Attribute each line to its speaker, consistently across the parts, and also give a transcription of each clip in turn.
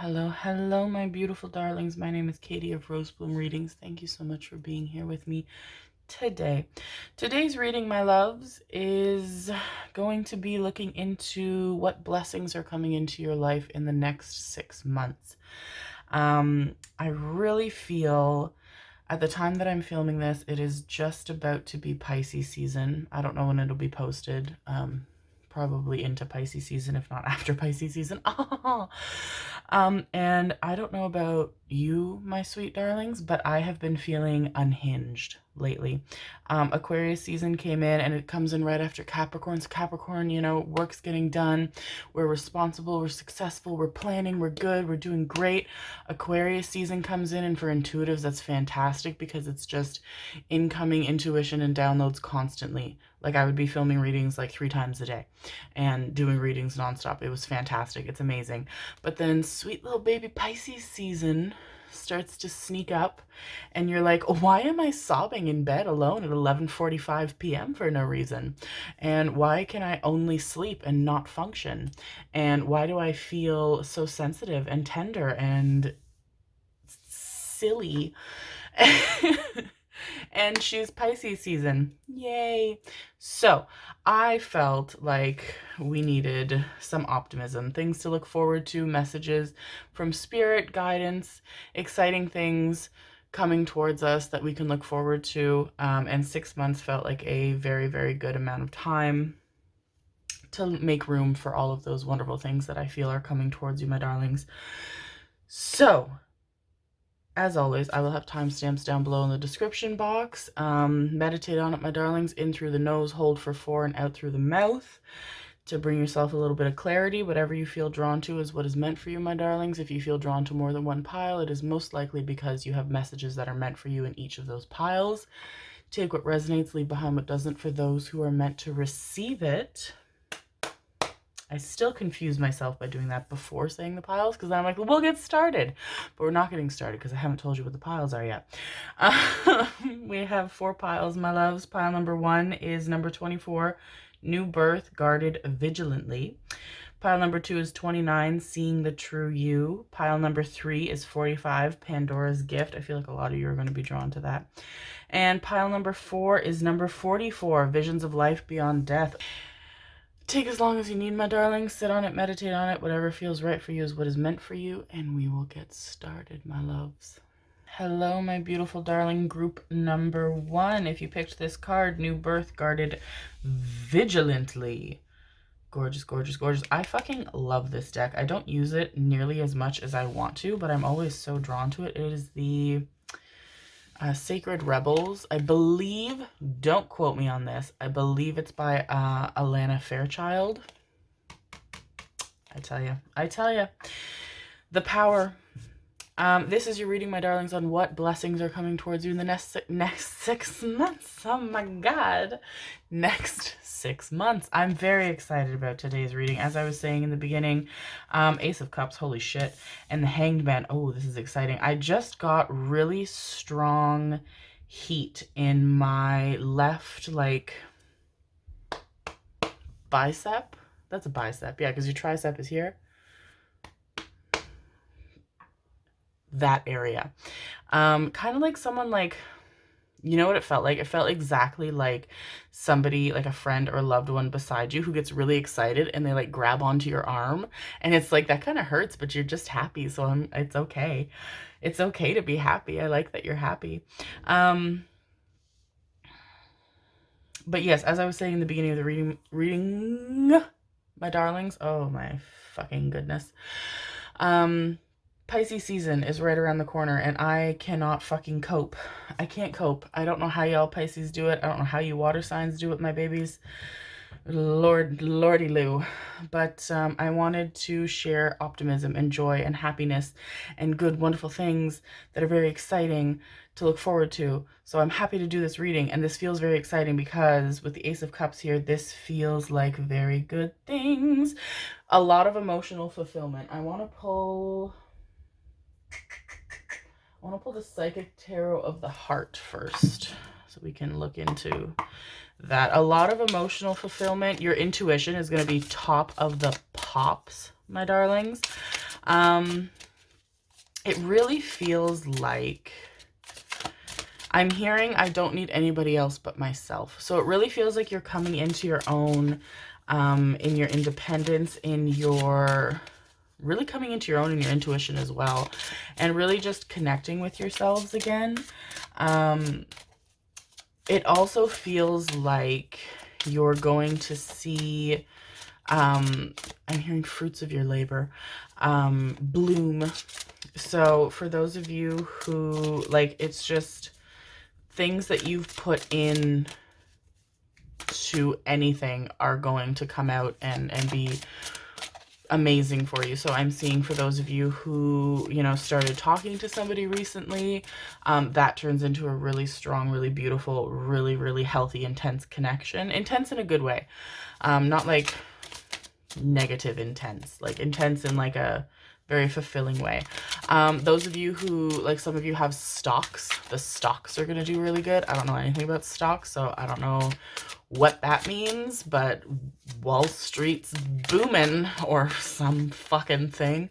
Speaker 1: Hello, my beautiful darlings. My name is Katie of Rosebloom Readings. Thank you so much for being here with me today. Today's reading, my loves, is going to be looking into what blessings are coming into your life in the next 6 months. I really feel at the time that I'm filming this, it is just about to be Pisces season. I don't know when it'll be posted. Probably into Pisces season, if not after Pisces season. And I don't know about you, my sweet darlings, but I have been feeling unhinged lately. Aquarius season came in, and it comes in right after Capricorn. So Capricorn, you know, work's getting done. We're responsible, we're successful, we're planning, we're good, we're doing great. Aquarius season comes in, and for intuitives, that's fantastic because it's just incoming intuition and downloads constantly. Like, I would be filming readings like 3 times a day and doing readings nonstop. It was fantastic. It's amazing. But then sweet little baby Pisces season starts to sneak up, and you're like, why am I sobbing in bed alone at 11:45 p.m. for no reason? And why can I only sleep and not function? And why do I feel so sensitive and tender and silly? And she's Pisces season. Yay. So I felt like we needed some optimism, things to look forward to, messages from spirit, guidance, exciting things coming towards us that we can look forward to. And 6 months felt like a very, very good amount of time to make room for all of those wonderful things that I feel are coming towards you, my darlings. So as always, I will have timestamps down below in the description box. Meditate on it, my darlings. In through the nose, hold for 4, and out through the mouth to bring yourself a little bit of clarity. Whatever you feel drawn to is what is meant for you, my darlings. If you feel drawn to more than one pile, it is most likely because you have messages that are meant for you in each of those piles. Take what resonates, leave behind what doesn't for those who are meant to receive it. I still confuse myself by doing that before saying the piles, because I'm like, well, we'll get started. But we're not getting started because I haven't told you what the piles are yet. We have 4 piles, my loves. Pile number 1 is number 24, New Birth, Guarded Vigilantly. Pile number 2 is 29, Seeing the True You. Pile number 3 is 45, Pandora's Gift. I feel like a lot of you are going to be drawn to that. And pile number 4 is number 44, Visions of Life Beyond Death. Take as long as you need, my darling. Sit on it, meditate on it. Whatever feels right for you is what is meant for you. And we will get started, my loves. Hello, my beautiful darling. Group number 1. If you picked this card, New Birth, Guarded Vigilantly. Gorgeous, gorgeous, gorgeous. I fucking love this deck. I don't use it nearly as much as I want to, but I'm always so drawn to it. It is the Sacred Rebels. I believe, don't quote me on this, I believe it's by Alana Fairchild. I tell you, the power. This is your reading, my darlings, on what blessings are coming towards you in the next 6 months. Oh my God. Next 6 months. I'm very excited about today's reading. As I was saying in the beginning, Ace of Cups, holy shit. And the Hanged Man. Oh, this is exciting. I just got really strong heat in my left, like, bicep. That's a bicep. Yeah, because your tricep is here. That area. Kind of like someone, like, you know what it felt like? It felt exactly like somebody, like a friend or a loved one beside you who gets really excited and they like grab onto your arm, and it's like that kind of hurts, but you're just happy. So it's okay. It's okay to be happy. I like that you're happy. But yes, as I was saying in the beginning of the reading, my darlings, oh my fucking goodness. Pisces season is right around the corner, and I cannot fucking cope. I can't cope. I don't know how y'all Pisces do it. I don't know how you water signs do it, my babies. Lordy Lou. But I wanted to share optimism and joy and happiness and good, wonderful things that are very exciting to look forward to. So I'm happy to do this reading, and this feels very exciting because with the Ace of Cups here, this feels like very good things. A lot of emotional fulfillment. I want to pull the Psychic Tarot of the Heart first, so we can look into that. A lot of emotional fulfillment. Your intuition is going to be top of the pops, my darlings. it really feels like I'm hearing I don't need anybody else but myself. So it really feels like you're coming into your own, in your independence, in your, really coming into your own in your intuition as well, and really just connecting with yourselves again. It also feels like you're going to see, I'm hearing fruits of your labor, bloom. So for those of you who, like, it's just things that you've put in to anything are going to come out and be amazing for you. So I'm seeing for those of you who, you know, started talking to somebody recently, that turns into a really strong, really beautiful, really, really healthy, intense connection. Intense in a good way. Not like negative intense, like intense in like a very fulfilling way. Those of you who, like, some of you have stocks, the stocks are going to do really good. I don't know anything about stocks, so I don't know what that means, but Wall Street's booming or some fucking thing.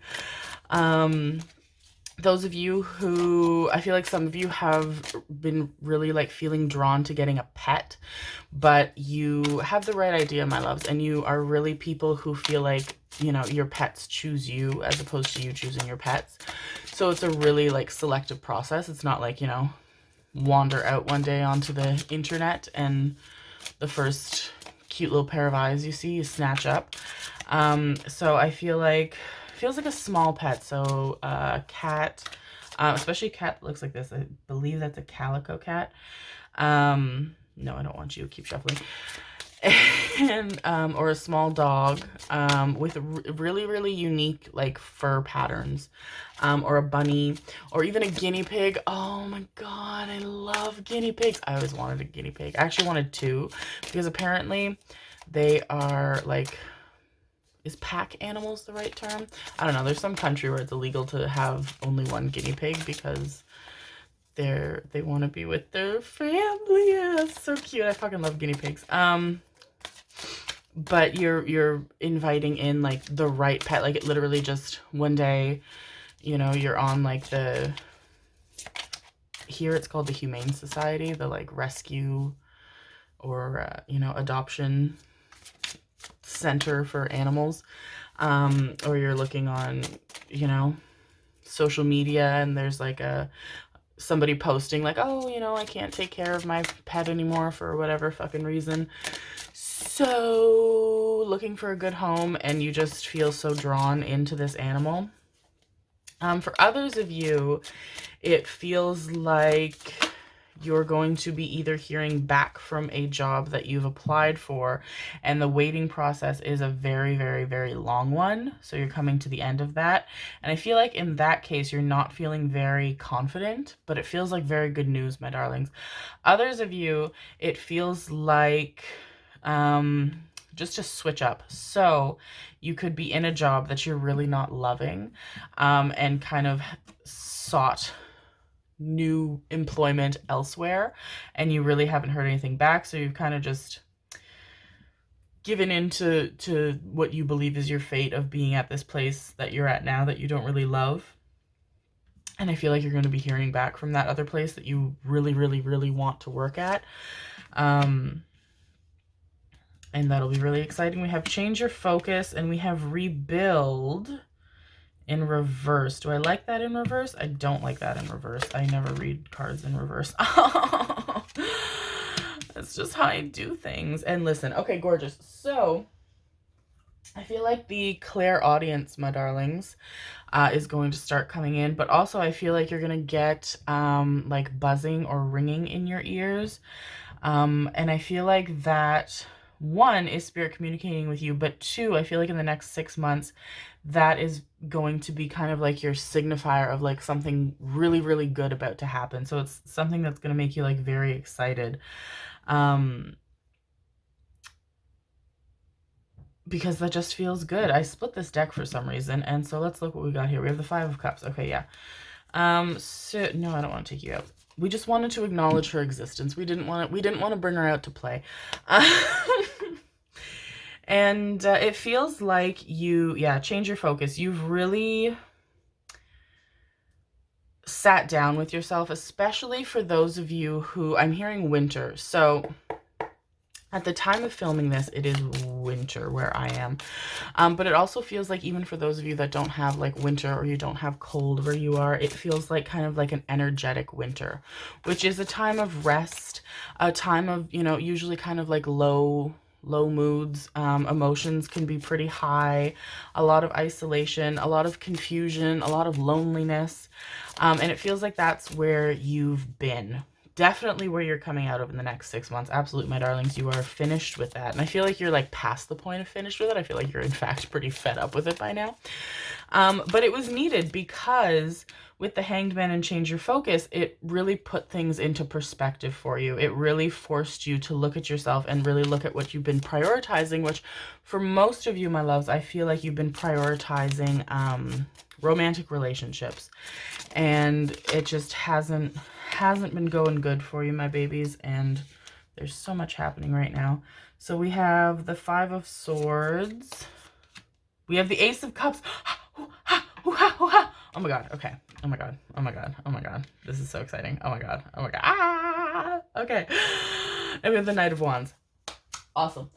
Speaker 1: Those of you who, I feel like some of you have been really like feeling drawn to getting a pet, but you have the right idea, my loves, and you are really people who feel like, you know, your pets choose you as opposed to you choosing your pets. So it's a really like selective process. It's not like, you know, wander out one day onto the internet and the first cute little pair of eyes you see, you snatch up. So I feel like, feels like a small pet. So cat, especially a cat that looks like this. I believe that's a calico cat. No, I don't want you. Keep shuffling. And or a small dog with really, really unique like fur patterns, or a bunny, or even a guinea pig. Oh my god, I love guinea pigs. I always wanted a guinea pig. I actually wanted two, because apparently they are like, is pack animals the right term? I don't know. There's some country where it's illegal to have only one guinea pig because they want to be with their family. Yeah, that's so cute. I fucking love guinea pigs. But you're inviting in like the right pet. Like, it literally just one day, you know, you're on like the, here it's called the Humane Society, the like rescue or you know, adoption center for animals, or you're looking on, you know, social media, and there's like somebody posting like, oh, you know, I can't take care of my pet anymore for whatever fucking reason, so looking for a good home, and you just feel so drawn into this animal. For others of you, it feels like you're going to be either hearing back from a job that you've applied for, and the waiting process is a very, very, very long one. So you're coming to the end of that. And I feel like in that case, you're not feeling very confident, but it feels like very good news, my darlings. Others of you, it feels like just to switch up. So you could be in a job that you're really not loving, and kind of sought new employment elsewhere, and you really haven't heard anything back, so you've kind of just given into what you believe is your fate of being at this place that you're at now that you don't really love. And I feel like you're going to be hearing back from that other place that you really, really, really want to work at. And that'll be really exciting. We have change your focus, and we have rebuild in reverse. Do I like that in reverse? I don't like that in reverse. I never read cards in reverse. That's just how I do things. And listen, okay, gorgeous. So I feel like the clairaudience, my darlings, is going to start coming in, but also I feel like you're going to get like buzzing or ringing in your ears. And I feel like that, one, is spirit communicating with you, but two, I feel like in the next 6 months, that is going to be kind of like your signifier of like something really, really good about to happen. So it's something that's going to make you like very excited. Because that just feels good. I split this deck for some reason, and so let's look what we got here. We have the Five of Cups. Okay, yeah. So no, I don't want to take you out. We just wanted to acknowledge her existence. We didn't want to bring her out to play. And it feels like you, yeah, change your focus. You've really, sat down with yourself, especially for those of you who, I'm hearing winter. So at the time of filming this, it is winter where I am. But it also feels like, even for those of you that don't have like winter, or you don't have cold where you are, it feels like kind of like an energetic winter, which is a time of rest, a time of, you know, usually kind of like low moods. Emotions can be pretty high, a lot of isolation, a lot of confusion, a lot of loneliness. And it feels like that's where you've been. Definitely where you're coming out of in the next 6 months. Absolutely, my darlings, you are finished with that. And I feel like you're like past the point of finished with it. I feel like you're in fact pretty fed up with it by now. But it was needed, because with the Hanged Man and Change Your Focus, it really put things into perspective for you. It really forced you to look at yourself and really look at what you've been prioritizing, which for most of you, my loves, I feel like you've been prioritizing romantic relationships, and it just hasn't been going good for you, my babies. And there's so much happening right now. So we have the Five of Swords, we have the Ace of Cups. Oh my god. Okay. Oh my god. Oh my god. Oh my god. This is so exciting. Oh my god. Oh my god. Ah! Okay. And we have the Knight of Wands. Awesome.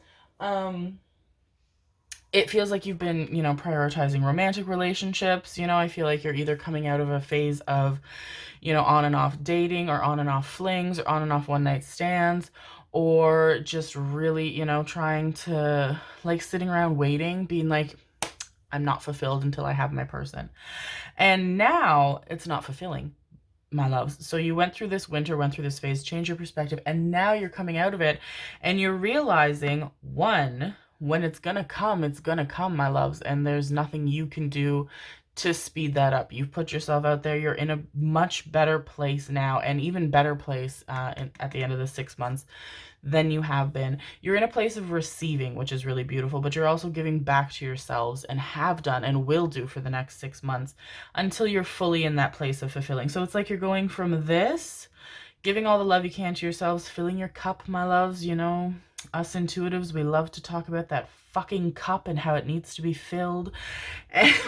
Speaker 1: It feels like you've been, you know, prioritizing romantic relationships. You know, I feel like you're either coming out of a phase of, you know, on and off dating, or on and off flings, or on and off one night stands, or just really, you know, trying to, like, sitting around waiting, being like, I'm not fulfilled until I have my person. And now it's not fulfilling, my loves. So you went through this winter, went through this phase, changed your perspective, and now you're coming out of it, and you're realizing, one, when it's gonna come, my loves, and there's nothing you can do to speed that up. You've put yourself out there. You're in a much better place now, and even better place at the end of the 6 months than you have been. You're in a place of receiving, which is really beautiful, but you're also giving back to yourselves, and have done and will do for the next 6 months, until you're fully in that place of fulfilling. So it's like you're going from this, giving all the love you can to yourselves, filling your cup, my loves. You know, us intuitives, we love to talk about that fucking cup and how it needs to be filled,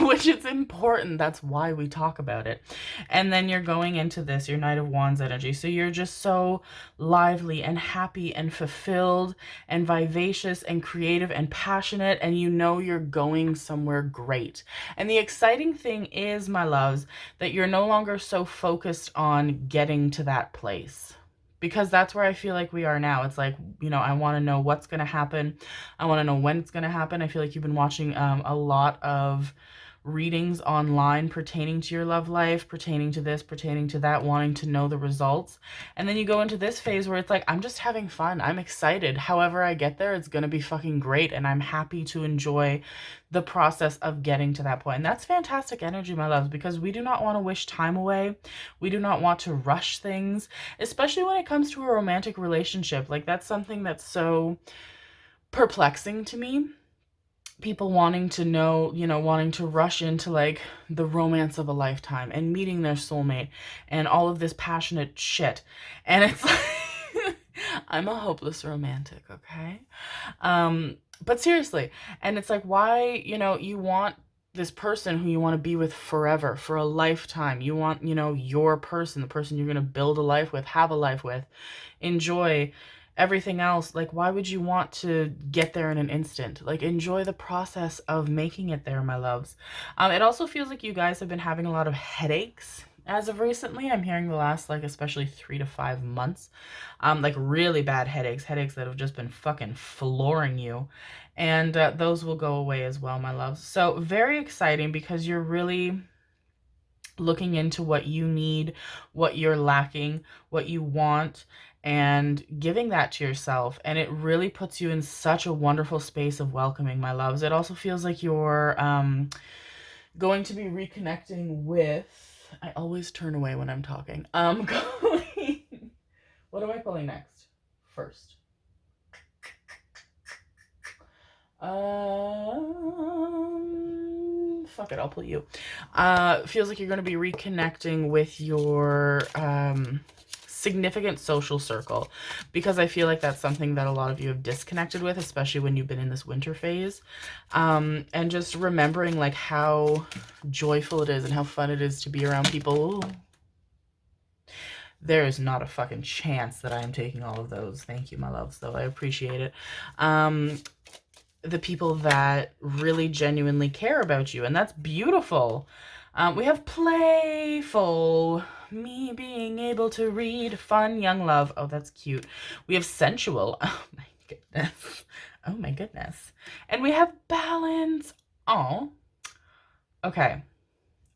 Speaker 1: which is important. That's why we talk about it. And then you're going into this, your Knight of Wands energy. So you're just so lively and happy and fulfilled and vivacious and creative and passionate, and you know you're going somewhere great. And the exciting thing is, my loves, that you're no longer so focused on getting to that place. Because that's where I feel like we are now. It's like, you know, I want to know what's going to happen. I want to know when it's going to happen. I feel like you've been watching a lot of readings online pertaining to your love life, pertaining to this, pertaining to that, wanting to know the results. And then you go into this phase where it's like, I'm just having fun. I'm excited. However I get there, it's going to be fucking great. And I'm happy to enjoy the process of getting to that point. And that's fantastic energy, my loves, because we do not want to wish time away. We do not want to rush things, especially when it comes to a romantic relationship. Like, that's something that's so perplexing to me. People wanting to know, you know, wanting to rush into like the romance of a lifetime and meeting their soulmate and all of this passionate shit. And it's like, I'm a hopeless romantic, okay? But seriously, and it's like, why, you know, you want this person who you want to be with forever, for a lifetime. You want, you know, your person, the person you're going to build a life with, have a life with, enjoy everything else. Like, why would you want to get there in an instant? Like, enjoy the process of making it there, my loves. It also feels like you guys have been having a lot of headaches as of recently. I'm hearing the last, like, especially 3 to 5 months, like really bad headaches that have just been fucking flooring you. And those will go away as well, my loves. So very exciting, because you're really looking into what you need, what you're lacking, what you want, and giving that to yourself. And it really puts you in such a wonderful space of welcoming, my loves. It also feels like you're going to be reconnecting with, I always turn away when I'm talking. What am I pulling next? First. Fuck it, I'll pull you. Feels like you're going to be reconnecting with your significant social circle, because I feel like that's something that a lot of you have disconnected with, especially when you've been in this winter phase. And just remembering like how joyful it is and how fun it is to be around people. Ooh, there is not a fucking chance that I am taking all of those. Thank you, my loves, though. I appreciate it. The people that really genuinely care about you, and that's beautiful. We have playful, me being able to read, fun, young love. Oh, that's cute. We have sensual. Oh my goodness. Oh my goodness. And we have balance. Oh. Okay.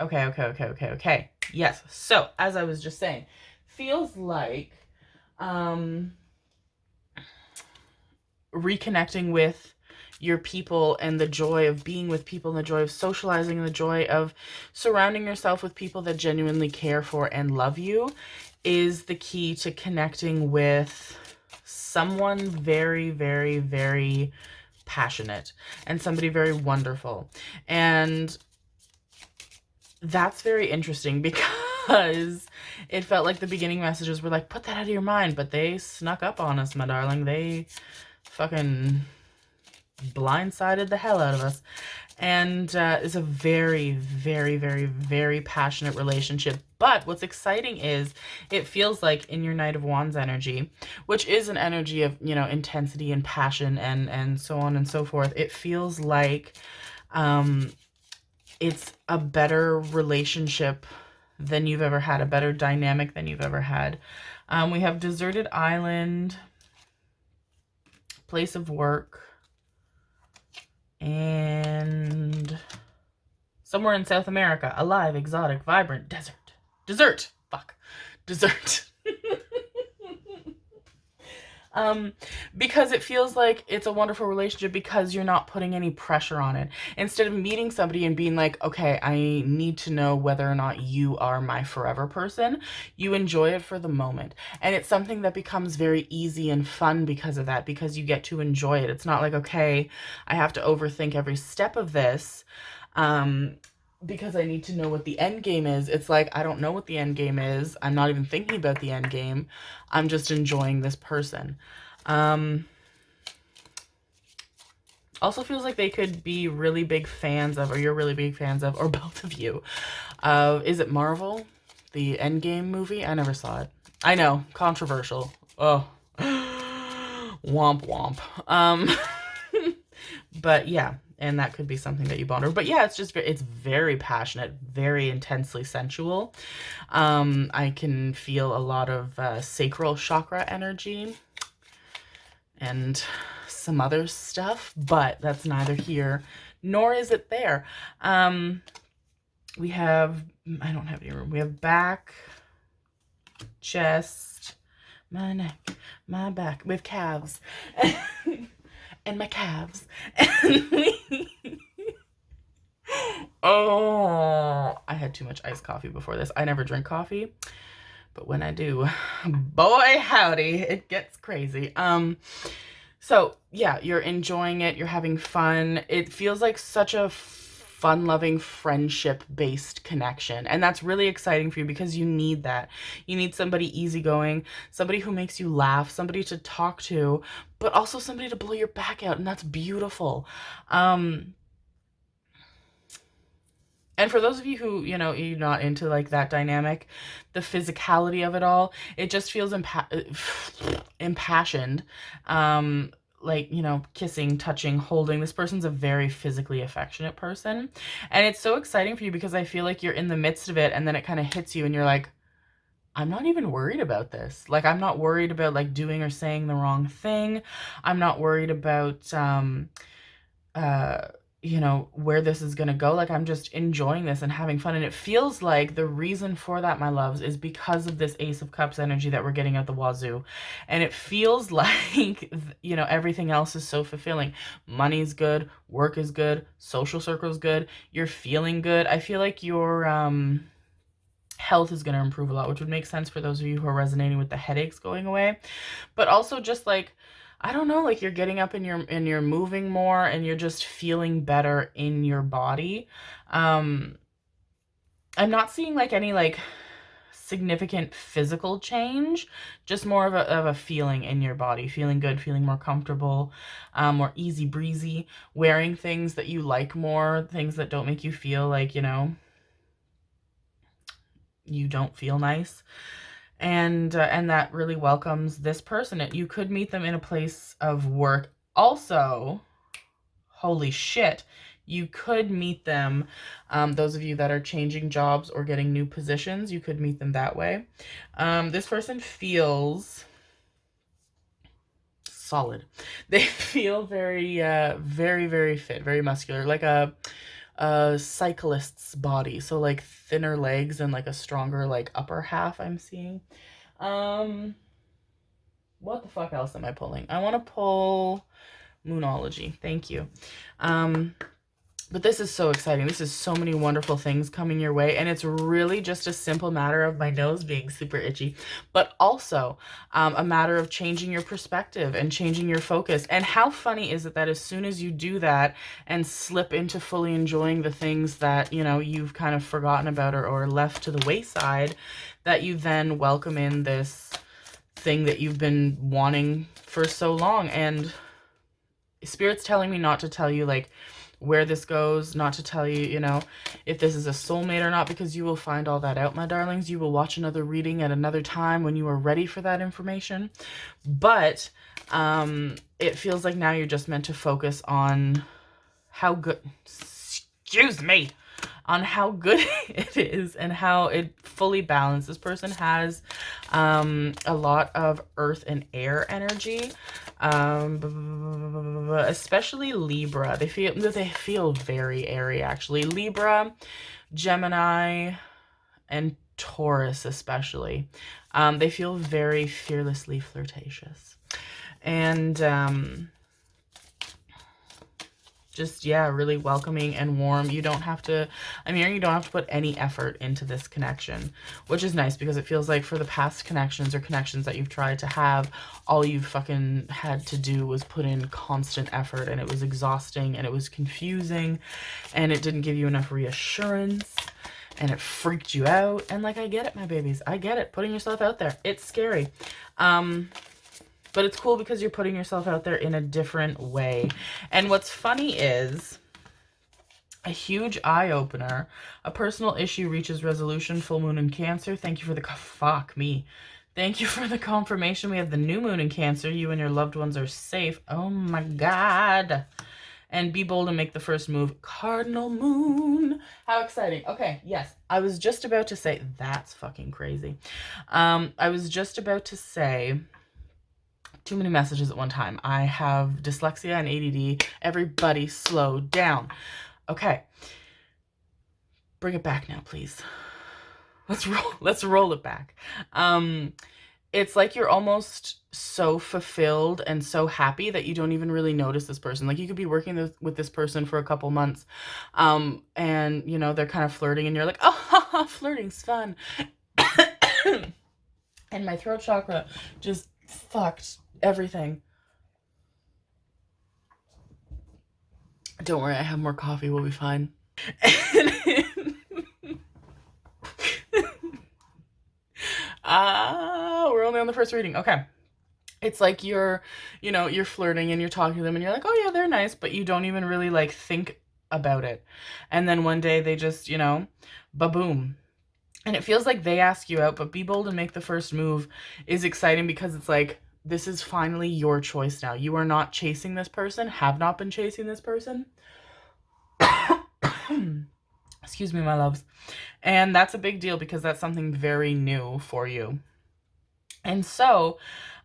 Speaker 1: Okay. Yes. So, as I was just saying, feels like reconnecting with your people and the joy of being with people and the joy of socializing and the joy of surrounding yourself with people that genuinely care for and love you is the key to connecting with someone very, very, very passionate and somebody very wonderful. And that's very interesting because it felt like the beginning messages were like, put that out of your mind, but they snuck up on us, my darling. They fucking blindsided the hell out of us. And it's a very, very, very, very passionate relationship. But what's exciting is it feels like in your Knight of Wands energy, which is an energy of, you know, intensity and passion and so on and so forth. It feels like it's a better relationship than you've ever had, a better dynamic than you've ever had. We have deserted island, place of work, and somewhere in South America, alive, exotic, vibrant, desert, because it feels like it's a wonderful relationship because you're not putting any pressure on it. Instead of meeting somebody and being like, okay, I need to know whether or not you are my forever person, you enjoy it for the moment. And it's something that becomes very easy and fun because of that, because you get to enjoy it. It's not like, okay, I have to overthink every step of this, because I need to know what the end game is. It's like, I don't know what the end game is. I'm not even thinking about the end game. I'm just enjoying this person. Also feels like they could be really big fans of, or you're really big fans of, or both of you, is it Marvel? The Endgame movie? I never saw it. I know, controversial. Oh, womp womp. But yeah, and that could be something that you bond over. But yeah, it's very passionate, very intensely sensual. I can feel a lot of sacral chakra energy and some other stuff, but that's neither here nor is it there. We have, I don't have any room. We have back, chest, my neck, my back. We have calves. And my calves. Oh, I had too much iced coffee before this. I never drink coffee, but when I do, boy howdy, it gets crazy. So yeah, you're enjoying it. You're having fun. It feels like such a fun-loving, friendship-based connection. And that's really exciting for you because you need that. You need somebody easygoing, somebody who makes you laugh, somebody to talk to, but also somebody to blow your back out. And that's beautiful. And for those of you who, you know, you're not into like that dynamic, the physicality of it all, it just feels impassioned. Like, you know, kissing, touching, holding. This person's a very physically affectionate person. And it's so exciting for you because I feel like you're in the midst of it and then it kind of hits you and you're like, I'm not even worried about this. Like, I'm not worried about like doing or saying the wrong thing. I'm not worried about, you know, where this is going to go. Like, I'm just enjoying this and having fun. And it feels like the reason for that, my loves, is because of this Ace of Cups energy that we're getting out the wazoo. And it feels like, you know, everything else is so fulfilling. Money's good. Work is good. Social circle's good. You're feeling good. I feel like your health is going to improve a lot, which would make sense for those of you who are resonating with the headaches going away. But also just like, I don't know, like you're getting up and you're moving more and you're just feeling better in your body. I'm not seeing like any like significant physical change, just more of a feeling in your body, feeling good, feeling more comfortable, more easy breezy, wearing things that you like more, things that don't make you feel like, you know, you don't feel nice. and that really welcomes this person. You could meet them in a place of work. Also, holy shit, you could meet them, those of you that are changing jobs or getting new positions, you could meet them that way. This person feels solid. They feel very, very, very fit, very muscular, like a cyclist's body. So like thinner legs and like a stronger like upper half I'm seeing. What the fuck else am I pulling? I want to pull Moonology. Thank you. But this is so exciting. This is so many wonderful things coming your way. And it's really just a simple matter of my nose being super itchy, but also a matter of changing your perspective and changing your focus. And how funny is it that as soon as you do that and slip into fully enjoying the things that, you know, you've kind of forgotten about or left to the wayside, that you then welcome in this thing that you've been wanting for so long. And Spirit's telling me not to tell you like where this goes, not to tell you, you know, if this is a soulmate or not, because you will find all that out, my darlings. You will watch another reading at another time when you are ready for that information. But it feels like now you're just meant to focus on how good, excuse me, on how good it is and how it fully balanced. This person has a lot of earth and air energy, especially Libra. They feel very airy, actually. Libra, Gemini, and Taurus especially. They feel very fearlessly flirtatious. And just, yeah, really welcoming and warm. You don't have to, I'm hearing you don't have to put any effort into this connection, which is nice because it feels like for the past connections or connections that you've tried to have, all you fucking had to do was put in constant effort, and it was exhausting and it was confusing and it didn't give you enough reassurance and it freaked you out. And like, I get it, my babies. I get it. Putting yourself out there. It's scary. But it's cool because you're putting yourself out there in a different way. And what's funny is a huge eye-opener. A personal issue reaches resolution. Full moon in Cancer. Thank you for the... Fuck me. Thank you for the confirmation. We have the new moon in Cancer. You and your loved ones are safe. Oh my God. And be bold and make the first move. Cardinal moon. How exciting. Okay, yes. I was just about to say... That's fucking crazy. I was just about to say... Too many messages at one time. I have dyslexia and ADD. Everybody slow down. Okay. Bring it back now, please. Let's roll it back. It's like you're almost so fulfilled and so happy that you don't even really notice this person. Like, you could be working with this person for a couple months, and, you know, they're kind of flirting and you're like, oh, flirting's fun. And my throat chakra just fucked everything. Don't worry, I have more coffee. We'll be fine. We're only on the first reading. Okay. It's like you're flirting and you're talking to them and you're like, oh yeah, they're nice, but you don't even really like think about it. And then one day they just, you know, ba-boom. And it feels like they ask you out, but be bold and make the first move is exciting because it's like, this is finally your choice now. You are not chasing this person, have not been chasing this person. Excuse me, my loves. And that's a big deal because that's something very new for you. And so,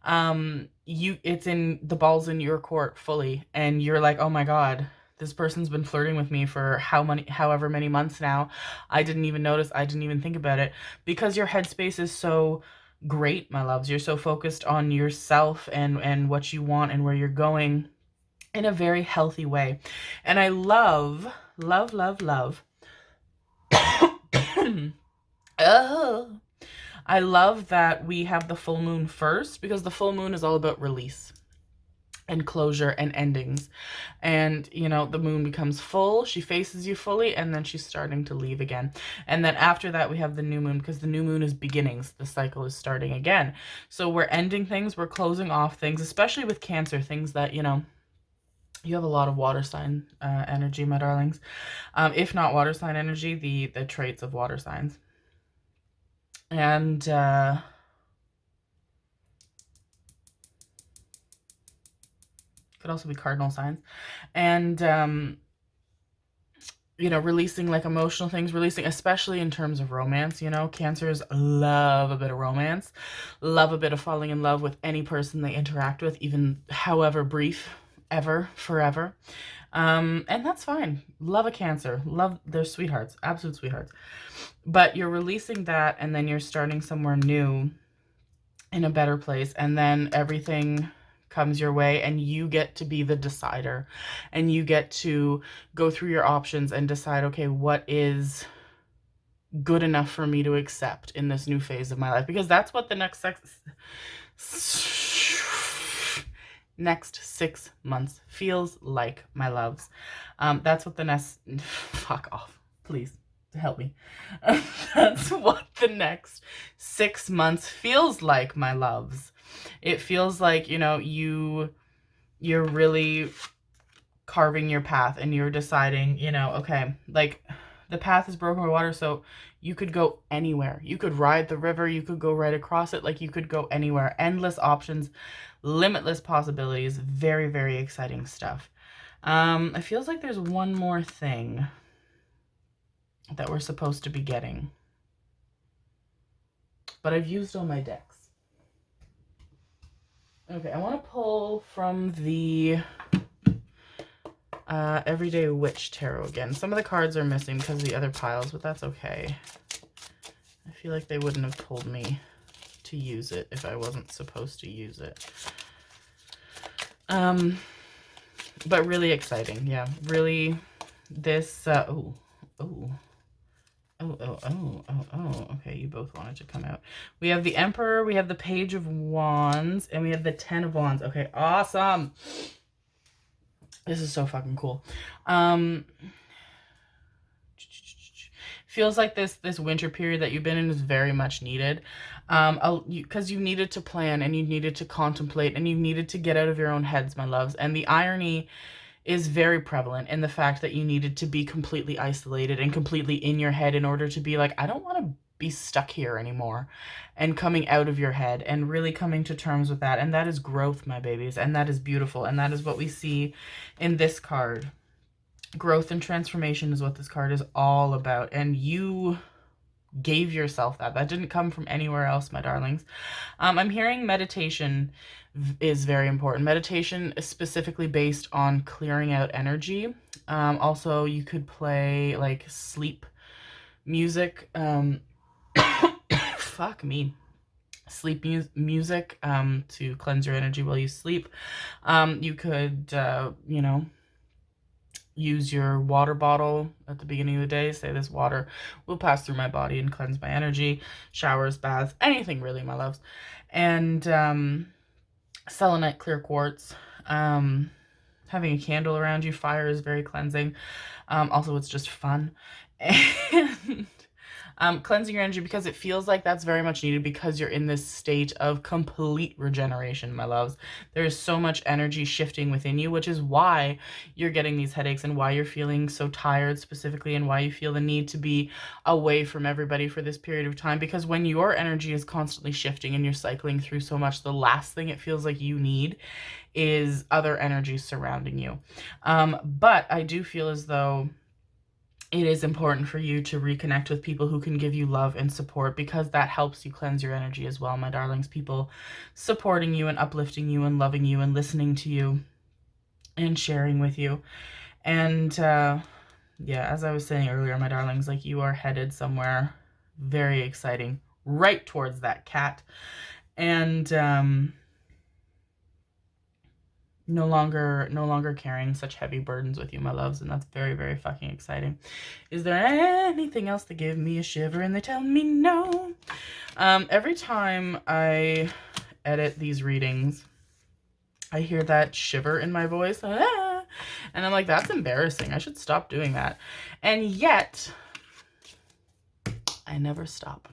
Speaker 1: it's in the ball's in your court fully. And you're like, oh my God, this person's been flirting with me for however many months now. I didn't even notice. I didn't even think about it because your headspace is so great, my loves. You're so focused on yourself and what you want and where you're going in a very healthy way. And I love oh, I love that we have the full moon first, because the full moon is all about release and closure and endings. And, you know, the moon becomes full, she faces you fully, and then she's starting to leave again. And then after that, we have the new moon, because the new moon is beginnings. The cycle is starting again. So we're ending things, we're closing off things, especially with Cancer, things that, you know, you have a lot of water sign energy, my darlings. If not water sign energy, the traits of water signs. And Could also be cardinal signs. And, you know, releasing like emotional things, releasing, especially in terms of romance, you know, Cancers love a bit of romance, love a bit of falling in love with any person they interact with, even however brief, ever, forever. And that's fine. Love a Cancer. Love, they're sweethearts, absolute sweethearts. But you're releasing that, and then you're starting somewhere new in a better place, and then everything comes your way, and you get to be the decider, and you get to go through your options and decide, okay, what is good enough for me to accept in this new phase of my life? Because that's what the next 6 months feels like, my loves. That's what the next, fuck off, please help me. That's what the next 6 months feels like, my loves. It feels like, you know, you're really carving your path, and you're deciding, you know, okay, like the path is broken by water, so you could go anywhere. You could ride the river, you could go right across it, like you could go anywhere. Endless options, limitless possibilities, very, very exciting stuff. It feels like there's one more thing that we're supposed to be getting, but I've used all my decks. Okay, I want to pull from the Everyday Witch Tarot again. Some of the cards are missing because of the other piles, but that's okay. I feel like they wouldn't have told me to use it if I wasn't supposed to use it. But really exciting. Yeah, really this, okay, you both wanted to come out. We have the Emperor, we have the Page of Wands, and we have the Ten of Wands. Okay, awesome. This is so fucking cool. Feels like this winter period that you've been in is very much needed. Because you needed to plan, and you needed to contemplate, and you needed to get out of your own heads, my loves. And the irony is very prevalent in the fact that you needed to be completely isolated and completely in your head in order to be like, I don't want to be stuck here anymore, and coming out of your head and really coming to terms with that. And that is growth, my babies, and that is beautiful. And that is what we see in this card. Growth and transformation is what this card is all about. And you gave yourself that. That didn't come from anywhere else, my darlings. I'm hearing meditation is very important. Meditation is specifically based on clearing out energy. Also, you could play like sleep music. Fuck me. Sleep music to cleanse your energy while you sleep. You could, you know, use your water bottle at the beginning of the day. Say, this water will pass through my body and cleanse my energy. Showers, baths, anything really, my loves. And selenite, clear quartz. Having a candle around you, fire is very cleansing. Also, it's just fun. And cleansing your energy, because it feels like that's very much needed, because you're in this state of complete regeneration, my loves. There is so much energy shifting within you, which is why you're getting these headaches, and why you're feeling so tired specifically, and why you feel the need to be away from everybody for this period of time. Because when your energy is constantly shifting and you're cycling through so much, the last thing it feels like you need is other energies surrounding you. But I do feel as though it is important for you to reconnect with people who can give you love and support, because that helps you cleanse your energy as well, my darlings. People supporting you and uplifting you and loving you and listening to you and sharing with you. And yeah, as I was saying earlier, my darlings, like, you are headed somewhere very exciting, right towards that cat. And no longer carrying such heavy burdens with you, my loves, and that's very, very fucking exciting. Is there anything else that give me a shiver? And they tell me no. Every time I edit these readings, I hear that shiver in my voice, and I'm like, that's embarrassing. I should stop doing that. And yet, I never stop.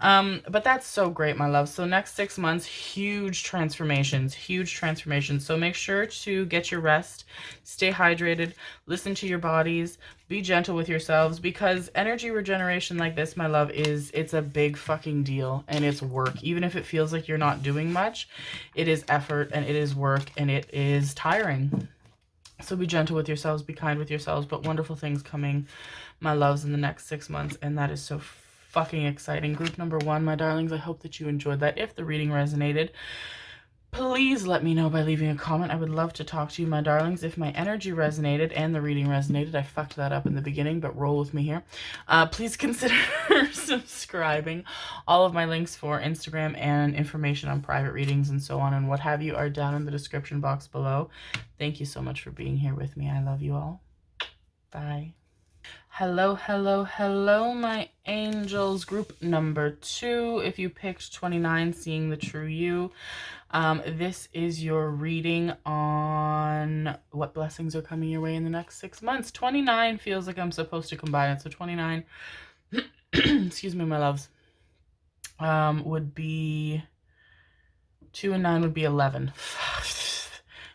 Speaker 1: But that's so great, my love. So next 6 months, huge transformations, huge transformations. So make sure to get your rest, stay hydrated, listen to your bodies, be gentle with yourselves, because energy regeneration like this, my love, it's a big fucking deal, and it's work. Even if it feels like you're not doing much, it is effort and it is work and it is tiring. So be gentle with yourselves, be kind with yourselves, but wonderful things coming, my loves, in the next 6 months, and that is so fucking exciting. Group number 1, my darlings, I hope that you enjoyed that. If the reading resonated, please let me know by leaving a comment. I would love to talk to you, my darlings. If my energy resonated and the reading resonated, I fucked that up in the beginning, but roll with me here. Please consider subscribing. All of my links for Instagram and information on private readings and so on and what have you are down in the description box below. Thank you so much for being here with me. I love you all. Bye. Hello, hello, hello, my angels. Group number 2. If you picked 29, Seeing the True You, this is your reading on what blessings are coming your way in the next 6 months. 29 feels like I'm supposed to combine it. So 29, excuse me, my loves, would be 2 and 9 would be 11.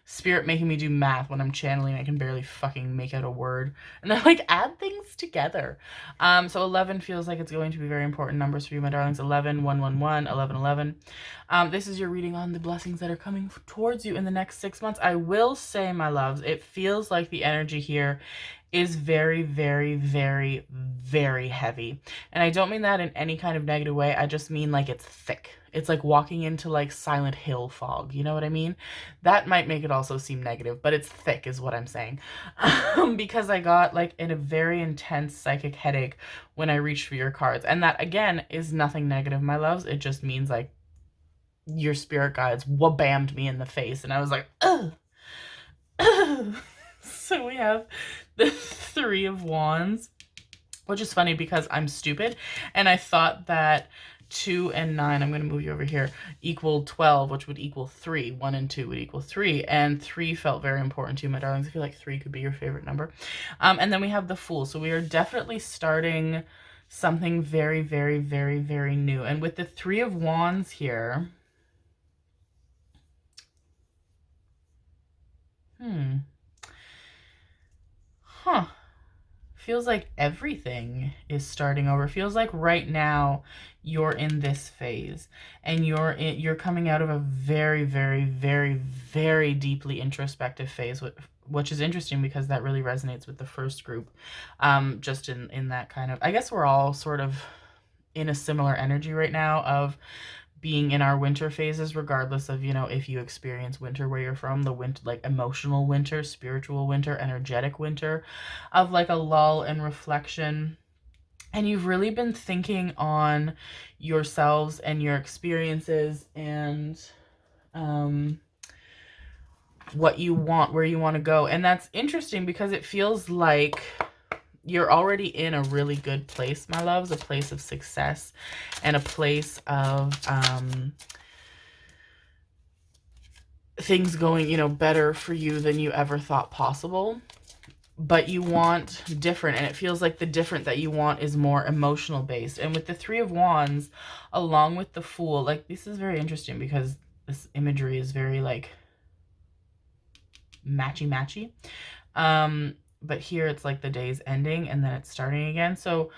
Speaker 1: Spirit making me do math when I'm channeling. I can barely fucking make out a word. And I like add things together. So 11 feels like it's going to be very important numbers for you, my darlings. 11, 111, 11, 11. This is your reading on the blessings that are coming towards you in the next 6 months. I will say, my loves, it feels like the energy here is very, very, very, very heavy. And I don't mean that in any kind of negative way. I just mean like it's thick. It's like walking into like Silent Hill fog. You know what I mean? That might make it also seem negative, but it's thick is what I'm saying. Because I got like in a very intense psychic headache when I reached for your cards. And that, again, is nothing negative, my loves. It just means like your spirit guides wha-bammed me in the face. And I was like, ugh. So we have the 3 of Wands, which is funny because I'm stupid. And I thought that 2 and 9, I'm going to move you over here, equal 12, which would equal 3. 1 and 2 would equal 3. And 3 felt very important to you, my darlings. I feel like 3 could be your favorite number. And then we have the Fool. So we are definitely starting something very, very, very, very new. And with the 3 of Wands here, feels like everything is starting over. Feels like right now you're in this phase and you're coming out of a very, very, very, very deeply introspective phase, which is interesting because that really resonates with the first group. Just in that kind of, I guess we're all sort of in a similar energy right now of being in our winter phases, regardless of, you know, if you experience winter where you're from, the winter, like emotional winter, spiritual winter, energetic winter, of like a lull and reflection. And you've really been thinking on yourselves and your experiences and what you want, where you want to go. And that's interesting because it feels like you're already in a really good place, my loves, a place of success and a place of things going, you know, better for you than you ever thought possible. But you want different, and it feels like the different that you want is more emotional based. And with the 3 of Wands, along with the Fool, like this is very interesting because this imagery is very like matchy-matchy. But here it's like the day's ending and then it's starting again. So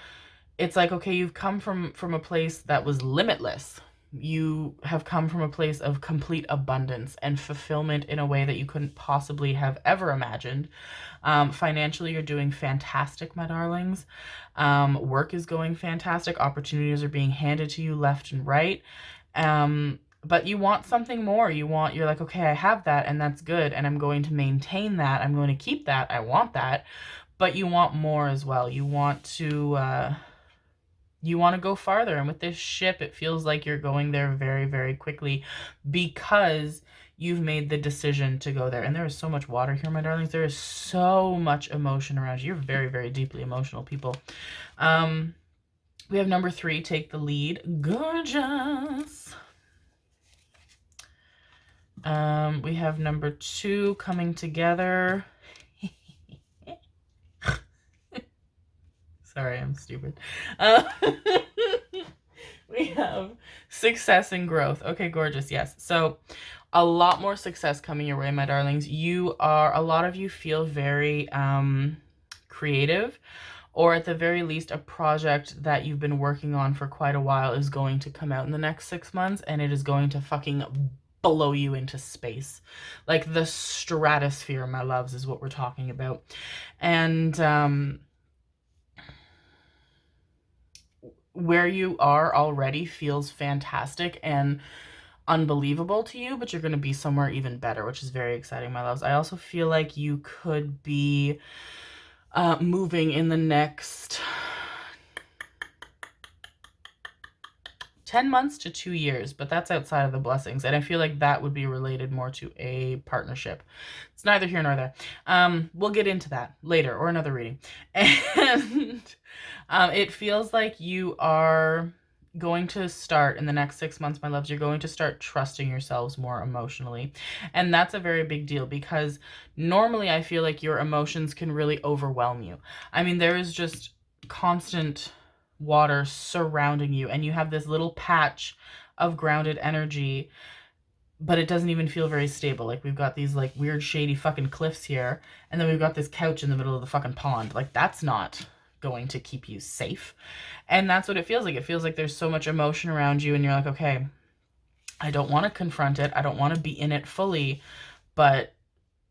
Speaker 1: it's like, okay, you've come from a place that was limitless. You have come from a place of complete abundance and fulfillment in a way that you couldn't possibly have ever imagined. Financially, you're doing fantastic, my darlings. Work is going fantastic. Opportunities are being handed to you left and right. But you want something more. You're like, okay, I have that and that's good. And I'm going to maintain that. I'm going to keep that. I want that. But you want more as well. You want to go farther. And with this ship, it feels like you're going there very, very quickly because you've made the decision to go there. And there is so much water here, my darlings. There is so much emotion around you. You're very, very deeply emotional people. We have number 3, Take the Lead. Gorgeous. We have number 2, Coming Together. Sorry, I'm stupid. Uh, we have success and growth. Okay, gorgeous. Yes. So a lot more success coming your way, my darlings. A lot of you feel very creative, or at the very least, a project that you've been working on for quite a while is going to come out in the next 6 months, and it is going to fucking blow you into space. Like the stratosphere, my loves, is what we're talking about. And where you are already feels fantastic and unbelievable to you, but you're going to be somewhere even better, which is very exciting, my loves. I also feel like you could be moving in the next 10 months to 2 years, but that's outside of the blessings. And I feel like that would be related more to a partnership. It's neither here nor there. We'll get into that later or another reading. And it feels like you are going to start in the next 6 months, my loves, you're going to start trusting yourselves more emotionally. And that's a very big deal, because normally I feel like your emotions can really overwhelm you. I mean, there is just constant water surrounding you, and you have this little patch of grounded energy, but it doesn't even feel very stable. Like, we've got these like weird shady fucking cliffs here, and then we've got this couch in the middle of the fucking pond. Like, that's not going to keep you safe. And that's what it feels like. It feels like there's so much emotion around you, and you're like, okay, I don't want to confront it, I don't want to be in it fully, but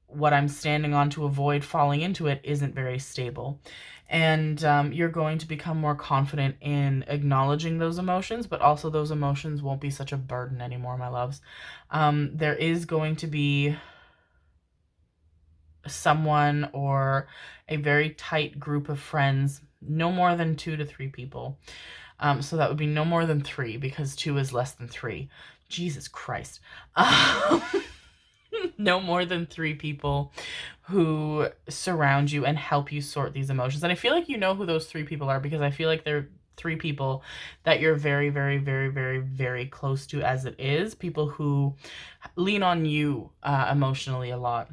Speaker 1: what I'm standing on to avoid falling into it isn't very stable. And you're going to become more confident in acknowledging those emotions, but also those emotions won't be such a burden anymore, my loves. There is going to be someone or a very tight group of friends, no more than 2 to 3 people. So that would be no more than 3, because 2 is less than 3. Jesus Christ. No more than 3 people who surround you and help you sort these emotions. And I feel like you know who those 3 people are, because I feel like they're 3 people that you're very, very, very, very, very close to as it is. People who lean on you emotionally a lot.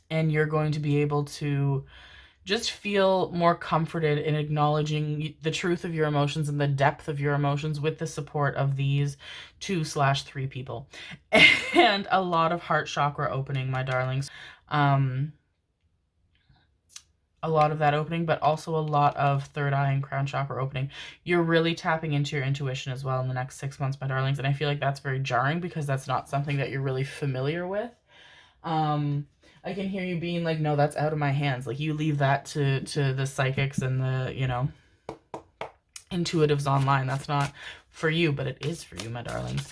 Speaker 1: And you're going to be able to just feel more comforted in acknowledging the truth of your emotions and the depth of your emotions with the support of these 2/3 people. And a lot of heart chakra opening, my darlings. A lot of that opening, but also a lot of third eye and crown chakra opening. You're really tapping into your intuition as well in the next 6 months, my darlings. And I feel like that's very jarring, because that's not something that you're really familiar with. I can hear you being like, no, that's out of my hands. Like, you leave that to the psychics and the, you know, intuitives online. That's not for you, but it is for you, my darlings.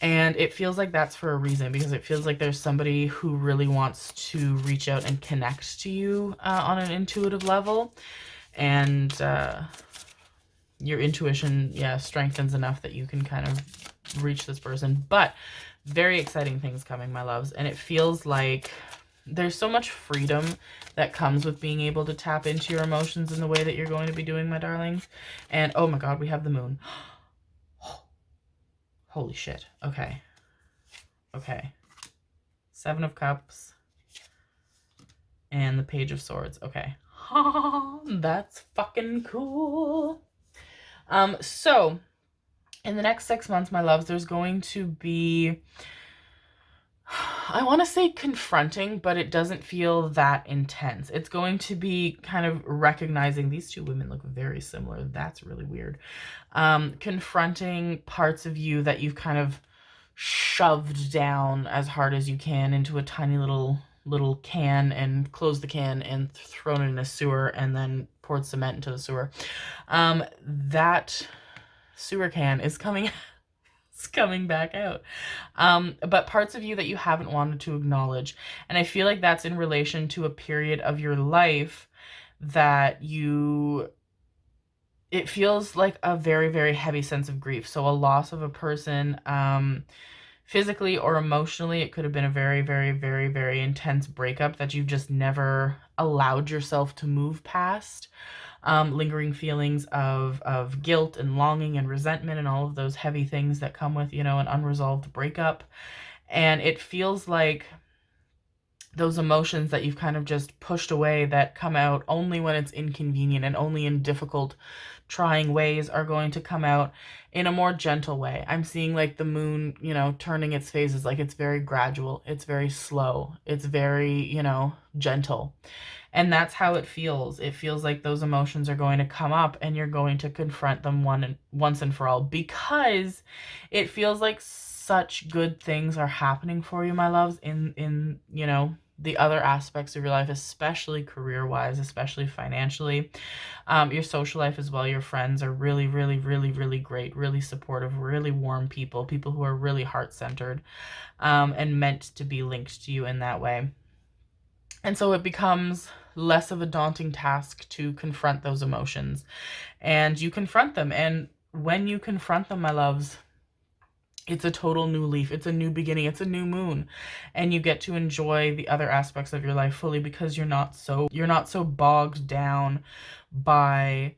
Speaker 1: And it feels like that's for a reason, because it feels like there's somebody who really wants to reach out and connect to you on an intuitive level. And your intuition, strengthens enough that you can kind of reach this person. But very exciting things coming, my loves. And it feels like there's so much freedom that comes with being able to tap into your emotions in the way that you're going to be doing, my darlings. And oh my God, we have the moon. Holy shit. Okay. Okay. 7 of Cups and the Page of Swords. Okay. That's fucking cool. So in the next 6 months, my loves, there's going to be, I want to say confronting, but it doesn't feel that intense. It's going to be kind of recognizing these 2 women look very similar. That's really weird. Confronting parts of you that you've kind of shoved down as hard as you can into a tiny little can, and closed the can and thrown it in a sewer, and then poured cement into the sewer. That sewer can is coming it's coming back out. But parts of you that you haven't wanted to acknowledge. And I feel like that's in relation to a period of your life that it feels like a very, very heavy sense of grief. So a loss of a person, physically or emotionally. It could have been a very, very, very, very intense breakup that you've just never allowed yourself to move past. Lingering feelings of guilt and longing and resentment and all of those heavy things that come with, an unresolved breakup. And it feels like those emotions that you've kind of just pushed away that come out only when it's inconvenient and only in difficult, trying ways are going to come out in a more gentle way. I'm seeing like the moon, you know, turning its phases, like it's very gradual, it's very slow, it's very, you know, gentle. And that's how it feels. It feels like those emotions are going to come up and you're going to confront them once and for all, because it feels like such good things are happening for you, my loves, in you know, the other aspects of your life, especially career-wise, especially financially. Your social life as well. Your friends are really, really, really, really great, really supportive, really warm people, people who are really heart-centered, and meant to be linked to you in that way. And so it becomes less of a daunting task to confront those emotions. And you confront them. And when you confront them, my loves, it's a total new leaf. It's a new beginning. It's a new moon. And you get to enjoy the other aspects of your life fully, because you're not so bogged down by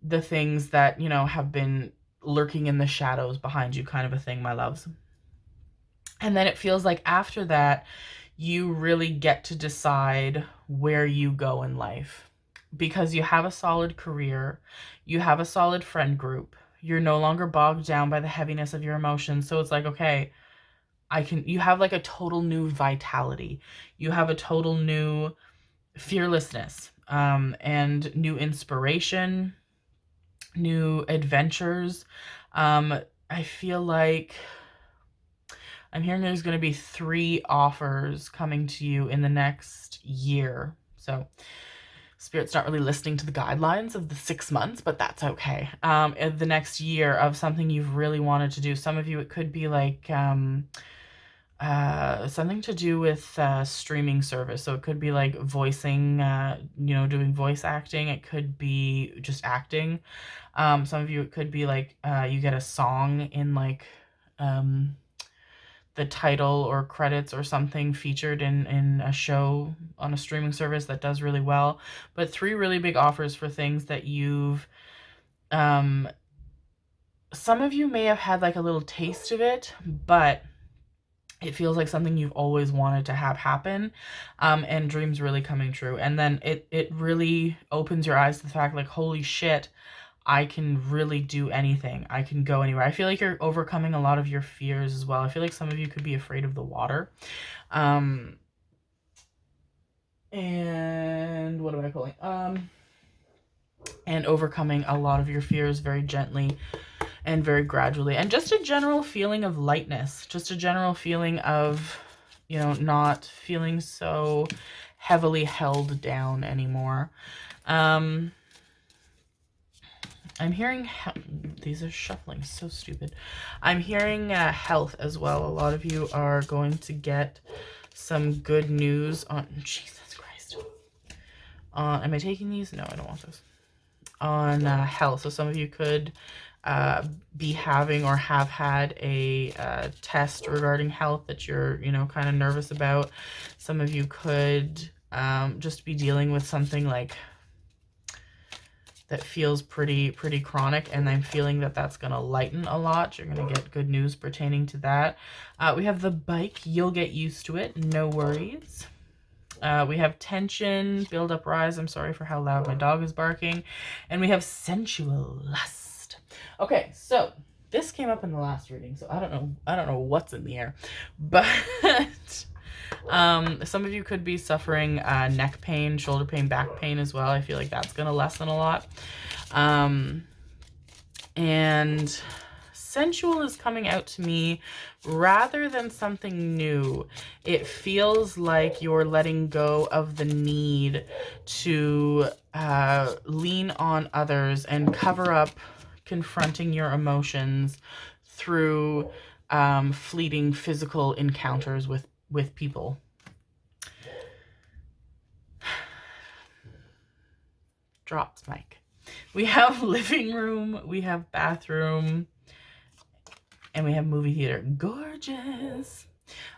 Speaker 1: the things that, you know, have been lurking in the shadows behind you, kind of a thing, my loves. And then it feels like after that, you really get to decide where you go in life, because you have a solid career, you have a solid friend group, you're no longer bogged down by the heaviness of your emotions. So it's like, okay, you have like a total new vitality. You have a total new fearlessness, and new inspiration, new adventures. I feel like I'm hearing there's going to be 3 offers coming to you in the next year. So Spirit's not really listening to the guidelines of the 6 months, but that's okay. In the next year of something you've really wanted to do. Some of you, it could be like something to do with streaming service. So it could be like voicing, you know, doing voice acting. It could be just acting. Some of you, it could be like you get a song in like the title or credits or something featured in a show on a streaming service that does really well. But 3 really big offers for things that you've, some of you may have had like a little taste of it, but it feels like something you've always wanted to have happen, and dreams really coming true. And then it really opens your eyes to the fact, like, holy shit, I can really do anything. I can go anywhere. I feel like you're overcoming a lot of your fears as well. I feel like some of you could be afraid of the water. And what am I calling? And overcoming a lot of your fears very gently and very gradually. And just a general feeling of lightness. Just a general feeling of, you know, not feeling so heavily held down anymore. I'm hearing, these are shuffling, so stupid. I'm hearing health as well. A lot of you are going to get some good news on, Jesus Christ. Am I taking these? No, I don't want those. On health. So some of you could be having or have had a test regarding health that you're, you know, kind of nervous about. Some of you could just be dealing with something like that feels pretty chronic, and I'm feeling that that's going to lighten a lot. You're going to get good news pertaining to that. We have the bike. You'll get used to it. No worries. We have tension, build up, rise. I'm sorry for how loud my dog is barking. And we have sensual lust. Okay, so this came up in the last reading, so I don't know what's in the air, but some of you could be suffering neck pain, shoulder pain, back pain as well. I feel like that's going to lessen a lot. And sensual is coming out to me rather than something new. It feels like you're letting go of the need to lean on others and cover up confronting your emotions through fleeting physical encounters with people. Drops, Mike. We have living room, we have bathroom, and we have movie theater. Gorgeous.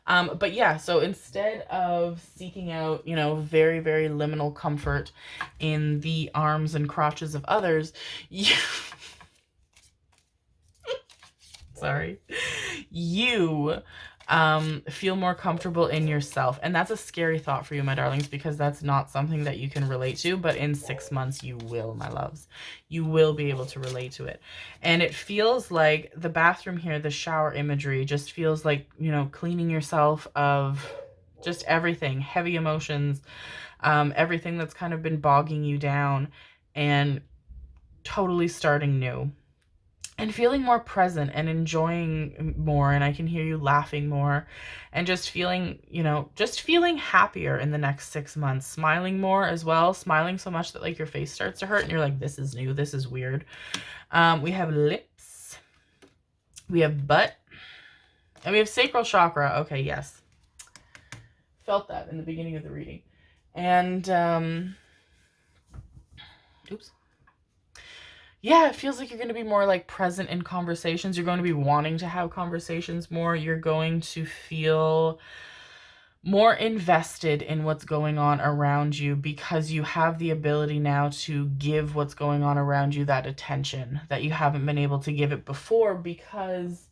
Speaker 1: But yeah, so instead of seeking out, you know, very, very liminal comfort in the arms and crotches of others, sorry, you Feel more comfortable in yourself. And that's a scary thought for you, my darlings, because that's not something that you can relate to, but in 6 months you will, my loves. You will be able to relate to it. And it feels like the bathroom here, the shower imagery, just feels like, you know, cleaning yourself of just everything, heavy emotions, everything that's kind of been bogging you down, and totally starting new. And feeling more present and enjoying more, and I can hear you laughing more, and just feeling, you know, just feeling happier in the next 6 months, smiling more as well, smiling so much that like your face starts to hurt and you're like, this is new, this is weird. We have lips, we have butt, and we have sacral chakra. Okay, yes, felt that in the beginning of the reading. And oops. Yeah, it feels like you're going to be more like present in conversations. You're going to be wanting to have conversations more. You're going to feel more invested in what's going on around you because you have the ability now to give what's going on around you that attention that you haven't been able to give it before because,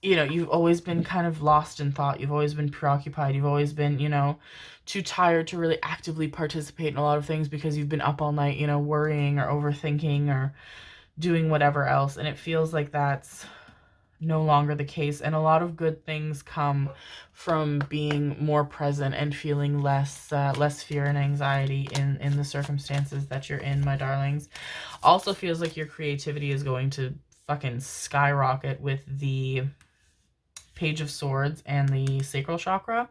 Speaker 1: you know, you've always been kind of lost in thought. You've always been preoccupied. You've always been, you know, too tired to really actively participate in a lot of things because you've been up all night, you know, worrying or overthinking or doing whatever else. And it feels like that's no longer the case. And a lot of good things come from being more present and feeling less fear and anxiety in the circumstances that you're in, my darlings. Also feels like your creativity is going to fucking skyrocket with the Page of Swords and the sacral chakra.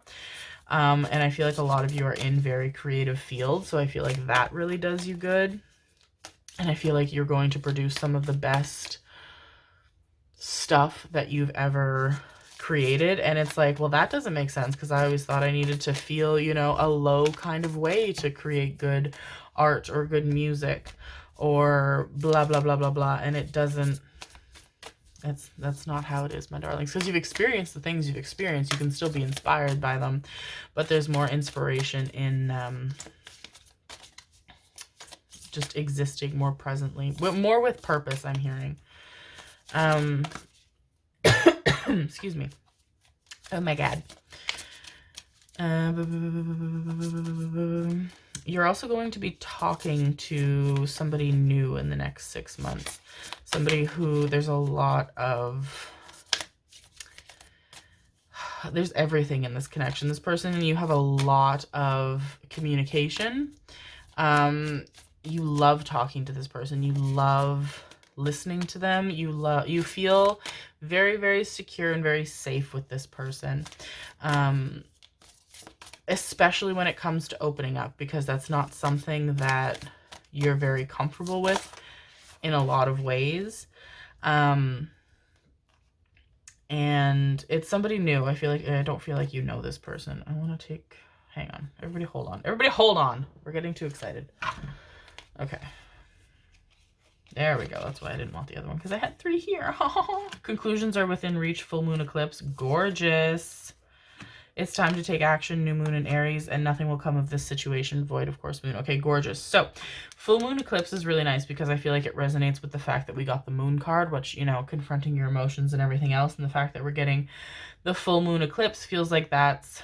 Speaker 1: And I feel like a lot of you are in very creative fields, so I feel like that really does you good. And I feel like you're going to produce some of the best stuff that you've ever created. And it's like, well, that doesn't make sense because I always thought I needed to feel, you know, a low kind of way to create good art or good music or blah, blah, blah, blah, blah. And it doesn't. That's not how it is, my darlings. Because you've experienced the things you've experienced, you can still be inspired by them, but there's more inspiration in just existing more presently, more with purpose. I'm hearing. Excuse me. Oh my God. You're also going to be talking to somebody new in the next 6 months. Somebody who there's a lot of... There's everything in this connection. This person and you have a lot of communication. You love talking to this person. You love listening to them. You feel very, very secure and very safe with this person. Especially when it comes to opening up, because that's not something that you're very comfortable with in a lot of ways. And it's somebody new. I don't feel like you know this person. I want to take, hang on. Everybody hold on. Everybody hold on. We're getting too excited. Okay. There we go. That's why I didn't want the other one, because I had 3 here. Conclusions are within reach. Full moon eclipse. Gorgeous. It's time to take action. New moon in Aries, and nothing will come of this situation. Void, of course, moon. Okay, gorgeous. So, full moon eclipse is really nice because I feel like it resonates with the fact that we got the moon card, which, you know, confronting your emotions and everything else, and the fact that we're getting the full moon eclipse feels like that's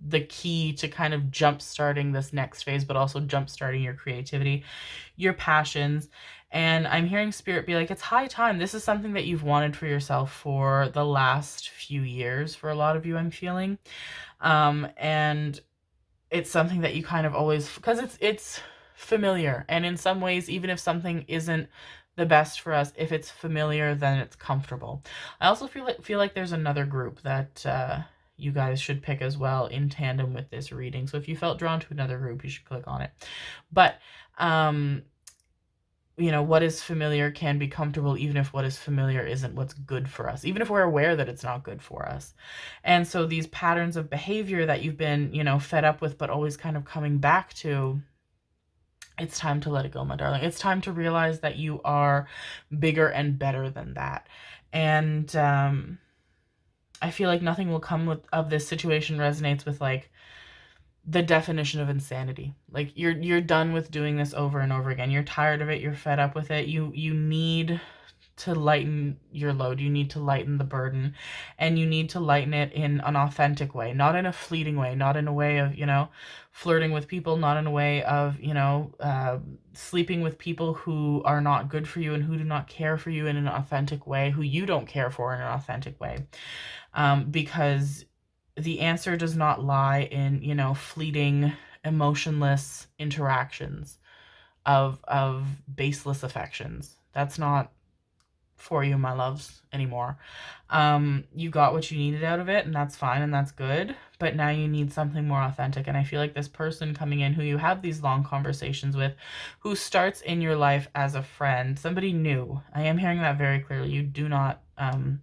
Speaker 1: the key to kind of jump-starting this next phase, but also jump-starting your creativity, your passions. And I'm hearing Spirit be like, it's high time. This is something that you've wanted for yourself for the last few years for a lot of you, I'm feeling. And it's something that you kind of always, because it's familiar. And in some ways, even if something isn't the best for us, if it's familiar, then it's comfortable. I also feel like there's another group that you guys should pick as well in tandem with this reading. So if you felt drawn to another group, you should click on it. But you know, what is familiar can be comfortable, even if what is familiar isn't what's good for us, even if we're aware that it's not good for us. And so these patterns of behavior that you've been, you know, fed up with, but always kind of coming back to, it's time to let it go, my darling. It's time to realize that you are bigger and better than that. And I feel like nothing will come of this situation resonates with like the definition of insanity. Like you're done with doing this over and over again. You're tired of it. You're fed up with it. You need to lighten your load. You need to lighten the burden, and you need to lighten it in an authentic way, not in a fleeting way, not in a way of, flirting with people, not in a way of, sleeping with people who are not good for you and who do not care for you in an authentic way, who you don't care for in an authentic way. Because the answer does not lie in, fleeting, emotionless interactions of baseless affections. That's not for you, my loves, anymore. You got what you needed out of it, and that's fine and that's good, but now you need something more authentic. And I feel like this person coming in who you have these long conversations with, who starts in your life as a friend, somebody new. I am hearing that very clearly. You do not have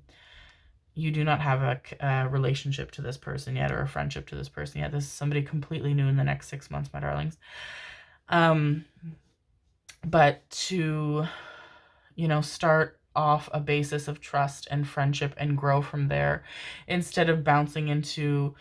Speaker 1: a relationship to this person yet, or a friendship to this person yet. This is somebody completely new in the next 6 months, my darlings. But to, start off a basis of trust and friendship and grow from there, instead of bouncing into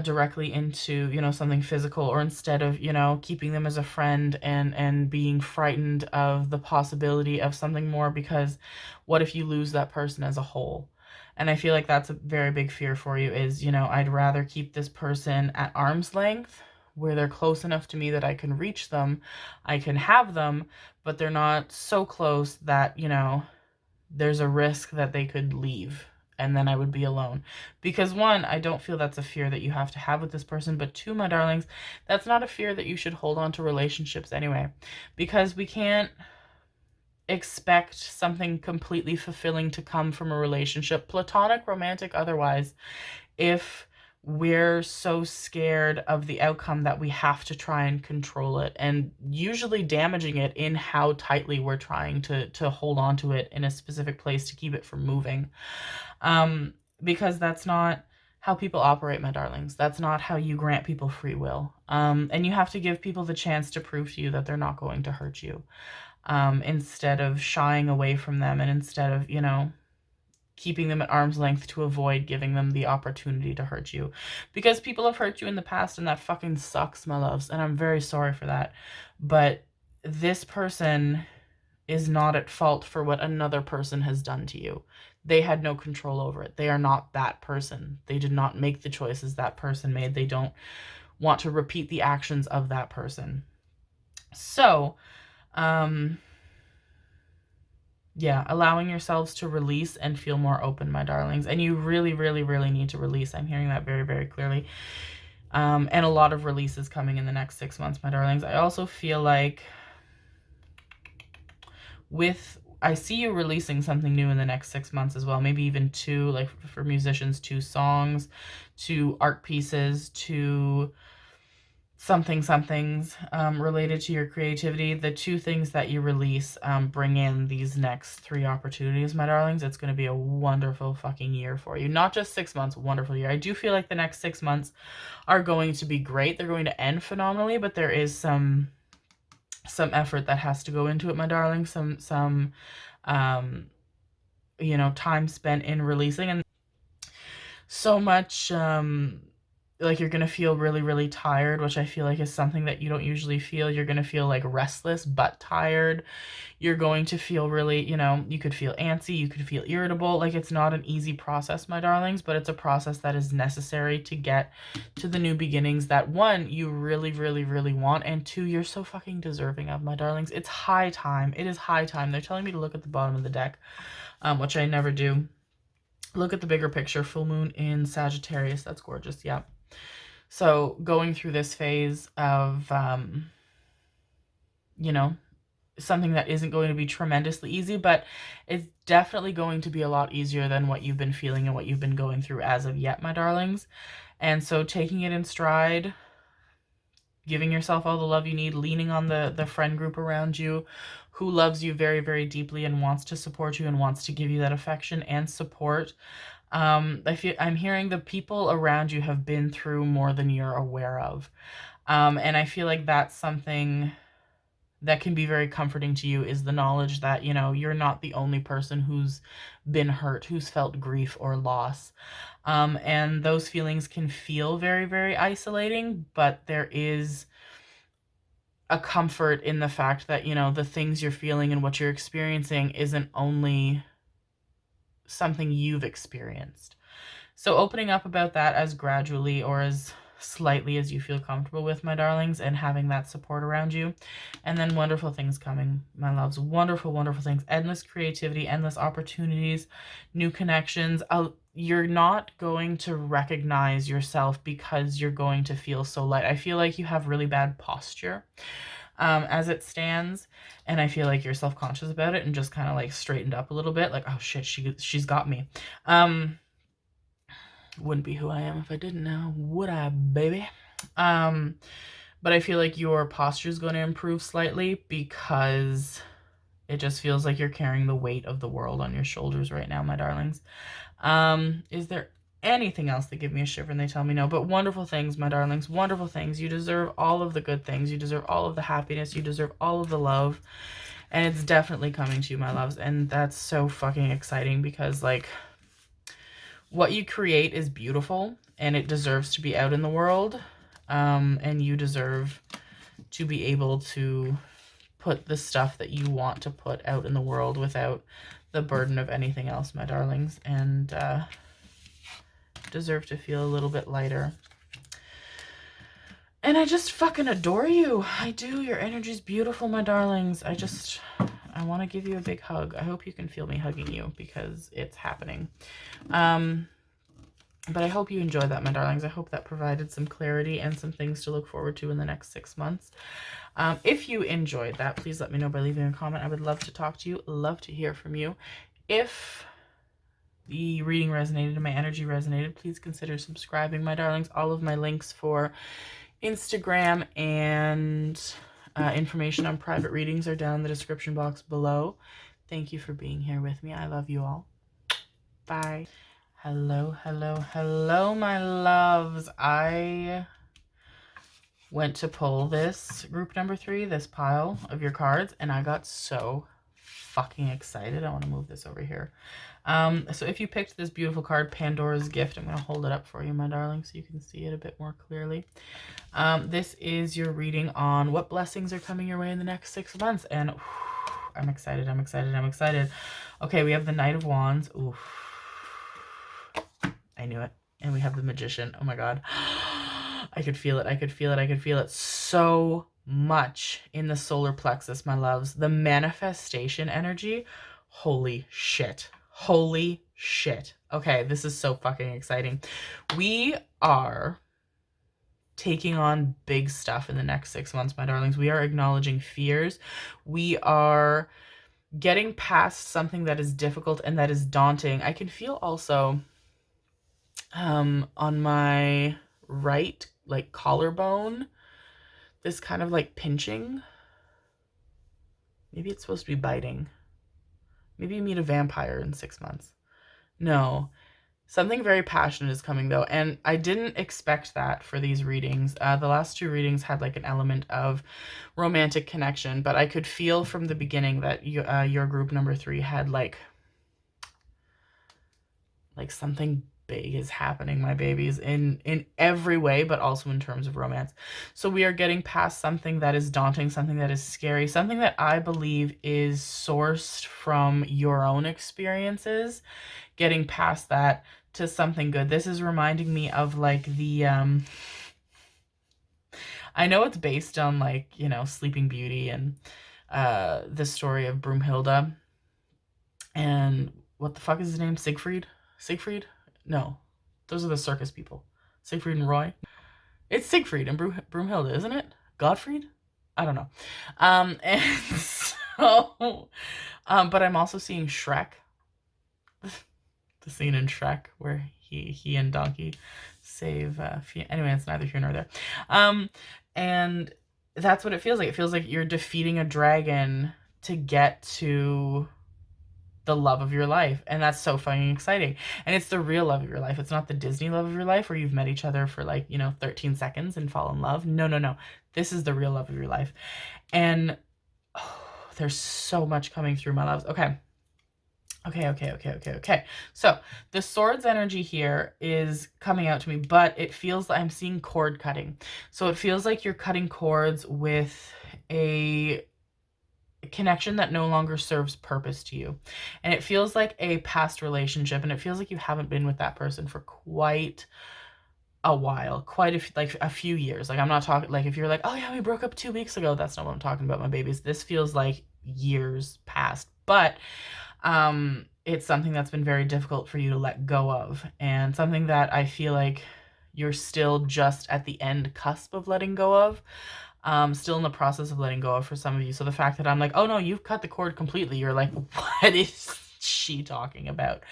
Speaker 1: directly into, something physical, or instead of, keeping them as a friend and being frightened of the possibility of something more, because what if you lose that person as a whole? And I feel like that's a very big fear for you is, I'd rather keep this person at arm's length, where they're close enough to me that I can reach them, I can have them, but they're not so close that, there's a risk that they could leave and then I would be alone. Because one, I don't feel that's a fear that you have to have with this person, but two, my darlings, that's not a fear that you should hold on to relationships anyway, because we can't expect something completely fulfilling to come from a relationship, platonic, romantic, otherwise, if we're so scared of the outcome that we have to try and control it, and usually damaging it in how tightly we're trying to hold on to it in a specific place to keep it from moving. Because that's not how people operate, my darlings. That's not how you grant people free will. And you have to give people the chance to prove to you that they're not going to hurt you. Instead of shying away from them, and instead of, keeping them at arm's length to avoid giving them the opportunity to hurt you. Because people have hurt you in the past, and that fucking sucks, my loves, and I'm very sorry for that. But this person is not at fault for what another person has done to you. They had no control over it. They are not that person. They did not make the choices that person made. They don't want to repeat the actions of that person. So, yeah, allowing yourselves to release and feel more open, my darlings. And you really, really, really need to release. I'm hearing that very, very clearly. And a lot of releases coming in the next 6 months, my darlings. I also feel like I see you releasing something new in the next 6 months as well. Maybe even 2, like for musicians, 2 songs, 2 art pieces, 2 somethings related to your creativity. The 2 things that you release bring in these next 3 opportunities, my darlings. It's going to be a wonderful fucking year for you. Not just 6 months, wonderful year. I do feel like the next 6 months are going to be great. They're going to end phenomenally, but there is some effort that has to go into it, my darling. Some time spent in releasing, and so much like you're going to feel really, really tired, which I feel like is something that you don't usually feel. You're going to feel like restless but tired. You're going to feel really, you could feel antsy, you could feel irritable. Like, it's not an easy process, my darlings, but it's a process that is necessary to get to the new beginnings that, one, you really, really, really want, and 2, you're so fucking deserving of, my darlings. It's high time. It is high time. They're telling me to look at the bottom of the deck, which I never do. Look at the bigger picture. Full moon in Sagittarius. That's gorgeous. Yeah. So going through this phase of, something that isn't going to be tremendously easy, but it's definitely going to be a lot easier than what you've been feeling and what you've been going through as of yet, my darlings. And so taking it in stride, giving yourself all the love you need, leaning on the friend group around you who loves you very, very deeply and wants to support you and wants to give you that affection and support. I'm hearing the people around you have been through more than you're aware of. And I feel like that's something that can be very comforting to you, is the knowledge that, you're not the only person who's been hurt, who's felt grief or loss. And those feelings can feel very, very isolating, but there is a comfort in the fact that, you know, the things you're feeling and what you're experiencing isn't only something you've experienced. So opening up about that as gradually or as slightly as you feel comfortable with, my darlings, and having that support around you. And then wonderful things coming, my loves. Wonderful, wonderful things. Endless creativity, endless opportunities, new connections. You're not going to recognize yourself because you're going to feel so light. I feel like you have really bad posture as it stands, and I feel like you're self-conscious about it and just kind of like straightened up a little bit, like, oh shit, she's got me. Wouldn't be who I am if I didn't know, would I, baby? But I feel like your posture is going to improve slightly because it just feels like you're carrying the weight of the world on your shoulders right now, my darlings. Is there anything else? They give me a shiver and they tell me no. But wonderful things, my darlings, wonderful things. You deserve all of the good things. You deserve all of the happiness. You deserve all of the love. And it's definitely coming to you, my loves. And that's so fucking exciting because, like, what you create is beautiful and it deserves to be out in the world. And you deserve to be able to put the stuff that you want to put out in the world without the burden of anything else, my darlings. And deserve to feel a little bit lighter. And I just fucking adore you. I do. Your energy's beautiful, my darlings. I want to give you a big hug. I hope you can feel me hugging you because it's happening. But I hope you enjoyed that, my darlings. I hope that provided some clarity and some things to look forward to in the next 6 months. If you enjoyed that, please let me know by leaving a comment. I would love to talk to you. Love to hear from you. If the reading resonated and my energy resonated, please consider subscribing, my darlings. All of my links for Instagram and information on private readings are down in the description box below. Thank you for being here with me. I love you all. Bye. Hello, hello, hello, my loves. I went to pull this group number 3, this pile of your cards, and I got so fucking excited. I want to move this over here. So if you picked this beautiful card, Pandora's Gift, I'm going to hold it up for you, my darling, so you can see it a bit more clearly. This is your reading on what blessings are coming your way in the next 6 months. And I'm excited, I'm excited, I'm excited. Okay, we have the Knight of Wands. Ooh, I knew it. And we have the Magician. Oh my God. I could feel it. I could feel it. I could feel it so much in the solar plexus, my loves. The manifestation energy. Holy shit. Holy shit. Okay, this is so fucking exciting. We are taking on big stuff in the next 6 months, my darlings. We are acknowledging fears. We are getting past something that is difficult and that is daunting. I can feel also on my right, like, collarbone, this kind of like pinching. Maybe it's supposed to be biting. Maybe you meet a vampire in 6 months. No, something very passionate is coming though, and I didn't expect that for these readings. The last 2 readings had like an element of romantic connection, but I could feel from the beginning that your group number 3 had like something big is happening, my babies, in every way, but also in terms of romance. So we are getting past something that is daunting, something that is scary, something that I believe is sourced from your own experiences, getting past that to something good. This is reminding me of like the I know it's based on, like, you know, Sleeping Beauty and the story of Broomhilda and what the fuck is his name? Siegfried? No, those are the circus people. Siegfried and Roy. It's Siegfried and Broomhilda, isn't it? Gottfried? I don't know. And so, but I'm also seeing Shrek. The scene in Shrek where he and Donkey save anyway, it's neither here nor there. And that's what it feels like. It feels like you're defeating a dragon to get to the love of your life, and that's so fucking exciting. And it's the real love of your life. It's not the Disney love of your life where you've met each other for, like, you know, 13 seconds and fall in love. No. This is the real love of your life. And there's so much coming through, my loves. Okay. So the Swords energy here is coming out to me, but it feels like I'm seeing cord cutting. So it feels like you're cutting cords with a connection that no longer serves purpose to you. And it feels like a past relationship, and it feels like you haven't been with that person for quite a while, like a few years. Like, I'm not talking like if you're like, oh yeah, we broke up 2 weeks ago. That's not what I'm talking about, my babies. This feels like years past, but it's something that's been very difficult for you to let go of, and something that I feel like you're still just at the end cusp of letting go of. Still in the process of letting go of for some of you. So the fact that I'm like, oh no, you've cut the cord completely, you're like, what is she talking about?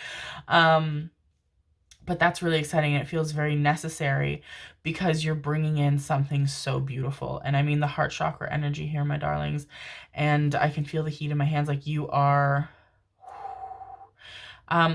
Speaker 1: But that's really exciting, and it feels very necessary because you're bringing in something so beautiful. And I mean the heart chakra energy here, my darlings, and I can feel the heat in my hands. Like, you are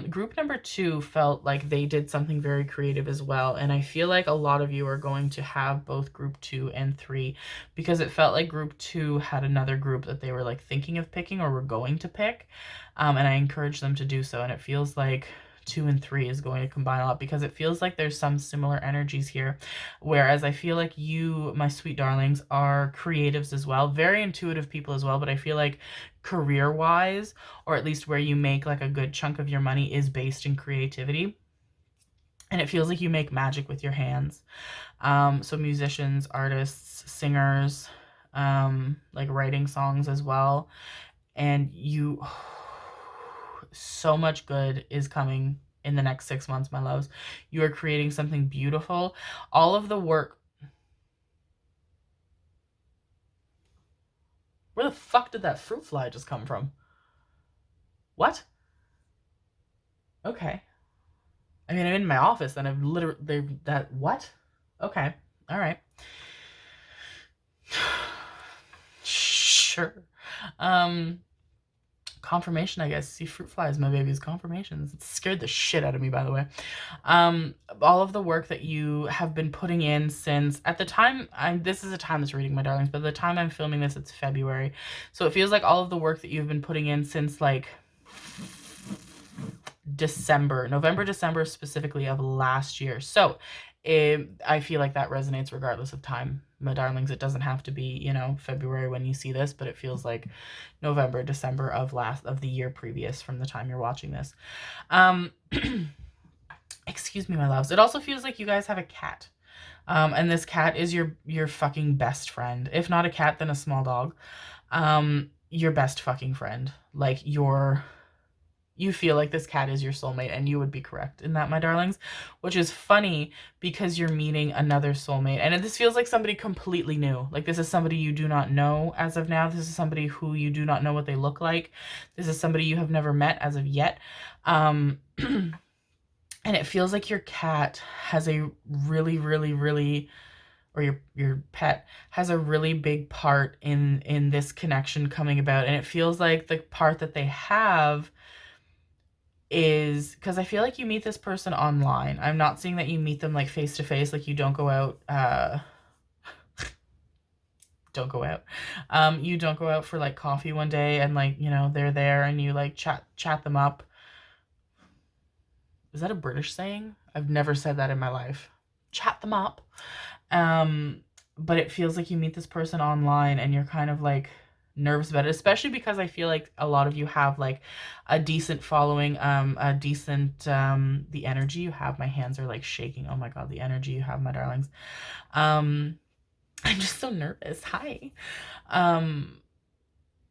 Speaker 1: group number 2 felt like they did something very creative as well. And I feel like a lot of you are going to have both group 2 and 3, because it felt like group 2 had another group that they were like thinking of picking or were going to pick. And I encouraged them to do so. And it feels like 2 and 3 is going to combine a lot, because it feels like there's some similar energies here. Whereas I feel like you, my sweet darlings, are creatives as well, very intuitive people as well. But I feel like career-wise, or at least where you make like a good chunk of your money, is based in creativity. And it feels like you make magic with your hands. So musicians, artists, singers, like writing songs as well. And you, so much good is coming in the next 6 months, my loves. You are creating something beautiful. All of the work. Where the fuck did that fruit fly just come from? What? Okay. I mean, I'm in my office and I've literally, what? Okay. All right. Sure. Confirmation, I guess. See, fruit flies, my baby's confirmations. It scared the shit out of me, by the way. All of the work that you have been putting in since, at the time, this is a timeless reading, my darlings, but at the time I'm filming this, it's February. So it feels like all of the work that you've been putting in since like November, December specifically of last year. So I feel like that resonates regardless of time, my darlings. It doesn't have to be, February when you see this, but it feels like November, December of the year previous from the time you're watching this. Excuse me, my loves. It also feels like you guys have a cat. And this cat is your fucking best friend. If not a cat, then a small dog. Your best fucking friend. Like, you feel like this cat is your soulmate, and you would be correct in that, my darlings, which is funny because you're meeting another soulmate. And this feels like somebody completely new. Like, this is somebody you do not know as of now. This is somebody who you do not know what they look like. This is somebody you have never met as of yet. And it feels like your cat has a really, really, really, or your pet has a really big part in this connection coming about. And it feels like the part that they have is, because I feel like you meet this person online. I'm not seeing that you meet them like face to face, like you don't go out, don't go out. You don't go out for like coffee one day and like, they're there and you like chat them up. Is that a British saying? I've never said that in my life. Chat them up. But it feels like you meet this person online and you're kind of like nervous about it, especially because I feel like a lot of you have like a decent following, the energy you have, my hands are like shaking. Oh my God, the energy you have, my darlings. I'm just so nervous. Hi.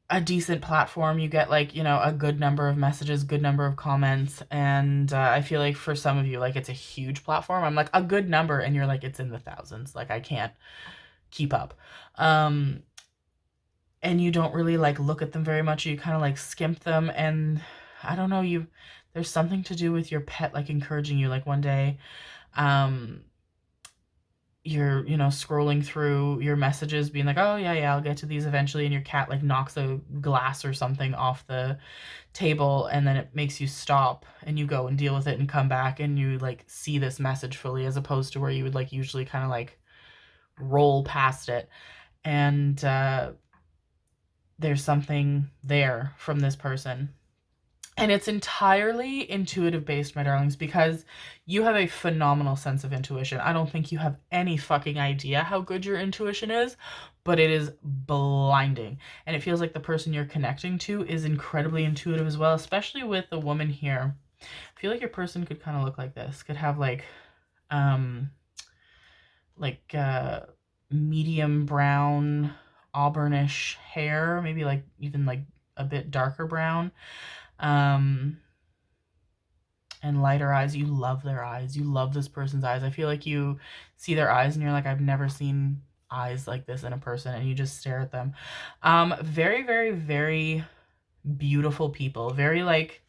Speaker 1: A decent platform. You get like, a good number of messages, good number of comments. And I feel like for some of you, like, it's a huge platform. I'm like, a good number. And you're like, it's in the thousands. Like, I can't keep up. And you don't really like look at them very much. You kind of like skimp them. And I don't know, there's something to do with your pet, like encouraging you. Like one day, you're, scrolling through your messages being like, oh yeah, I'll get to these eventually. And your cat like knocks a glass or something off the table. And then it makes you stop and you go and deal with it and come back and you like see this message fully, as opposed to where you would like usually kind of like roll past it. And, there's something there from this person. And it's entirely intuitive based, my darlings, because you have a phenomenal sense of intuition. I don't think you have any fucking idea how good your intuition is, but it is blinding. And it feels like the person you're connecting to is incredibly intuitive as well, especially with the woman here. I feel like your person could kind of look like this, could have like medium brown auburnish hair, maybe like even like a bit darker brown, and lighter eyes. You love their eyes. You love this person's eyes. I feel like you see their eyes and you're like, I've never seen eyes like this in a person, and you just stare at them. Very, very, very beautiful people. Very like,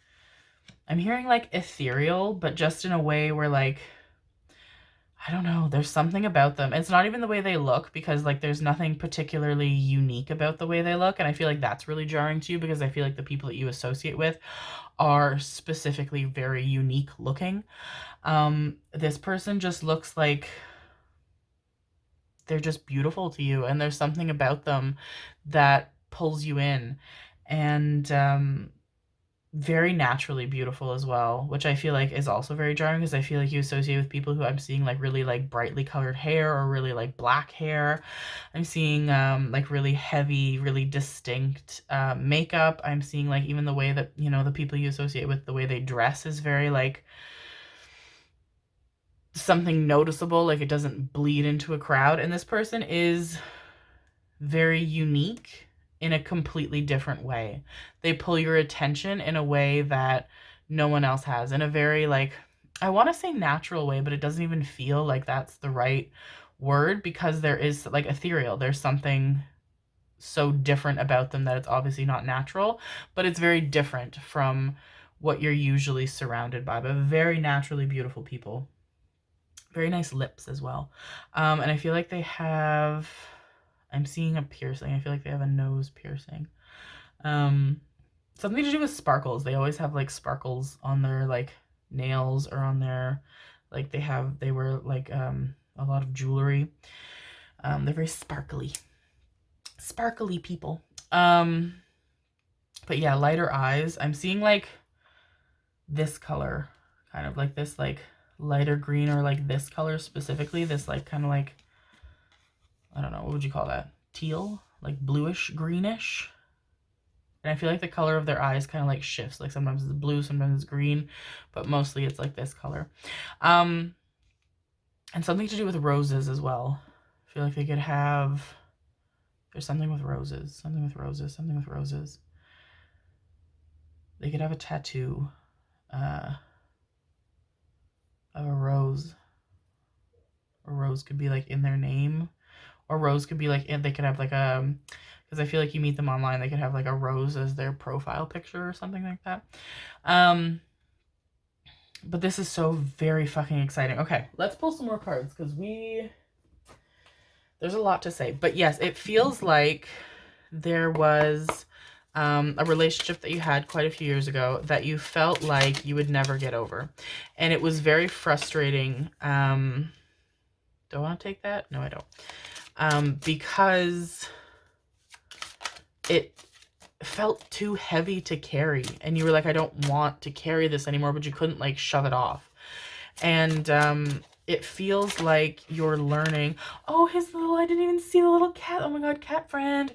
Speaker 1: I'm hearing like ethereal, but just in a way where like, I don't know, there's something about them. It's not even the way they look, because like there's nothing particularly unique about the way they look, and I feel like that's really jarring to you, because I feel like the people that you associate with are specifically very unique looking. This person just looks like they're just beautiful to you, and there's something about them that pulls you in, and very naturally beautiful as well, which I feel like is also very jarring, because I feel like you associate with people who I'm seeing like really like brightly colored hair or really like black hair. I'm seeing like really heavy, really distinct makeup. I'm seeing like even the way that, you know, the people you associate with, the way they dress is very like something noticeable, like it doesn't bleed into a crowd. And this person is very unique in a completely different way. They pull your attention in a way that no one else has, in a very like, I want to say natural way, but it doesn't even feel like that's the right word, because there is like ethereal. There's something so different about them that it's obviously not natural, but it's very different from what you're usually surrounded by. But very naturally beautiful people. Very nice lips as well. And I feel like they have, I'm seeing a piercing. I feel like they have a nose piercing. Something to do with sparkles. They always have like sparkles on their like nails, or on their, like they wear like a lot of jewelry. They're very sparkly people. But yeah, lighter eyes. I'm seeing like this color, kind of like this like lighter green, or like this color specifically, this like kind of like, I don't know, what would you call that? Teal, like bluish, greenish. And I feel like the color of their eyes kind of like shifts. Like sometimes it's blue, sometimes it's green, but mostly it's like this color. And something to do with roses as well. I feel like they could have, there's something with roses, something with roses, something with roses. They could have a tattoo of a rose. A rose could be like in their name, or rose could be like, they could have like a, because I feel like you meet them online, they could have like a rose as their profile picture or something like that. But this is so very fucking exciting. Okay, let's pull some more cards, because there's a lot to say. But yes, it feels like there was a relationship that you had quite a few years ago that you felt like you would never get over. And it was very frustrating. Do I want to take that? No, I don't. Because it felt too heavy to carry, and you were like, I don't want to carry this anymore, but you couldn't like shove it off. And it feels like you're learning. Oh, I didn't even see the little cat. Oh my god, cat friend.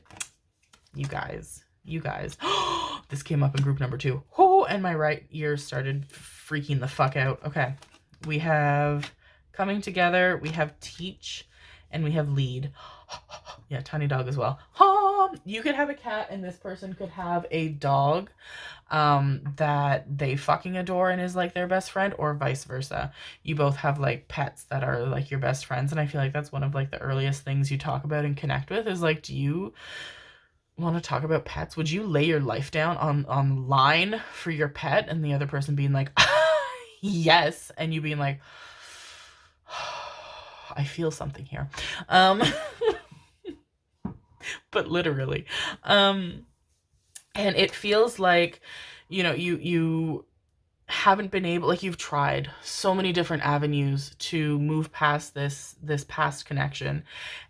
Speaker 1: You guys. This came up in group number 2. Oh, and my right ear started freaking the fuck out. Okay, we have coming together, we have teach, and we have lead. Yeah, tiny dog as well. You could have a cat, and this person could have a dog that they fucking adore and is like their best friend, or vice versa. You both have like pets that are like your best friends, and I feel like that's one of like the earliest things you talk about and connect with is like, do you want to talk about pets? Would you lay your life down on line for your pet? And the other person being like, yes, and you being like, I feel something here. But literally. And it feels like, you know, you haven't been able, like you've tried so many different avenues to move past this past connection,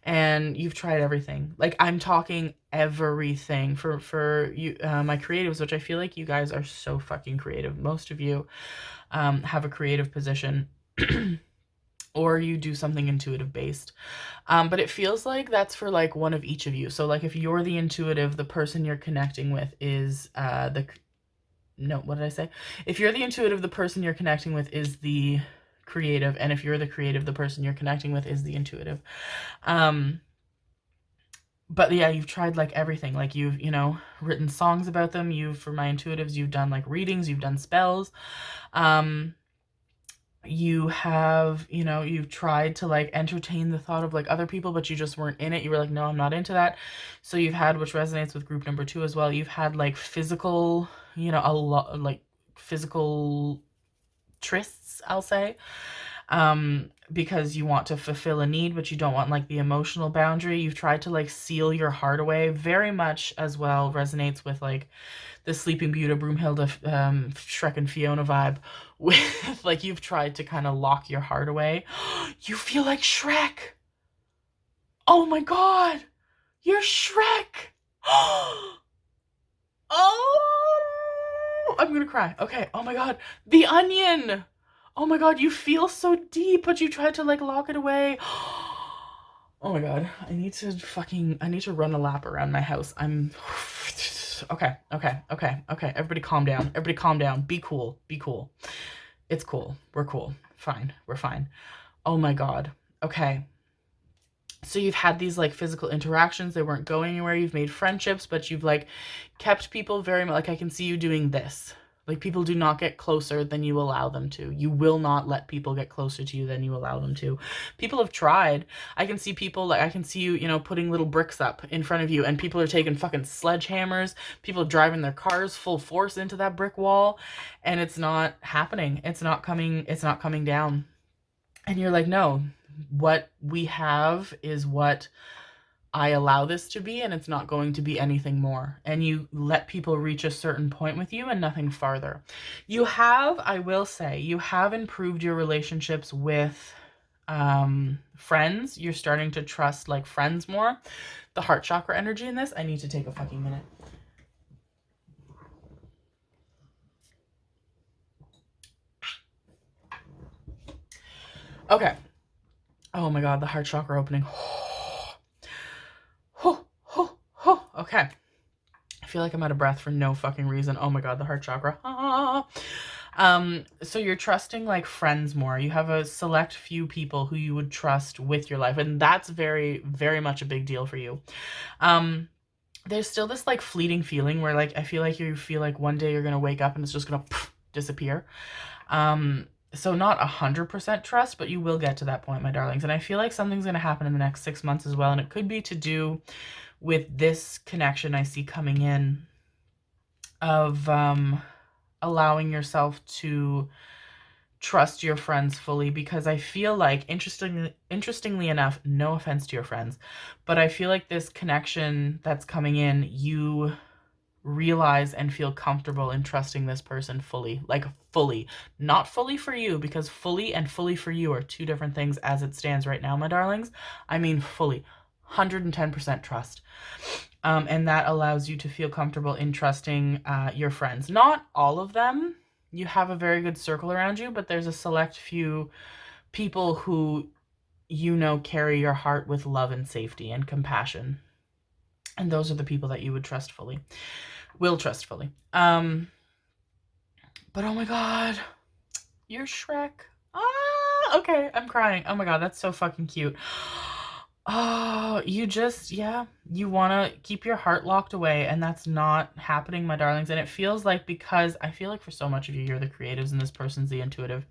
Speaker 1: and you've tried everything. Like I'm talking everything for you, my creatives, which I feel like you guys are so fucking creative. Most of you have a creative position. or you do something intuitive based. But it feels like that's for like one of each of you. So like if you're the intuitive, the person you're connecting with is what did I say? If you're the intuitive, the person you're connecting with is the creative, and if you're the creative, the person you're connecting with is the intuitive. But yeah, you've tried like everything. Like you've, written songs about them. For my intuitives, you've done like readings, you've done spells. You have, you've tried to like entertain the thought of like other people, but you just weren't in it. You were like, no, I'm not into that. So you've had, which resonates with group number 2 as well, you've had like physical, a lot like physical trysts, I'll say, because you want to fulfill a need, but you don't want like the emotional boundary. You've tried to like seal your heart away. Very much as well resonates with like the Sleeping Beauty, Broomhilda, Shrek and Fiona vibe, with like you've tried to kind of lock your heart away. You feel like Shrek. Oh my god, you're Shrek. Oh, I'm gonna cry. Okay. Oh my god, the Onion. Oh my god, you feel so deep, but you tried to like lock it away. Oh my god, I need to run a lap around my house. Okay. Everybody calm down. Everybody calm down. Be cool. Be cool. It's cool. We're cool. Fine. We're fine. Oh my god. Okay. So you've had these like physical interactions. They weren't going anywhere. You've made friendships, but you've like kept people very much, like I can see you doing this. Like people do not get closer than you allow them to. You will not let people get closer to you than you allow them to. People have tried. I can see people, like I can see you, putting little bricks up in front of you, and people are taking fucking sledgehammers. People are driving their cars full force into that brick wall, and it's not happening. It's not coming down. And you're like, no, what we have is what I allow this to be, and it's not going to be anything more. And you let people reach a certain point with you and nothing farther. You have, I will say, you have improved your relationships with friends. You're starting to trust like friends more. The heart chakra energy in this, I need to take a fucking minute. Okay. Oh my god, the heart chakra opening. Okay. I feel like I'm out of breath for no fucking reason. Oh my god, the heart chakra. So you're trusting like friends more. You have a select few people who you would trust with your life, and that's very, very much a big deal for you. There's still this like fleeting feeling where like I feel like you feel like one day you're gonna wake up and it's just gonna disappear. So not 100% trust, but you will get to that point, my darlings. And I feel like something's gonna happen in the next 6 months as well, and it could be to do with this connection I see coming in of allowing yourself to trust your friends fully, because I feel like, interestingly enough, no offense to your friends, but I feel like this connection that's coming in, you realize and feel comfortable in trusting this person fully, like fully, not fully for you, because fully and fully for you are two different things as it stands right now, my darlings. I mean fully, 110% trust. And that allows you to feel comfortable in trusting your friends. Not all of them. You have a very good circle around you, but there's a select few people who carry your heart with love and safety and compassion. And those are the people that you would trust fully. Will trust fully. But oh my god, you're Shrek. Okay, I'm crying. Oh my god, that's so fucking cute. Oh, you want to keep your heart locked away, and that's not happening, my darlings. And it feels like, because I feel like for so much of you, you're the creatives and this person's the intuitive,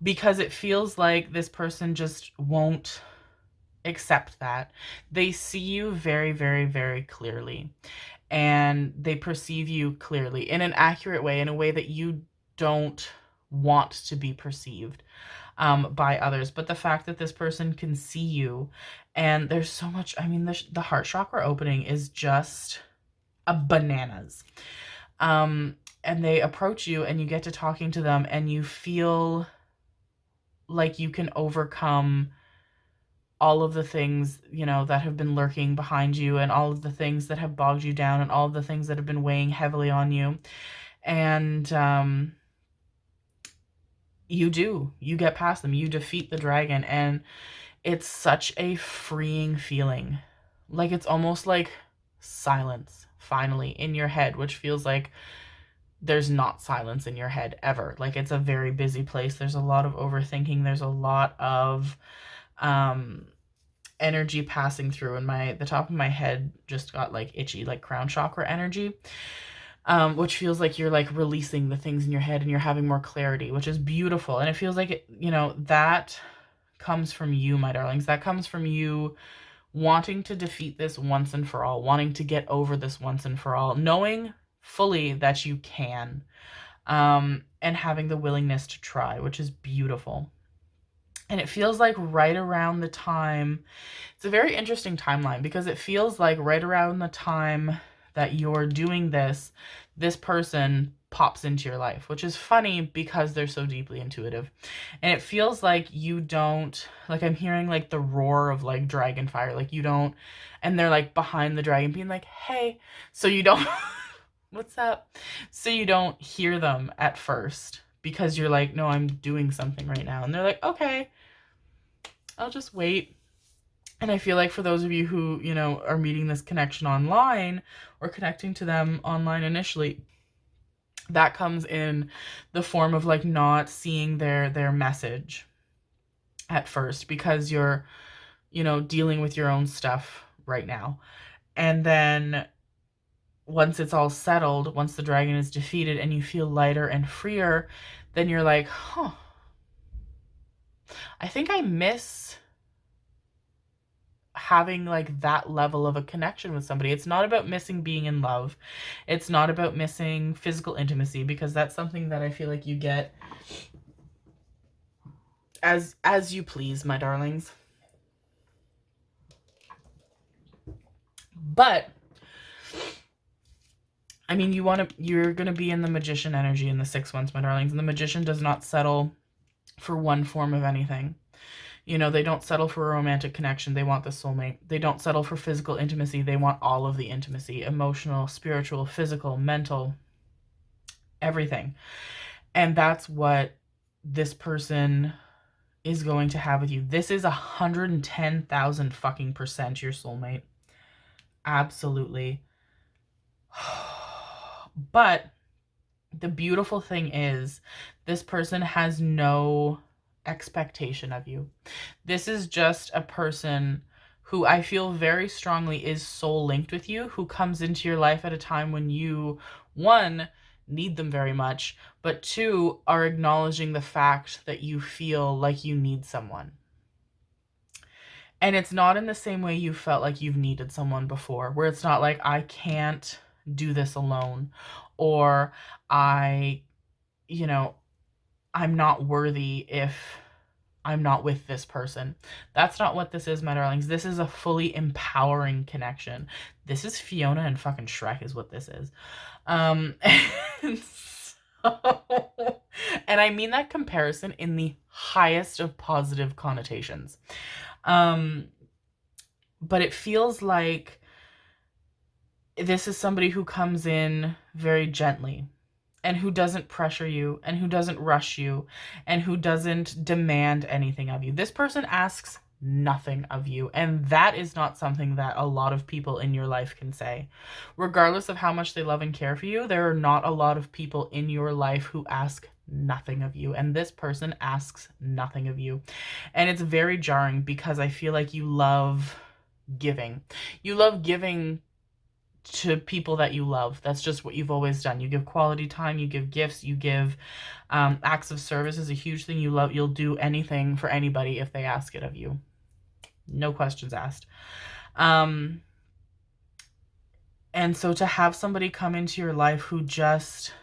Speaker 1: because it feels like this person just won't accept that. They see you very, very, very clearly, and they perceive you clearly in an accurate way, in a way that you don't want to be perceived by others. But the fact that this person can see you, and there's so much, I mean, the heart chakra opening is just a bananas. And they approach you, and you get to talking to them, and you feel like you can overcome all of the things, that have been lurking behind you, and all of the things that have bogged you down, and all of the things that have been weighing heavily on you. And you get past them, you defeat the dragon, and it's such a freeing feeling. Like, it's almost like silence finally in your head, which feels like there's not silence in your head ever. Like, it's a very busy place. There's a lot of overthinking. There's a lot of energy passing through, and the top of my head just got like itchy, like crown chakra energy, which feels like you're like releasing the things in your head and you're having more clarity, which is beautiful. And it feels like, that comes from you, my darlings. That comes from you wanting to defeat this once and for all, wanting to get over this once and for all, knowing fully that you can, and having the willingness to try, which is beautiful. And it feels like right around the time, it's a very interesting timeline, because it feels like right around the time that you're doing this, this person pops into your life, which is funny because they're so deeply intuitive. And it feels like you don't, like, I'm hearing like the roar of like dragon fire, like you don't, and they're like behind the dragon being like, hey, so you don't, what's up? So you don't hear them at first because you're like, no, I'm doing something right now. And they're like, okay, I'll just wait. And I feel like for those of you who, are meeting this connection online or connecting to them online initially, that comes in the form of like not seeing their message at first because you're, dealing with your own stuff right now. And then once it's all settled, once the dragon is defeated and you feel lighter and freer, then you're like, huh, I think I miss having like that level of a connection with somebody. It's not about missing being in love. It's not about missing physical intimacy, because that's something that I feel like you get as you please, my darlings. But I mean, you're going to be in the magician energy in the 6 months, my darlings, and the magician does not settle for one form of anything. They don't settle for a romantic connection. They want the soulmate. They don't settle for physical intimacy. They want all of the intimacy, emotional, spiritual, physical, mental, everything. And that's what this person is going to have with you. This is 110,000 fucking % your soulmate. Absolutely. But the beautiful thing is this person has no expectation of you. This is just a person who I feel very strongly is soul linked with you, who comes into your life at a time when you, one, need them very much, but two, are acknowledging the fact that you feel like you need someone. And it's not in the same way you felt like you've needed someone before, where it's not like, I can't do this alone, or I'm not worthy if I'm not with this person. That's not what this is, my darlings. This is a fully empowering connection. This is Fiona and fucking Shrek is what this is. And, and I mean that comparison in the highest of positive connotations. But it feels like this is somebody who comes in very gently, and who doesn't pressure you, and who doesn't rush you, and who doesn't demand anything of you. This person asks nothing of you, and that is not something that a lot of people in your life can say. Regardless of how much they love and care for you, there are not a lot of people in your life who ask nothing of you, and this person asks nothing of you. And it's very jarring, because I feel like you love giving. You love giving to people that you love. That's just what you've always done. You give quality time, you give gifts, you give acts of service is a huge thing you love. You'll do anything for anybody if they ask it of you. No questions asked. And so to have somebody come into your life who just,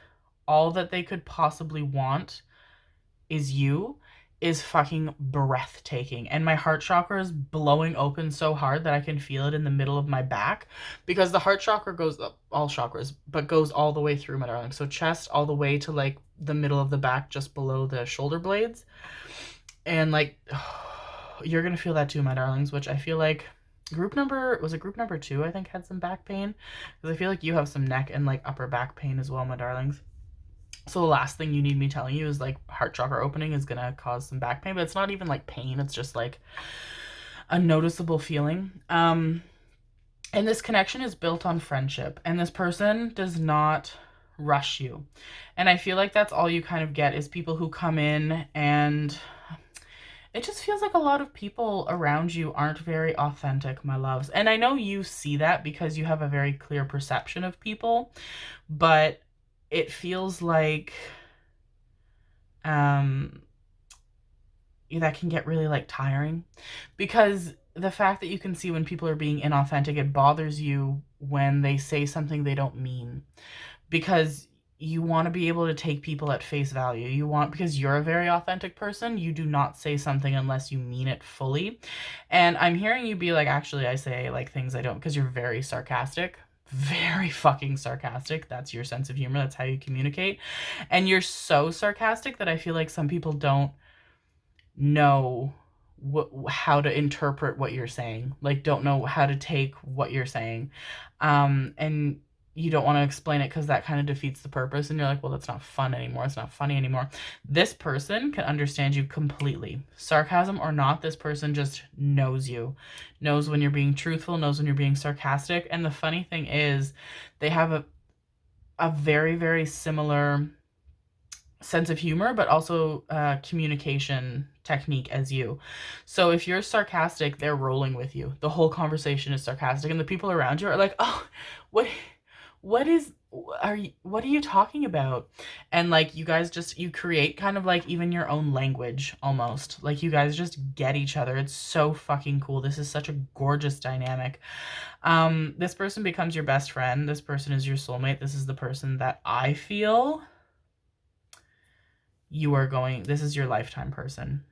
Speaker 1: all that they could possibly want is you, is fucking breathtaking. And my heart chakra is blowing open so hard that I can feel it in the middle of my back, because the heart chakra goes up, all chakras, but goes all the way through, my darling. So chest all the way to like the middle of the back, just below the shoulder blades. And like, you're gonna feel that too, my darlings, which I feel like group number 2, I think, had some back pain, because I feel like you have some neck and like upper back pain as well, my darlings. So the last thing you need me telling you is like heart chakra opening is gonna cause some back pain, but it's not even like pain, it's just like a noticeable feeling. And this connection is built on friendship, and this person does not rush you. And I feel like that's all you kind of get is people who come in, and it just feels like a lot of people around you aren't very authentic, my loves. And I know you see that because you have a very clear perception of people, but it feels like um that can get really like tiring, because the fact that you can see when people are being inauthentic, it bothers you when they say something they don't mean, because you want to be able to take people at face value. You want, because you're a very authentic person, you do not say something unless you mean it fully. And I'm hearing you be like, actually, I say like things I don't, because you're very sarcastic. Very fucking sarcastic. That's your sense of humor. That's how you communicate. And you're so sarcastic that I feel like some people don't know how to interpret what you're saying, like don't know how to take what you're saying, and you don't want to explain it because that kind of defeats the purpose, and you're like, well, that's not fun anymore, it's not funny anymore. This person can understand you completely, sarcasm or not. This person just knows you, knows when you're being truthful, knows when you're being sarcastic. And the funny thing is, they have a very, very similar sense of humor, but also communication technique as you. So if you're sarcastic, they're rolling with you. The whole conversation is sarcastic, and the people around you are like, "Oh, what, what are you talking about?" And like you guys just, you create kind of like even your own language almost. Like you guys just get each other. It's so fucking cool. This is such a gorgeous dynamic. This person becomes your best friend. This person is your soulmate. This is the person that I feel this is your lifetime person.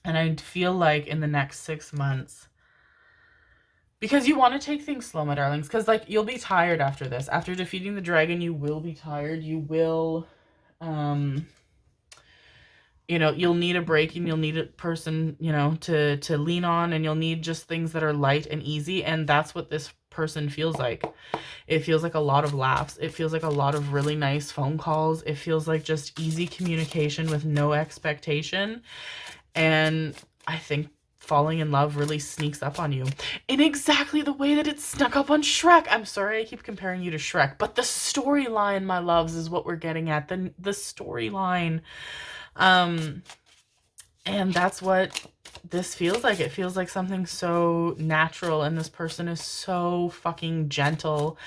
Speaker 1: And I feel like in the next 6 months, because you want to take things slow, my darlings, because like you'll be tired after this. After defeating the dragon, you will be tired. You will, you'll need a break, and you'll need a person, to lean on, and you'll need just things that are light and easy. And that's what this person feels like. It feels like a lot of laughs. It feels like a lot of really nice phone calls. It feels like just easy communication with no expectation. And I think falling in love really sneaks up on you in exactly the way that it snuck up on Shrek. I'm sorry I keep comparing you to Shrek, but the storyline, my loves, is what we're getting at. The storyline. And that's what this feels like. It feels like something so natural, and this person is so fucking gentle,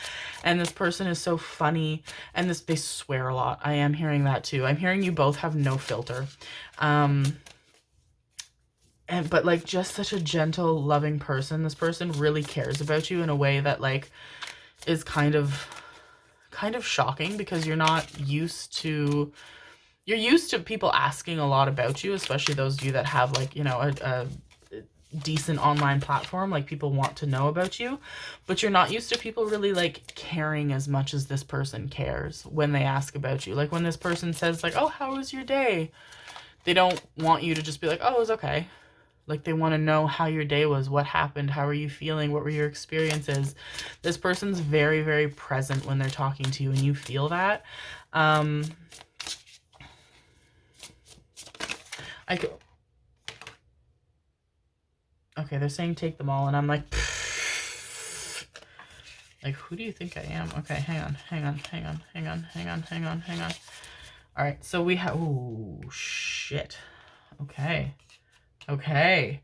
Speaker 1: and this person is so funny, and they swear a lot. I am hearing that too. I'm hearing you both have no filter. But like just such a gentle, loving person. This person really cares about you in a way that like is kind of shocking, because you're used to people asking a lot about you, especially those of you that have like, a decent online platform. Like people want to know about you, but you're not used to people really like caring as much as this person cares when they ask about you. Like when this person says like, oh, how was your day? They don't want you to just be like, oh, it was okay. Like they want to know how your day was, what happened, how are you feeling, what were your experiences. This person's very, very present when they're talking to you, and you feel that. Okay, they're saying take them all, and I'm like, pfft. Like, who do you think I am? Okay, hang on. All right, so we have, oh, shit. Okay. Okay,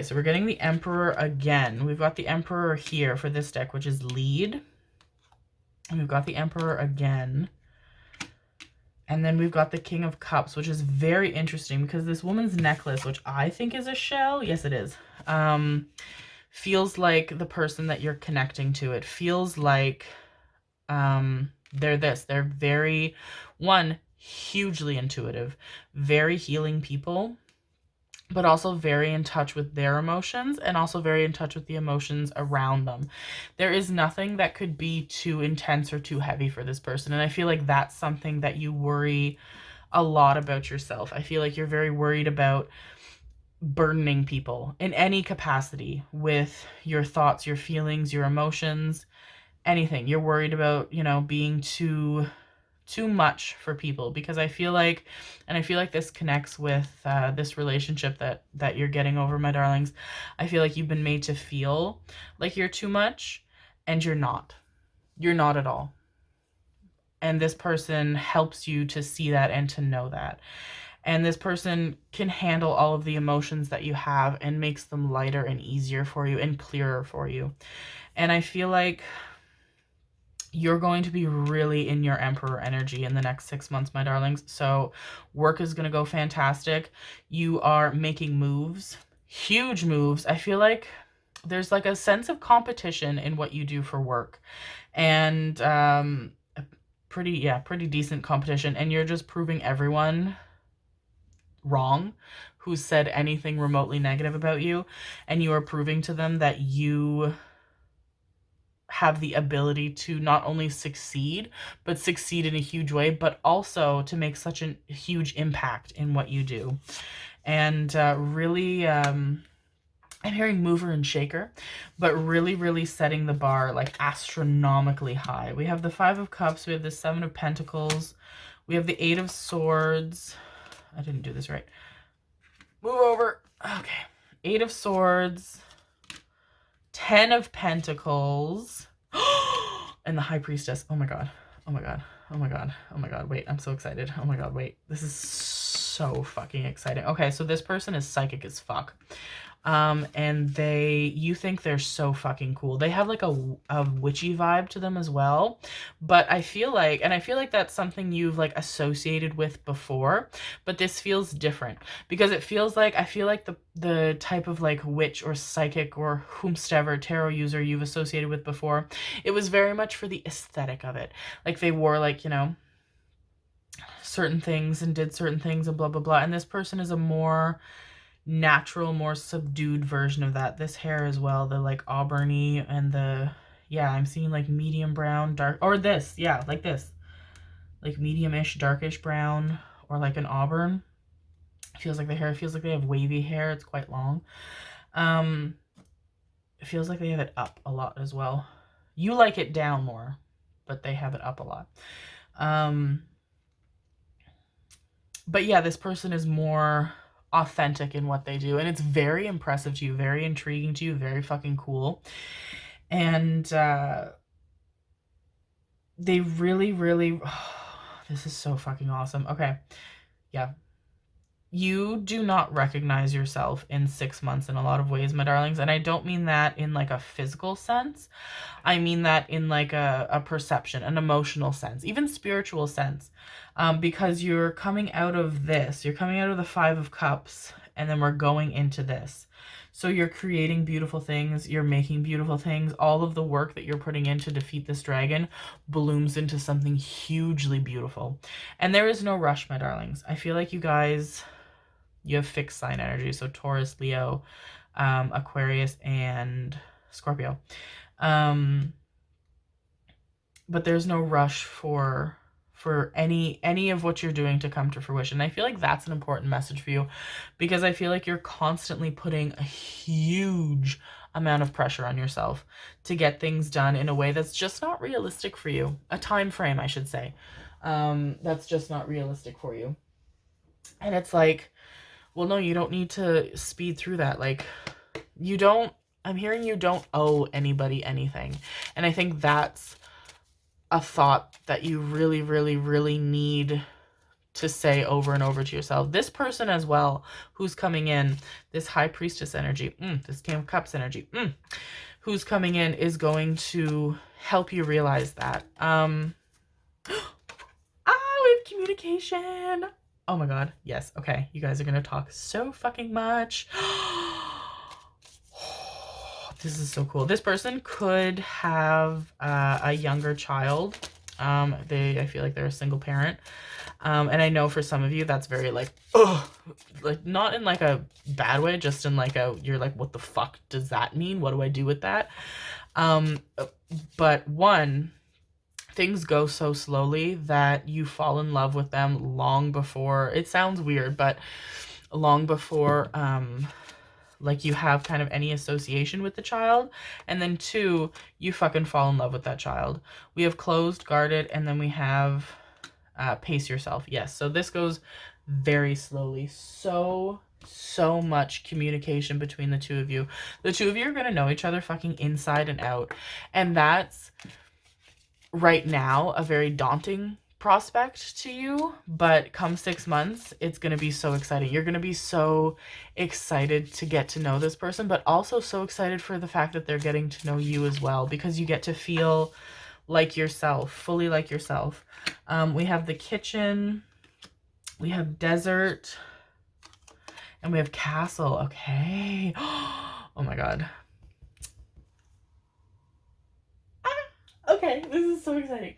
Speaker 1: so we're getting the Emperor again. We've got the Emperor here for this deck, which is lead. And we've got the Emperor again. And then we've got the King of Cups, which is very interesting because this woman's necklace, which I think is a shell, yes it is, feels like the person that you're connecting to. It feels like they're very, hugely intuitive, very healing people, but also very in touch with their emotions, and also very in touch with the emotions around them. There is nothing that could be too intense or too heavy for this person. And I feel like that's something that you worry a lot about yourself. I feel like you're very worried about burdening people in any capacity with your thoughts, your feelings, your emotions, anything. You're worried about, being too too much for people, because I feel like, and I feel like this connects with this relationship that you're getting over, my darlings. I feel like you've been made to feel like you're too much, and you're not. You're not at all. And this person helps you to see that and to know that. And this person can handle all of the emotions that you have and makes them lighter and easier for you and clearer for you. And I feel like you're going to be really in your Emperor energy in the next 6 months, my darlings. So work is going to go fantastic. You are making moves, huge moves. I feel like there's like a sense of competition in what you do for work, and pretty decent competition. And you're just proving everyone wrong who said anything remotely negative about you. And you are proving to them that you have the ability to not only succeed, but succeed in a huge way, but also to make such a huge impact in what you do. And really, I'm hearing mover and shaker, but really, really setting the bar like astronomically high. We have the 5 of Cups, we have the 7 of Pentacles, we have the 8 of Swords. I didn't do this right. Move over. Okay. 8 of Swords, 10 of Pentacles, and the High Priestess. Oh my god. Oh my god. Oh my god. Oh my god. Wait, I'm so excited. Oh my god, wait. This is so fucking exciting. Okay, so this person is psychic as fuck. And you think they're so fucking cool. They have like a witchy vibe to them as well. But I feel like that's something you've like associated with before, but this feels different because it feels like, I feel like the type of like witch or psychic or whomstever tarot user you've associated with before, it was very much for the aesthetic of it. Like they wore like, you know, certain things and did certain things and blah, blah, blah. And this person is a more natural, more subdued version of that. This hair as well, the like auburny and the, yeah, I'm seeing like medium brown, dark, or this, yeah, like this, like medium-ish, darkish brown, or like an auburn. It feels like the hair, feels like they have wavy hair. It's quite long. It feels like they have it up a lot as well. You like it down more, but they have it up a lot. But yeah, this person is more authentic in what they do, and it's very impressive to you, very intriguing to you, very fucking cool. And they really, really, this is so fucking awesome. Okay, yeah. You do not recognize yourself in 6 months in a lot of ways, my darlings. And I don't mean that in like a physical sense. I mean that in like a perception, an emotional sense, even spiritual sense. Because you're coming out of this. You're coming out of the 5 of Cups, and then we're going into this. So you're creating beautiful things. You're making beautiful things. All of the work that you're putting in to defeat this dragon blooms into something hugely beautiful. And there is no rush, my darlings. I feel like you guys, you have fixed sign energy. So Taurus, Leo, Aquarius, and Scorpio. But there's no rush for any of what you're doing to come to fruition. I feel like that's an important message for you, because I feel like you're constantly putting a huge amount of pressure on yourself to get things done in a way that's just not realistic for you. A time frame, I should say, that's just not realistic for you. And it's like, well, no, you don't need to speed through that. Like, you don't, I'm hearing you don't owe anybody anything. And I think that's a thought that you really, really, really need to say over and over to yourself. This person as well, who's coming in, this High Priestess energy, this King of Cups energy, who's coming in is going to help you realize that. We have communication. Oh my god, yes. Okay, you guys are gonna talk so fucking much. This is so cool. This person could have a younger child. I feel like they're a single parent. And I know for some of you that's very like, oh, like not in like a bad way, just in like you're like, what the fuck does that mean? What do I do with that? But one, things go so slowly that you fall in love with them long before, it sounds weird, but long before, like you have kind of any association with the child. And then 2, you fucking fall in love with that child. We have closed, guarded, and then we have pace yourself. Yes. So this goes very slowly. So much communication between the two of you. The two of you are going to know each other fucking inside and out. And that's right now a very daunting prospect to you, but come 6 months, it's going to be so exciting. You're going to be so excited to get to know this person, but also so excited for the fact that they're getting to know you as well, because you get to feel like yourself, fully like yourself. We have the kitchen, we have desert, and we have castle. Okay. Oh my God. Okay, this is so exciting.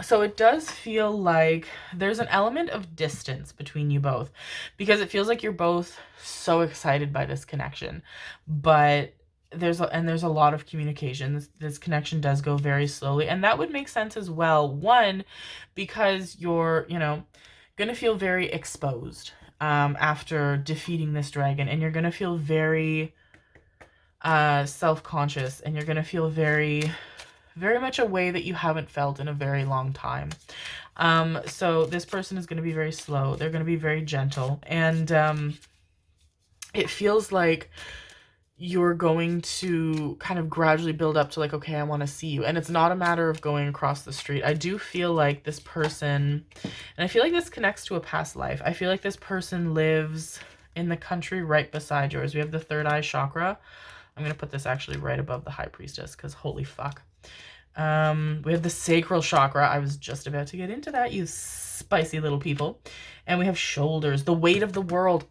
Speaker 1: So it does feel like there's an element of distance between you both, because it feels like you're both so excited by this connection, but there's a lot of communication. This connection does go very slowly, and that would make sense as well. One, because you're, gonna feel very exposed after defeating this dragon, and you're gonna feel very self-conscious, and you're gonna feel very much a way that you haven't felt in a very long time. So this person is going to be very slow. They're going to be very gentle. And it feels like you're going to kind of gradually build up to like, okay, I want to see you. And it's not a matter of going across the street. I do feel like this person, and I feel like this connects to a past life. I feel like this person lives in the country right beside yours. We have the third eye chakra. I'm going to put this actually right above the high priestess, because holy fuck. We have the sacral chakra. I was just about to get into that, you spicy little people. And we have shoulders, the weight of the world.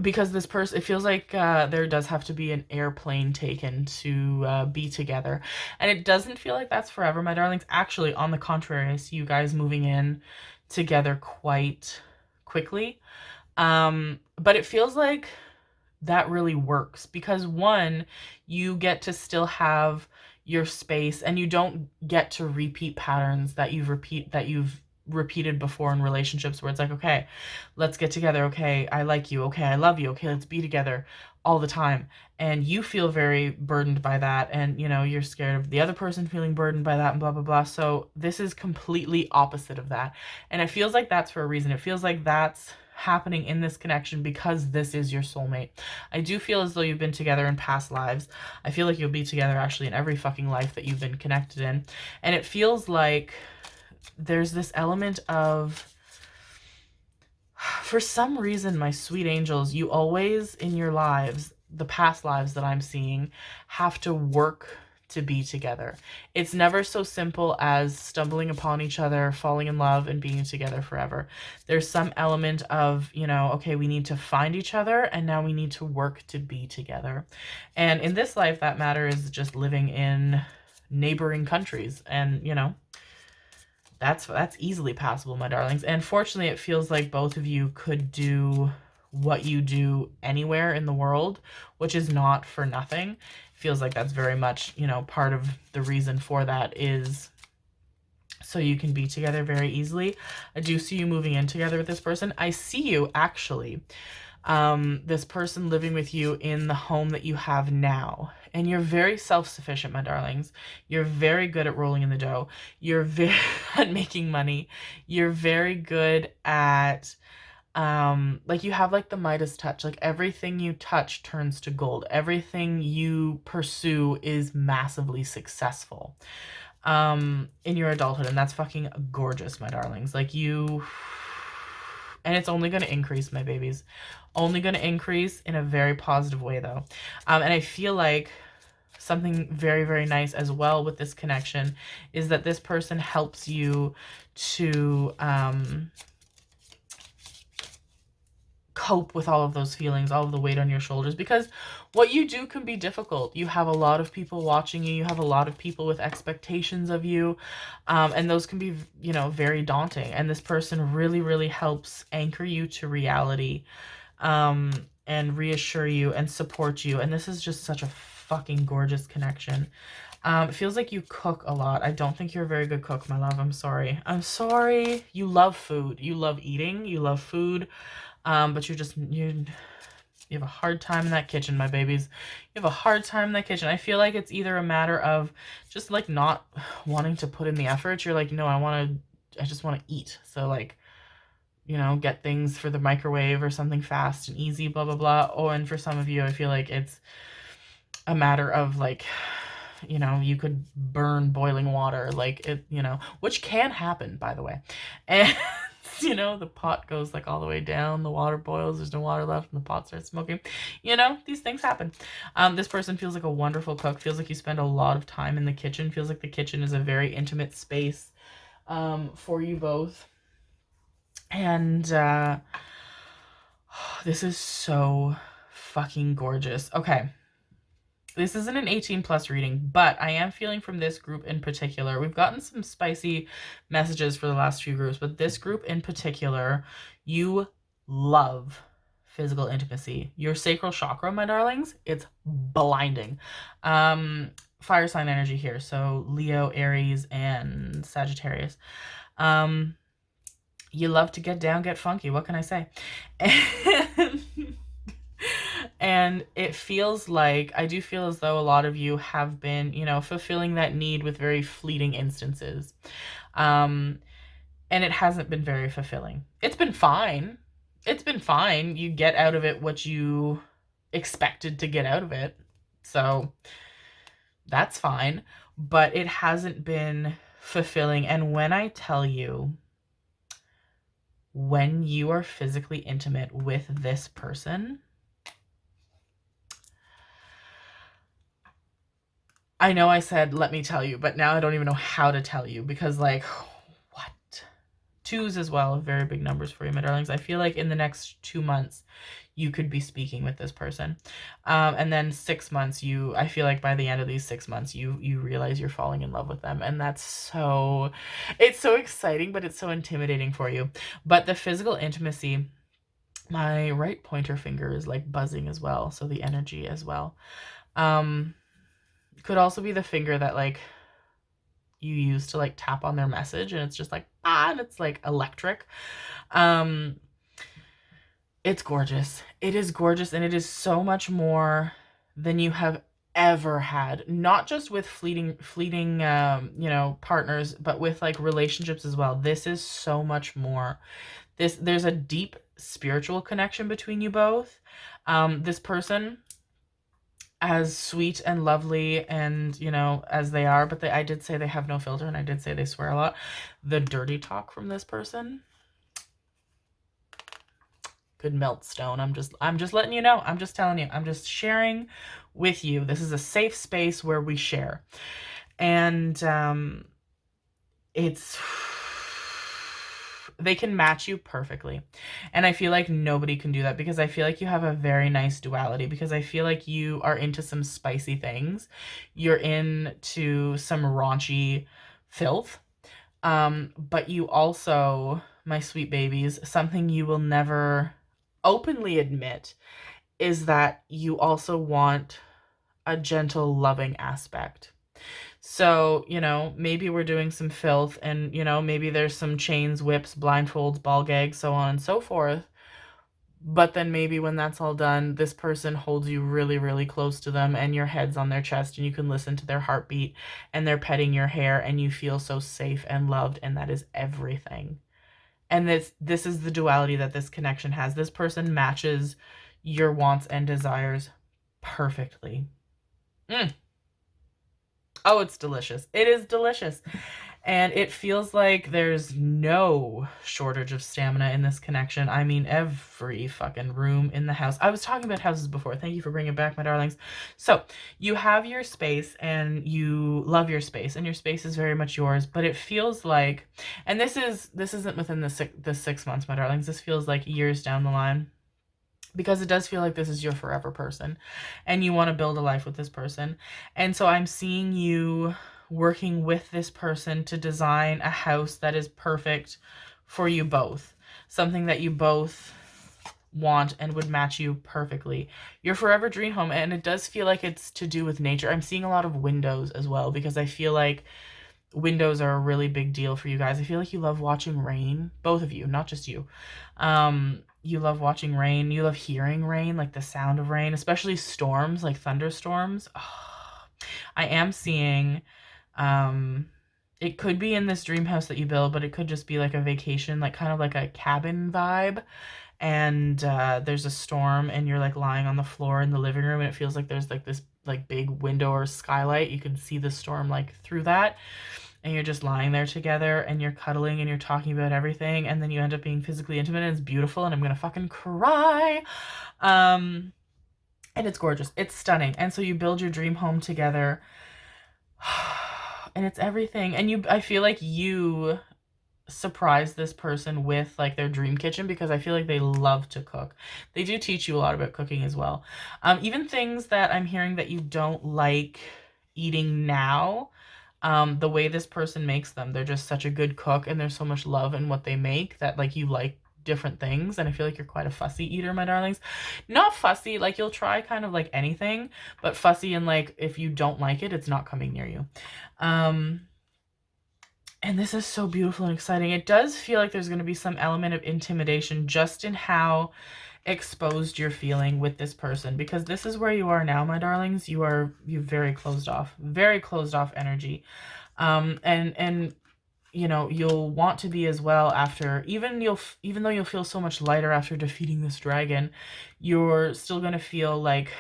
Speaker 1: Because this person, it feels like there does have to be an airplane taken to be together. And it doesn't feel like that's forever, my darlings. Actually, on the contrary, I see you guys moving in together quite quickly. But it feels like that really works, because one, you get to still have your space, and you don't get to repeat patterns that you've repeated before in relationships, where it's like, okay, let's get together. Okay, I like you. Okay, I love you. Okay, let's be together all the time. And you feel very burdened by that, and you're scared of the other person feeling burdened by that, and blah blah blah. So this is completely opposite of that, and it feels like that's for a reason. It feels like that's happening in this connection because this is your soulmate. I do feel as though you've been together in past lives. I feel like you'll be together actually in every fucking life that you've been connected in. And it feels like there's this element of, for some reason, my sweet angels, you always in your lives, the past lives that I'm seeing, have to work to be together. It's never so simple as stumbling upon each other, falling in love, and being together forever. There's some element of, okay, we need to find each other, and now we need to work to be together. And in this life, that matter is just living in neighboring countries, and that's easily passable, my darlings. And fortunately, it feels like both of you could do what you do anywhere in the world, which is not for nothing. Feels like that's very much, part of the reason for that is so you can be together very easily. I do see you moving in together with this person. I see you actually, this person living with you in the home that you have now. And you're very self-sufficient, my darlings. You're very good at rolling in the dough. You're very at making money. You're very good at like you have like the Midas touch. Like everything you touch turns to gold. Everything you pursue is massively successful in your adulthood, and that's fucking gorgeous, my darlings. Like you, and it's only going to increase, my babies. Only going to increase in a very positive way, though. And I feel like something very, very nice as well with this connection is that this person helps you to cope with all of those feelings, all of the weight on your shoulders, because what you do can be difficult. You have a lot of people watching you. You have a lot of people with expectations of you. And those can be, very daunting. And this person really, really helps anchor you to reality, and reassure you and support you. And this is just such a fucking gorgeous connection. It feels like you cook a lot. I don't think you're a very good cook, my love. I'm sorry. I'm sorry. You love food. You love eating. You love food. But you're You have a hard time in that kitchen, my babies. You have a hard time in that kitchen. I feel like it's either a matter of just like not wanting to put in the effort. You're like, no, I just want to eat. So like, you know, get things for the microwave or something fast and easy, blah, blah, blah. Oh, and for some of you, I feel like it's a matter of like, you know, you could burn boiling water, like it, you know, which can happen, by the way. And, you know, the pot goes like all the way down, the water boils, there's no water left, and the pot starts smoking. You know, these things happen. This person feels like a wonderful cook, feels like you spend a lot of time in the kitchen, feels like the kitchen is a very intimate space for you both. And this is so fucking gorgeous. Okay. This isn't an 18 plus reading, but I am feeling from this group in particular, we've gotten some spicy messages for the last few groups, but this group in particular, you love physical intimacy. Your sacral chakra, my darlings, it's blinding. Fire sign energy here. So Leo, Aries, and Sagittarius. You love to get down, get funky. What can I say? And it feels like, I do feel as though a lot of you have been, you know, fulfilling that need with very fleeting instances. And it hasn't been very fulfilling. It's been fine. It's been fine. You get out of it what you expected to get out of it. So that's fine. But it hasn't been fulfilling. And when I tell you, when you are physically intimate with this person, I know I said, let me tell you, but now I don't even know how to tell you because like, what? 2s as well, very big numbers for you, my darlings. I feel like in the next 2 months, you could be speaking with this person. And then 6 months, I feel like by the end of these 6 months, you realize you're falling in love with them. And that's so, it's so exciting, but it's so intimidating for you. But the physical intimacy, my right pointer finger is like buzzing as well. So the energy as well. Could also be the finger that like you use to like tap on their message and it's just like and it's like electric. It's gorgeous. It is gorgeous, and it is so much more than you have ever had, not just with fleeting you know, partners, but with like relationships as well. This is so much more. There's a deep spiritual connection between you both. This person, as sweet and lovely and, you know, as they are, but I did say they have no filter, and I did say they swear a lot. The dirty talk from this person could melt stone. I'm just letting you know. I'm just telling you. I'm just sharing with you. This is a safe space where we share. And they can match you perfectly. And I feel like nobody can do that, because I feel like you have a very nice duality, because I feel like you are into some spicy things. You're into some raunchy filth. But you also, my sweet babies, something you will never openly admit is that you also want a gentle, loving aspect. So, you know, maybe we're doing some filth, and, you know, maybe there's some chains, whips, blindfolds, ball gags, so on and so forth. But then maybe when that's all done, this person holds you really, really close to them, and your head's on their chest, and you can listen to their heartbeat, and they're petting your hair, and you feel so safe and loved, and that is everything. And this is the duality that this connection has. This person matches your wants and desires perfectly. Oh, it's delicious. It is delicious. And it feels like there's no shortage of stamina in this connection. I mean, every fucking room in the house. I was talking about houses before. Thank you for bringing it back, my darlings. So you have your space, and you love your space, and your space is very much yours. But it feels like, and this isn't within the 6 months, my darlings. This feels like years down the line. Because it does feel like this is your forever person, and you want to build a life with this person. And so I'm seeing you working with this person to design a house that is perfect for you both. Something that you both want and would match you perfectly. Your forever dream home. And it does feel like it's to do with nature. I'm seeing a lot of windows as well, because I feel like windows are a really big deal for you guys. I feel like you love watching rain, both of you, not just you. You love watching rain. You love hearing rain, like the sound of rain, especially storms, like thunderstorms. Oh, I am seeing, it could be in this dream house that you build, but it could just be like a vacation, like kind of like a cabin vibe. And there's a storm and you're like lying on the floor in the living room and it feels like there's like this like big window or skylight. You can see the storm like through that. And you're just lying there together and you're cuddling and you're talking about everything, and then you end up being physically intimate and it's beautiful and I'm gonna fucking cry. And it's gorgeous. It's stunning. And so you build your dream home together and it's everything. And I feel like you surprise this person with like their dream kitchen, because I feel like they love to cook. They do teach you a lot about cooking as well. Even things that I'm hearing that you don't like eating now, the way this person makes them, they're just such a good cook and there's so much love in what they make that like you like different things. And I feel like you're quite a fussy eater, my darlings. Not fussy, like you'll try kind of like anything, but fussy and like if you don't like it, it's not coming near you. And this is so beautiful and exciting. It does feel like there's going to be some element of intimidation just in how exposed you're feeling with this person, because this is where you are now, my darlings. You're very closed off energy. And you know, you'll want to be as well after, even though you'll feel so much lighter after defeating this dragon, you're still going to feel like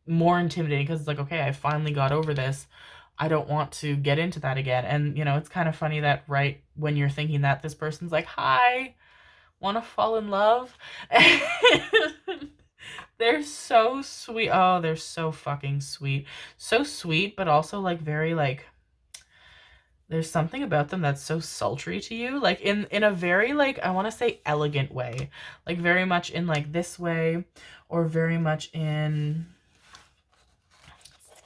Speaker 1: more intimidating, because it's like, okay, I finally got over this. I don't want to get into that again. And, you know, it's kind of funny that right when you're thinking that, this person's like, hi, want to fall in love? They're so sweet. Oh, they're so fucking sweet. So sweet, but also like very like, there's something about them that's so sultry to you. Like in a very like, I want to say elegant way. Like very much in like this way, or very much in,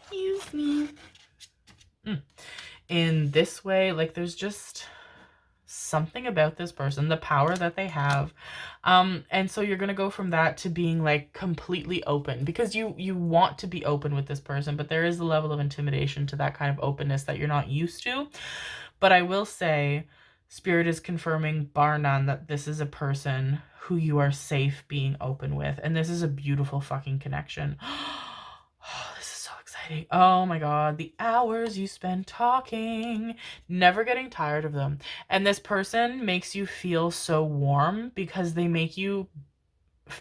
Speaker 1: excuse me. In this way. Like there's just something about this person, the power that they have. And so you're gonna go from that to being like completely open, because you want to be open with this person, but there is a level of intimidation to that kind of openness that you're not used to. But I will say, Spirit is confirming bar none that this is a person who you are safe being open with, and this is a beautiful fucking connection. Oh, this is so exciting. Oh my god, the hours you spend talking, never getting tired of them. And this person makes you feel so warm because they make you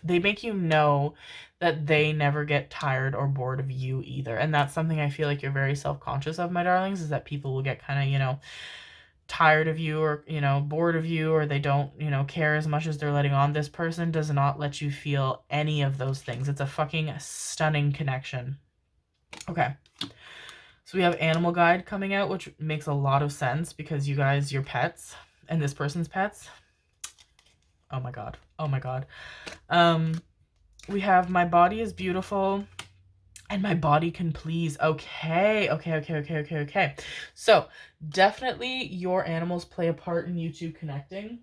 Speaker 1: know that they never get tired or bored of you either. And that's something I feel like you're very self-conscious of, my darlings, is that people will get kind of, you know, tired of you, or, you know, bored of you, or they don't, you know, care as much as they're letting on. This person does not let you feel any of those things. It's a fucking stunning connection. Okay. So we have Animal Guide coming out, which makes a lot of sense because you guys, your pets, and this person's pets. Oh my god. Oh my god. We have My Body is Beautiful and My Body Can Please. Okay. So definitely your animals play a part in you two connecting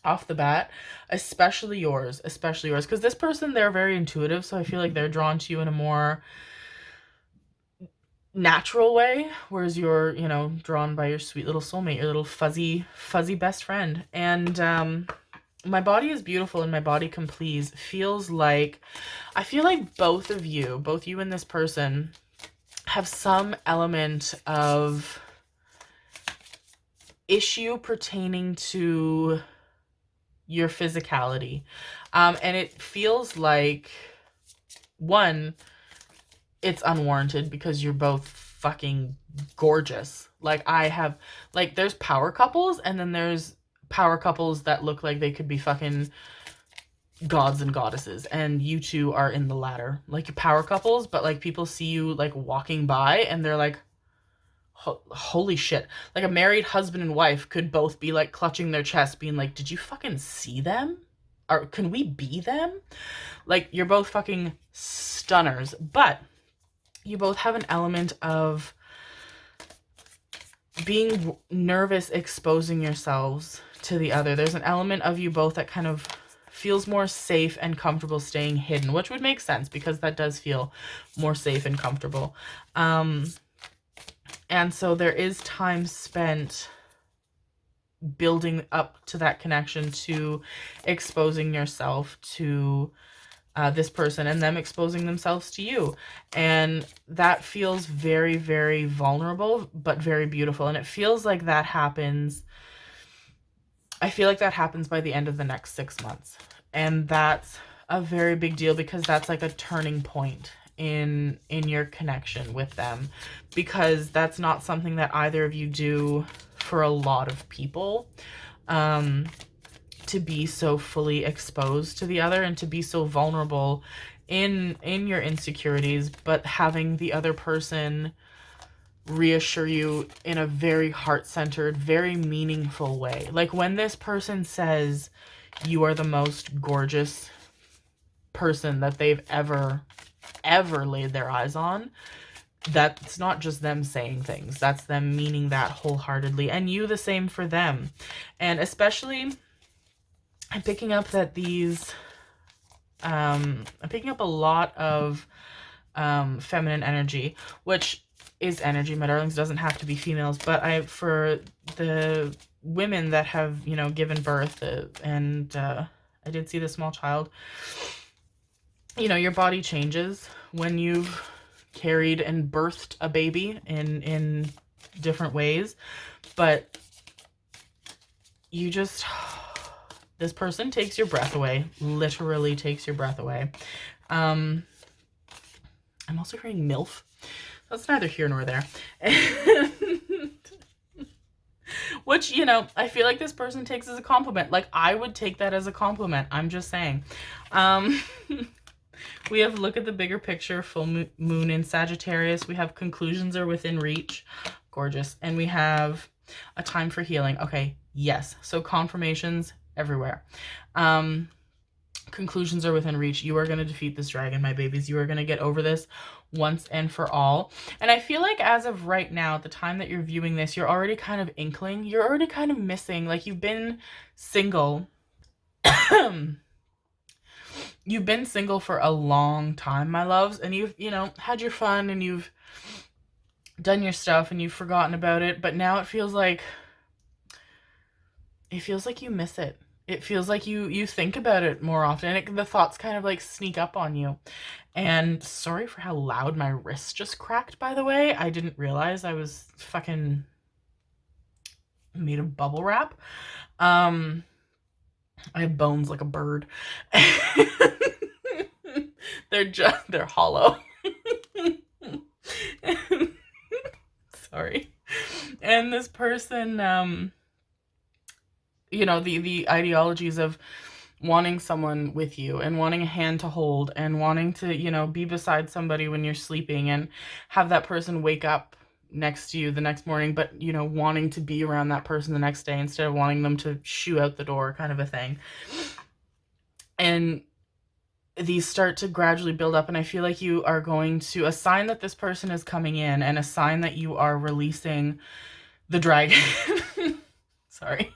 Speaker 1: off the bat, especially yours, because this person, they're very intuitive, so I feel like they're drawn to you in a more natural way, whereas you're, you know, drawn by your sweet little soulmate, your little fuzzy best friend. And My Body is Beautiful and My Body Can Please feels like, I feel like both you and this person have some element of issue pertaining to your physicality. And it feels like, one, it's unwarranted because you're both fucking gorgeous. Like there's power couples, and then there's power couples that look like they could be fucking gods and goddesses, and you two are in the latter. Like, you're power couples, but like people see you like walking by and they're like, holy shit. Like a married husband and wife could both be like clutching their chest being like, did you fucking see them? Or can we be them? Like, you're both fucking stunners, but you both have an element of being nervous exposing yourselves to the other. There's an element of you both that kind of feels more safe and comfortable staying hidden, which would make sense because that does feel more safe and comfortable. And so there is time spent building up to that connection, to exposing yourself to this person, and them exposing themselves to you. And that feels very, very vulnerable, but very beautiful. And it feels like that happens, I feel like that happens by the end of the next 6 months. And that's a very big deal, because that's like a turning point in your connection with them, because that's not something that either of you do for a lot of people. To be so fully exposed to the other, and to be so vulnerable in your insecurities, but having the other person reassure you in a very heart-centered, very meaningful way. Like when this person says you are the most gorgeous person that they've ever laid their eyes on, that's not just them saying things, that's them meaning that wholeheartedly, and you the same for them. And especially, I'm picking up that these, I'm picking up a lot of feminine energy, which is energy, my darlings, doesn't have to be females, but for the women that have, you know, given birth, and I did see the small child, you know, your body changes when you've carried and birthed a baby in different ways, but you just, this person takes your breath away, literally takes your breath away. I'm also hearing MILF. That's neither here nor there. Which, you know, I feel like this person takes as a compliment. Like, I would take that as a compliment. I'm just saying. We have look at the bigger picture, full moon in Sagittarius. We have conclusions are within reach. Gorgeous. And we have a time for healing. Okay, yes. So confirmations everywhere. Conclusions are within reach. You are going to defeat this dragon, my babies. You are going to get over this once and for all. And I feel like as of right now, at the time that you're viewing this, you're already kind of inkling. You're already kind of missing. Like, you've been single. You've been single for a long time, my loves. And you've, you know, had your fun, and you've done your stuff, and you've forgotten about it. But now it feels like you miss it. It feels like you think about it more often. The thoughts kind of like sneak up on you. And sorry for how loud my wrist just cracked, by the way. I didn't realize I was fucking made of bubble wrap. I have bones like a bird. They're hollow. Sorry. And this person, you know, the ideologies of wanting someone with you, and wanting a hand to hold, and wanting to, you know, be beside somebody when you're sleeping, and have that person wake up next to you the next morning, but, you know, wanting to be around that person the next day instead of wanting them to shoo out the door, kind of a thing. And these start to gradually build up, and I feel like you are going to, a sign that this person is coming in, and a sign that you are releasing the dragon, sorry,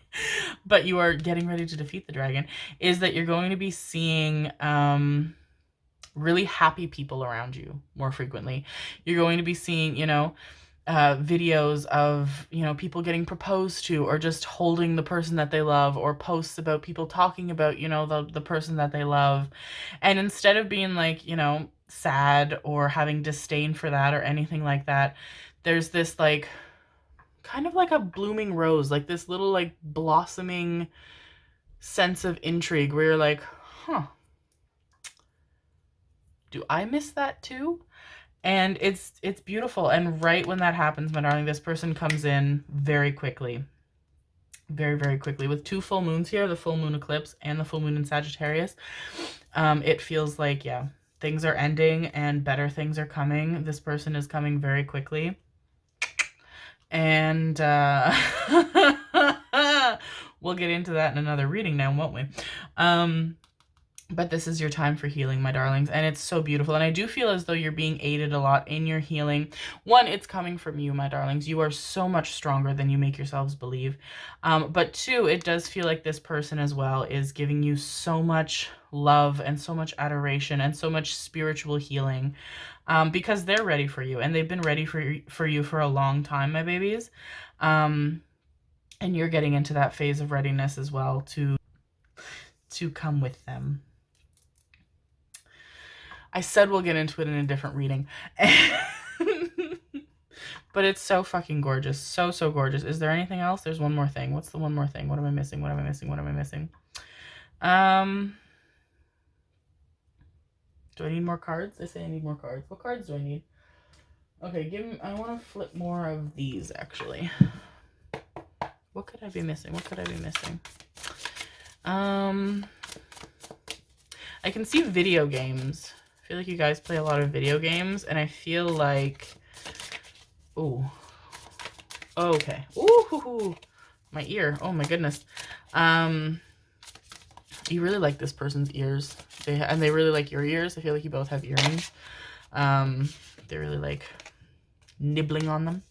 Speaker 1: but you are getting ready to defeat the dragon, is that you're going to be seeing really happy people around you more frequently. You're going to be seeing, you know, videos of, you know, people getting proposed to, or just holding the person that they love, or posts about people talking about, you know, the person that they love. And instead of being like, you know, sad or having disdain for that or anything like that, there's this like kind of like a blooming rose, like this little like blossoming sense of intrigue where you're like, huh, do I miss that too? And it's beautiful. And right when that happens, my darling, this person comes in very quickly. Very, very quickly. With 2 full moons here, the full moon eclipse and the full moon in Sagittarius, it feels like, yeah, things are ending and better things are coming. This person is coming very quickly. And we'll get into that in another reading now, won't we? But this is your time for healing, my darlings, and it's so beautiful. And I do feel as though you're being aided a lot in your healing. One, it's coming from you, my darlings. You are so much stronger than you make yourselves believe. But 2, it does feel like this person as well is giving you so much love and so much adoration and so much spiritual healing, because they're ready for you, and they've been ready for you for a long time, my babies. And you're getting into that phase of readiness as well to come with them. I said we'll get into it in a different reading. But it's so fucking gorgeous. So, so gorgeous. Is there anything else? There's one more thing. What's the one more thing? What am I missing? What am I missing? What am I missing? Do I need more cards? I say I need more cards. What cards do I need? Okay, give me, I want to flip more of these, actually. What could I be missing? What could I be missing? I can see video games. I feel like you guys play a lot of video games, and I feel like... Ooh. Okay. Ooh, my ear. Oh my goodness. You really like this person's ears. And they really like your ears. I feel like you both have earrings. They really like nibbling on them.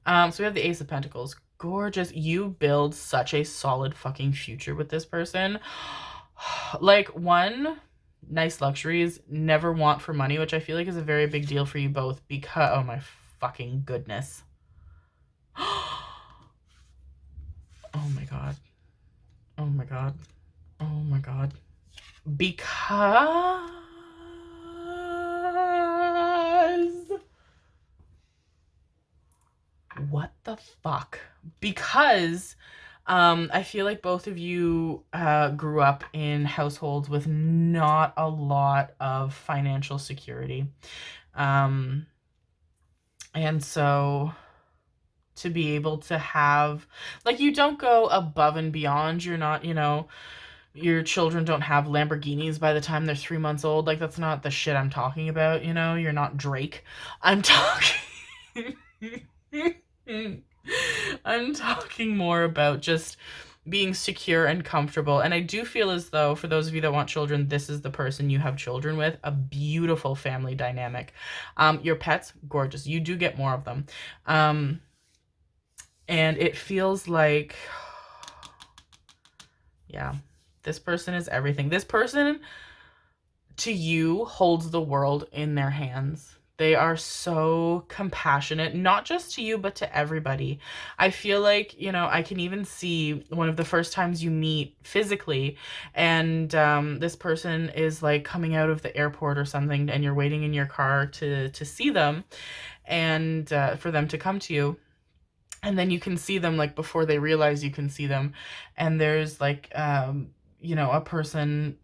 Speaker 1: So we have the Ace of Pentacles. Gorgeous. You build such a solid fucking future with this person. Like, one, nice luxuries, never want for money, which I feel like is a very big deal for you both because, oh my fucking goodness. Oh my god. Oh my god. Oh my god. Because what the fuck? Because I feel like both of you grew up in households with not a lot of financial security. And so to be able to have, like, you don't go above and beyond. You're not, you know, your children don't have Lamborghinis by the time they're 3 months old. Like, that's not the shit I'm talking about, you know? You're not Drake. I'm talking... I'm talking more about just being secure and comfortable. And I do feel as though, for those of you that want children, this is the person you have children with. A beautiful family dynamic. Your pets, gorgeous. You do get more of them. And it feels like, yeah, this person is everything. This person, to you, holds the world in their hands. They are so compassionate, not just to you, but to everybody. I feel like, you know, I can even see one of the first times you meet physically, and this person is like coming out of the airport or something, and you're waiting in your car to see them, and for them to come to you. And then you can see them, like, before they realize you can see them. And there's like, you know, a person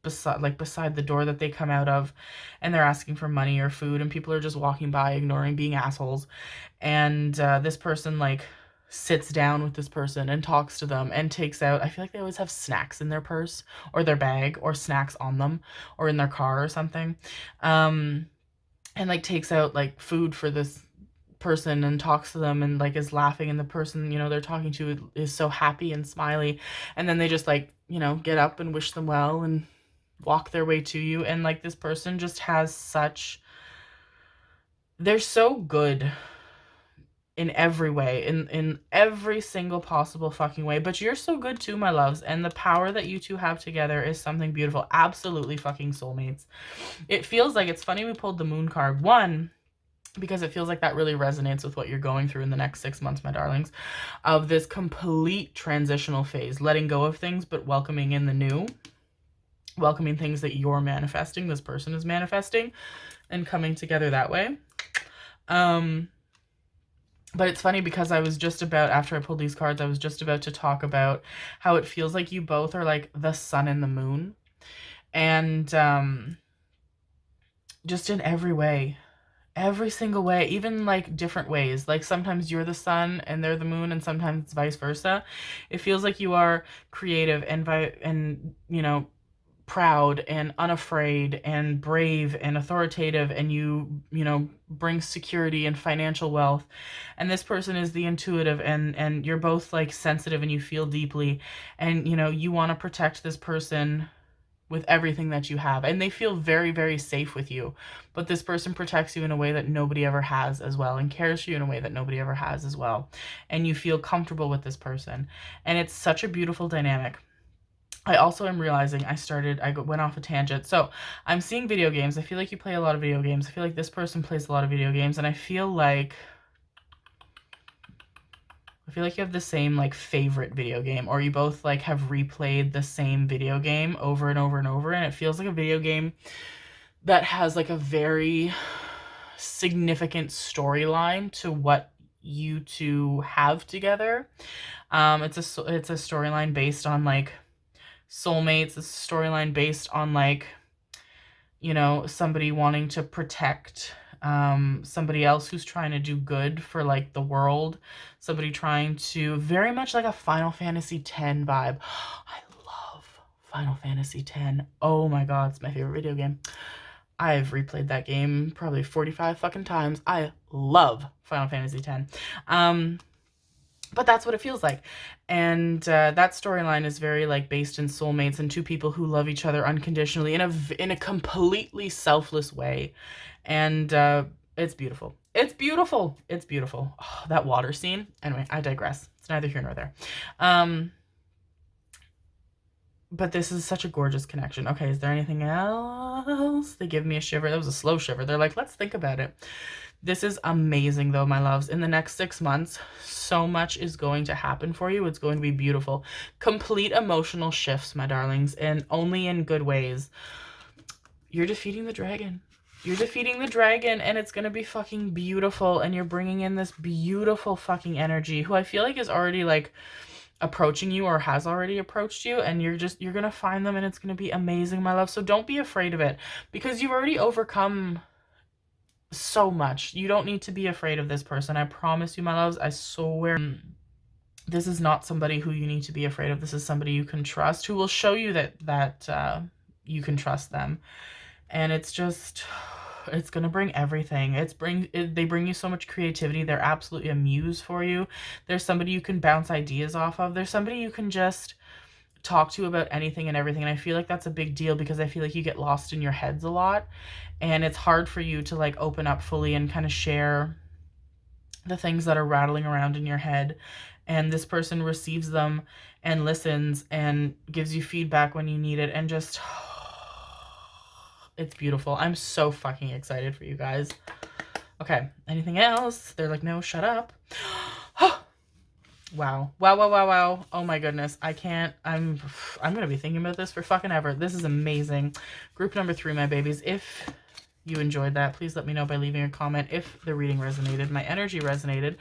Speaker 1: beside the door that they come out of, and they're asking for money or food, and people are just walking by, ignoring, being assholes. And this person, like, sits down with this person and talks to them and takes out, I feel like they always have snacks in their purse or their bag, or snacks on them, or in their car or something. And like takes out like food for this person and talks to them and like is laughing, and the person, you know, they're talking to is so happy and smiley, and then they just, like, you know, get up and wish them well and walk their way to you. And like, this person just has such, they're so good in every way, in every single possible fucking way. But you're so good too, my loves, and the power that you two have together is something beautiful. Absolutely fucking soulmates. It feels like, it's funny we pulled the moon card, one, because it feels like that really resonates with what you're going through in the next 6 months, my darlings, of this complete transitional phase, letting go of things, but welcoming in the new, welcoming things that you're manifesting, this person is manifesting, and coming together that way. But it's funny because I was just about, after I pulled these cards, I was just about to talk about how it feels like you both are like the sun and the moon, and just in every way. Every single way, even like different ways. Like, sometimes you're the sun and they're the moon, and sometimes it's vice versa. It feels like you are creative and you know, proud and unafraid and brave and authoritative, and you know, bring security and financial wealth. And this person is the intuitive, and you're both like sensitive, and you feel deeply, and you know, you want to protect this person with everything that you have, and they feel very, very safe with you. But this person protects you in a way that nobody ever has as well, and cares for you in a way that nobody ever has as well. And you feel comfortable with this person, and it's such a beautiful dynamic. I also am realizing I went off a tangent. So I'm seeing video games. I feel like you play a lot of video games. I feel like this person plays a lot of video games, and I feel like I feel like you have the same like favorite video game, or you both like have replayed the same video game over and over and over, and it feels like a video game that has like a very significant storyline to what you two have together. It's a storyline based on like soulmates. It's a storyline based on like, you know, somebody wanting to protect somebody else who's trying to do good for like the world, somebody trying to, very much like a Final Fantasy X vibe. I love Final Fantasy X. Oh my god, it's my favorite video game. I've replayed that game probably 45 fucking times. I love Final Fantasy X. But that's what it feels like. And that storyline is very like based in soulmates and two people who love each other unconditionally in a completely selfless way. And it's beautiful. It's beautiful. It's beautiful. Oh, that water scene. Anyway, I digress. It's neither here nor there. But this is such a gorgeous connection. Okay, is there anything else? They give me a shiver. That was a slow shiver. They're like, let's think about it. This is amazing, though, my loves. In the next 6 months, so much is going to happen for you. It's going to be beautiful. Complete emotional shifts, my darlings, and only in good ways. You're defeating the dragon. You're defeating the dragon, and it's going to be fucking beautiful, and you're bringing in this beautiful fucking energy, who I feel like is already, like, approaching you or has already approached you, and you're going to find them, and it's going to be amazing, my love. So don't be afraid of it, because you've already overcome so much. You don't need to be afraid of this person. I promise you, my loves, I swear. This is not somebody who you need to be afraid of. This is somebody you can trust, who will show you that you can trust them. And it's just, it's gonna bring everything. They bring you so much creativity. They're absolutely a muse for you. There's somebody you can bounce ideas off of. There's somebody you can just talk to about anything and everything. And I feel like that's a big deal, because I feel like you get lost in your heads a lot, and it's hard for you to like open up fully and kind of share the things that are rattling around in your head. And this person receives them and listens and gives you feedback when you need it, and just, it's beautiful. I'm so fucking excited for you guys. Okay, anything else? They're like, no, shut up. Wow. Wow, wow, wow, wow. Oh my goodness. I can't. I'm going to be thinking about this for fucking ever. This is amazing. Group number 3, my babies. If you enjoyed that, please let me know by leaving a comment. If the reading resonated, my energy resonated,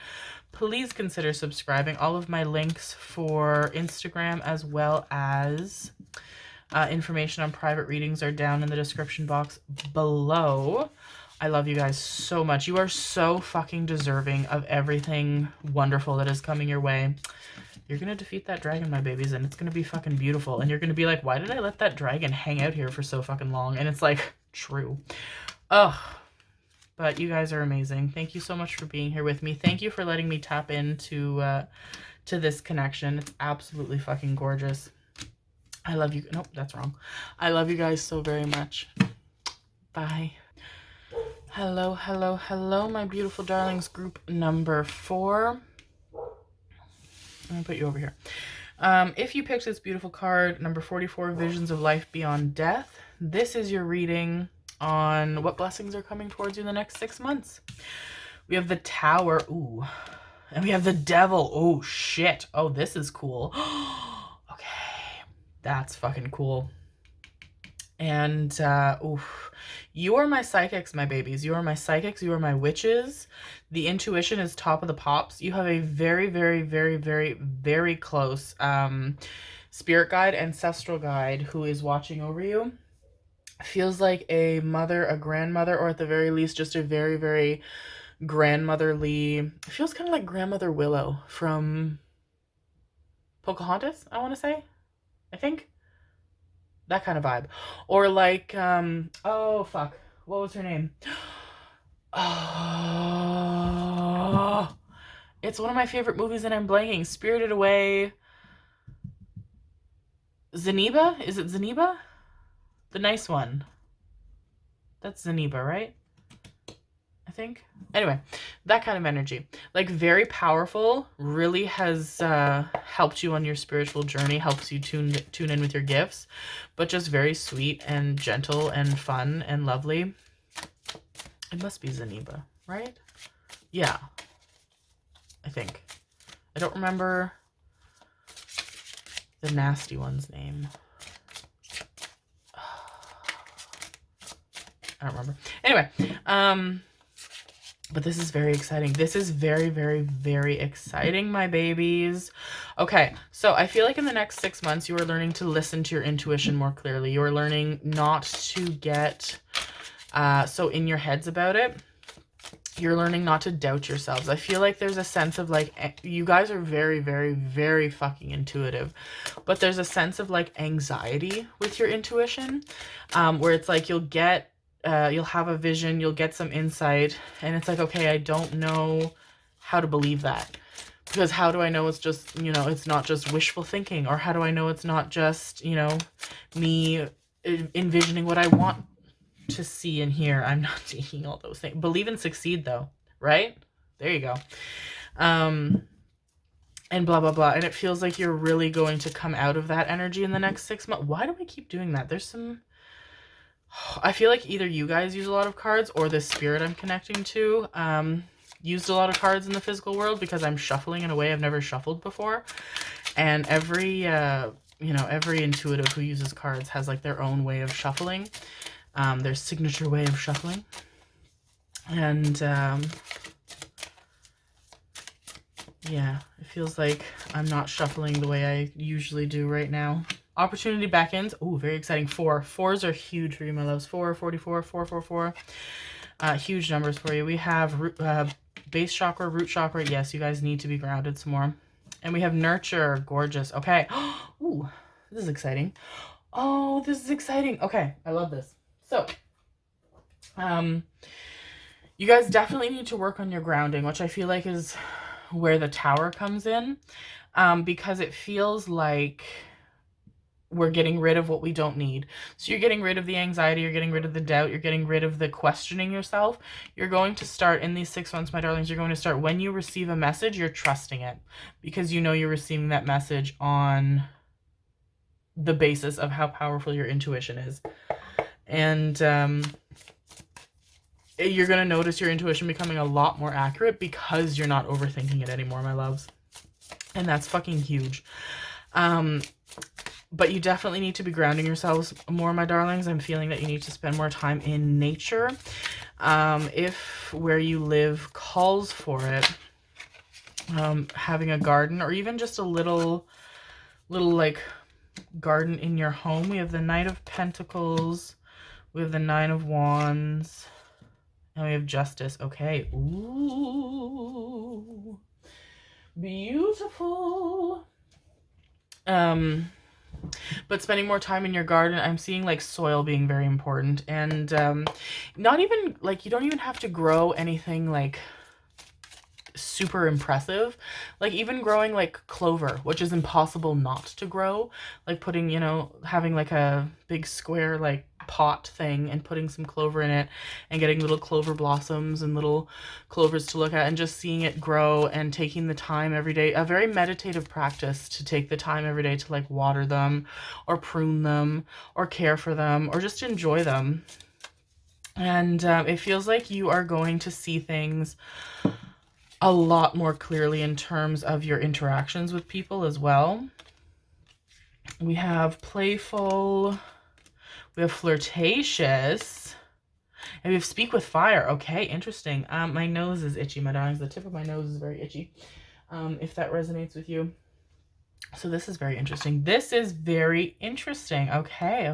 Speaker 1: please consider subscribing. All of my links for Instagram as well as information on private readings are down in the description box below. I love you guys so much. You are so fucking deserving of everything wonderful that is coming your way. You're going to defeat that dragon, my babies, and it's going to be fucking beautiful. And you're going to be like, why did I let that dragon hang out here for so fucking long? And it's like, true. Ugh. But you guys are amazing. Thank you so much for being here with me. Thank you for letting me tap into to this connection. It's absolutely fucking gorgeous. I love you. Nope, that's wrong. I love you guys so very much. Bye. Hello, hello, hello, my beautiful darlings. Group number 4. I'm going to put you over here. If you picked this beautiful card, number 44, Visions of Life Beyond Death, this is your reading on what blessings are coming towards you in the next 6 months. We have the Tower. Ooh. And we have the Devil. Oh, shit. Oh, this is cool. Okay. That's fucking cool. And, oof. You are my psychics, my babies. You are my psychics. You are my witches. The intuition is top of the pops. You have a very, very, very, very, very close spirit guide, ancestral guide who is watching over you. Feels like a mother, a grandmother, or at the very least, just a very, very grandmotherly. It feels kind of like Grandmother Willow from Pocahontas, I want to say. I think. That kind of vibe. Or like, oh, fuck. What was her name? Oh, it's one of my favorite movies and I'm blanking. Spirited Away. Zaniba? Is it Zaniba? The nice one. That's Zaniba, right? I think. Anyway, that kind of energy. Like, very powerful. Really has helped you on your spiritual journey. Helps you tune in with your gifts. But just very sweet and gentle and fun and lovely. It must be Zaniba, right? Yeah. I think I don't remember the nasty one's name. I don't remember. Anyway, but this is very exciting. This is very, very, very exciting, my babies. Okay, so I feel like in the next 6 months, you are learning to listen to your intuition more clearly. You are learning not to get so in your heads about it. You're learning not to doubt yourselves. I feel like there's a sense of like, you guys are very, very, very fucking intuitive, but there's a sense of like anxiety with your intuition, where it's like you'll have a vision, you'll get some insight, and it's like, okay, I don't know how to believe that, because how do I know it's just, you know, it's not just wishful thinking, or how do I know it's not just, you know, me envisioning what I want to see and hear. I'm not taking all those things. Believe and succeed though, right? There you go. And blah, blah, blah. And it feels like you're really going to come out of that energy in the next 6 months. Why do I keep doing that? There's some, I feel like either you guys use a lot of cards or the spirit I'm connecting to used a lot of cards in the physical world, because I'm shuffling in a way I've never shuffled before. And every, you know, every intuitive who uses cards has like their own way of shuffling. Their signature way of shuffling. And yeah, it feels like I'm not shuffling the way I usually do right now. Opportunity back ends. Oh, very exciting. 4. 4s are huge for you, my loves. 4, 44, 444. Huge numbers for you. We have base chakra, root chakra. Yes, you guys need to be grounded some more. And we have nurture. Gorgeous. Okay. Ooh, this is exciting. Oh, this is exciting. Okay, I love this. So, you guys definitely need to work on your grounding, which I feel like is where the tower comes in, because it feels like we're getting rid of what we don't need. So you're getting rid of the anxiety, you're getting rid of the doubt, you're getting rid of the questioning yourself. You're going to start in these 6 months, my darlings, you're going to start, when you receive a message, you're trusting it, because you know you're receiving that message on the basis of how powerful your intuition is. And you're going to notice your intuition becoming a lot more accurate because you're not overthinking it anymore, my loves. And that's fucking huge. But you definitely need to be grounding yourselves more, my darlings. I'm feeling that you need to spend more time in nature. If where you live calls for it, having a garden, or even just a little like garden in your home. We have the Knight of Pentacles, we have the Nine of Wands, and we have Justice. Okay. Ooh, beautiful. But spending more time in your garden, I'm seeing like soil being very important, and not even like, you don't even have to grow anything like super impressive. Like even growing like clover, which is impossible not to grow, like putting, you know, having like a big square like pot thing and putting some clover in it and getting little clover blossoms and little clovers to look at, and just seeing it grow and taking the time every day. A very meditative practice to take the time every day to like water them or prune them or care for them or just enjoy them. And it feels like you are going to see things a lot more clearly in terms of your interactions with people as well. We have playful, we have flirtatious, and we have speak with fire. Okay, interesting. My nose is itchy, my darlings. The tip of my nose is very itchy, if that resonates with you. So this is very interesting. This is very interesting. Okay.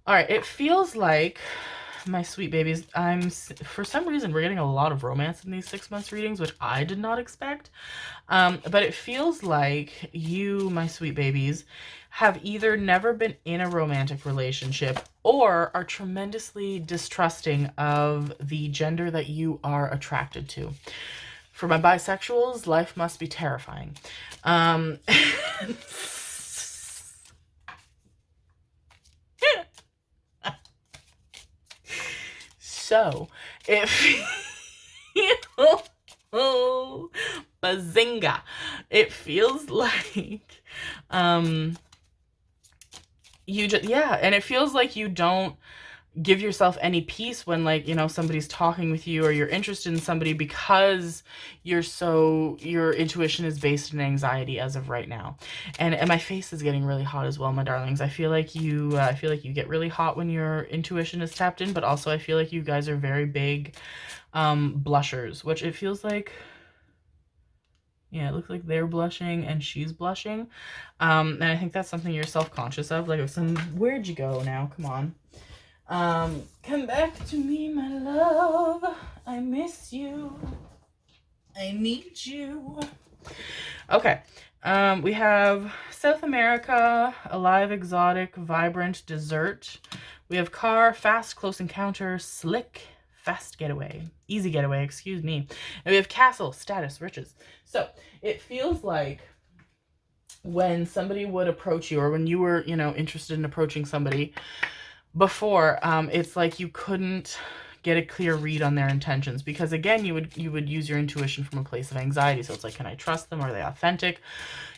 Speaker 1: All right, it feels like, my sweet babies, for some reason we're getting a lot of romance in these 6 months readings, which I did not expect. But it feels like you, my sweet babies, have either never been in a romantic relationship or are tremendously distrusting of the gender that you are attracted to. For my bisexuals, life must be terrifying. So, if oh, bazinga, it feels like, you just, yeah, and it feels like you don't give yourself any peace when, like, you know, somebody's talking with you or you're interested in somebody, because your intuition is based in anxiety as of right now. And my face is getting really hot as well, my darlings. I feel like you get really hot when your intuition is tapped in, but also I feel like you guys are very big blushers, which it feels like, yeah, it looks like they're blushing and she's blushing. And I think that's something you're self-conscious of. Like, where'd you go now? Come on. Come back to me, my love. I miss you. I need you. Okay. We have South America, alive, exotic, vibrant, dessert. We have car, fast, close encounter, slick, fast getaway, easy getaway, excuse me. And we have castle, status, riches. So it feels like when somebody would approach you, or when you were, you know, interested in approaching somebody before, it's like you couldn't get a clear read on their intentions, because again, you would use your intuition from a place of anxiety. So it's like, can I trust them? Are they authentic?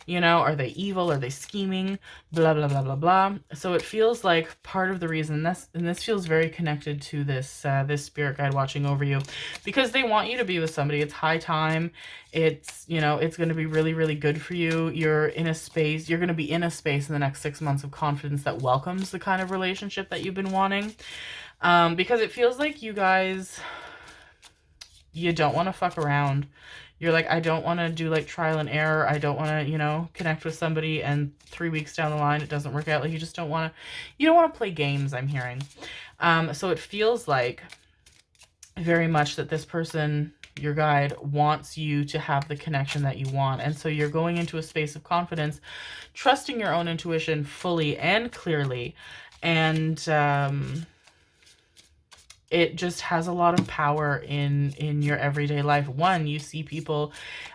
Speaker 1: You know, are they evil? Are they scheming? Blah, blah, blah, blah, blah. So it feels like part of the reason this feels very connected to this, this spirit guide watching over you, because they want you to be with somebody. It's high time. It's, you know, it's going to be really, really good for you. You're going to be in a space in the next 6 months of confidence that welcomes the kind of relationship that you've been wanting. Because it feels like you guys, you don't want to fuck around. You're like, I don't want to do like trial and error. I don't want to, you know, connect with somebody and 3 weeks down the line it doesn't work out. Like, you just don't want to play games, I'm hearing. So it feels like very much that this person, your guide, wants you to have the connection that you want. And so you're going into a space of confidence, trusting your own intuition fully and clearly. And it just has a lot of power in your everyday life. One, you see people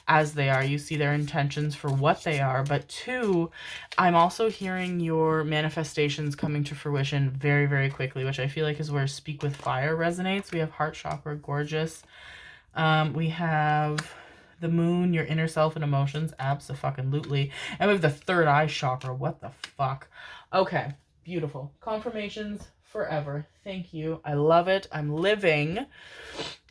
Speaker 1: as they are. You see their intentions for what they are. But two, I'm also hearing your manifestations coming to fruition very, very quickly, which I feel like is where Speak with Fire resonates. We have heart chakra, gorgeous. We have the moon, your inner self and emotions, abso-fucking-lutely. And we have the third eye chakra. What the fuck? Okay, beautiful. Confirmations forever. Thank you. I love it. I'm living.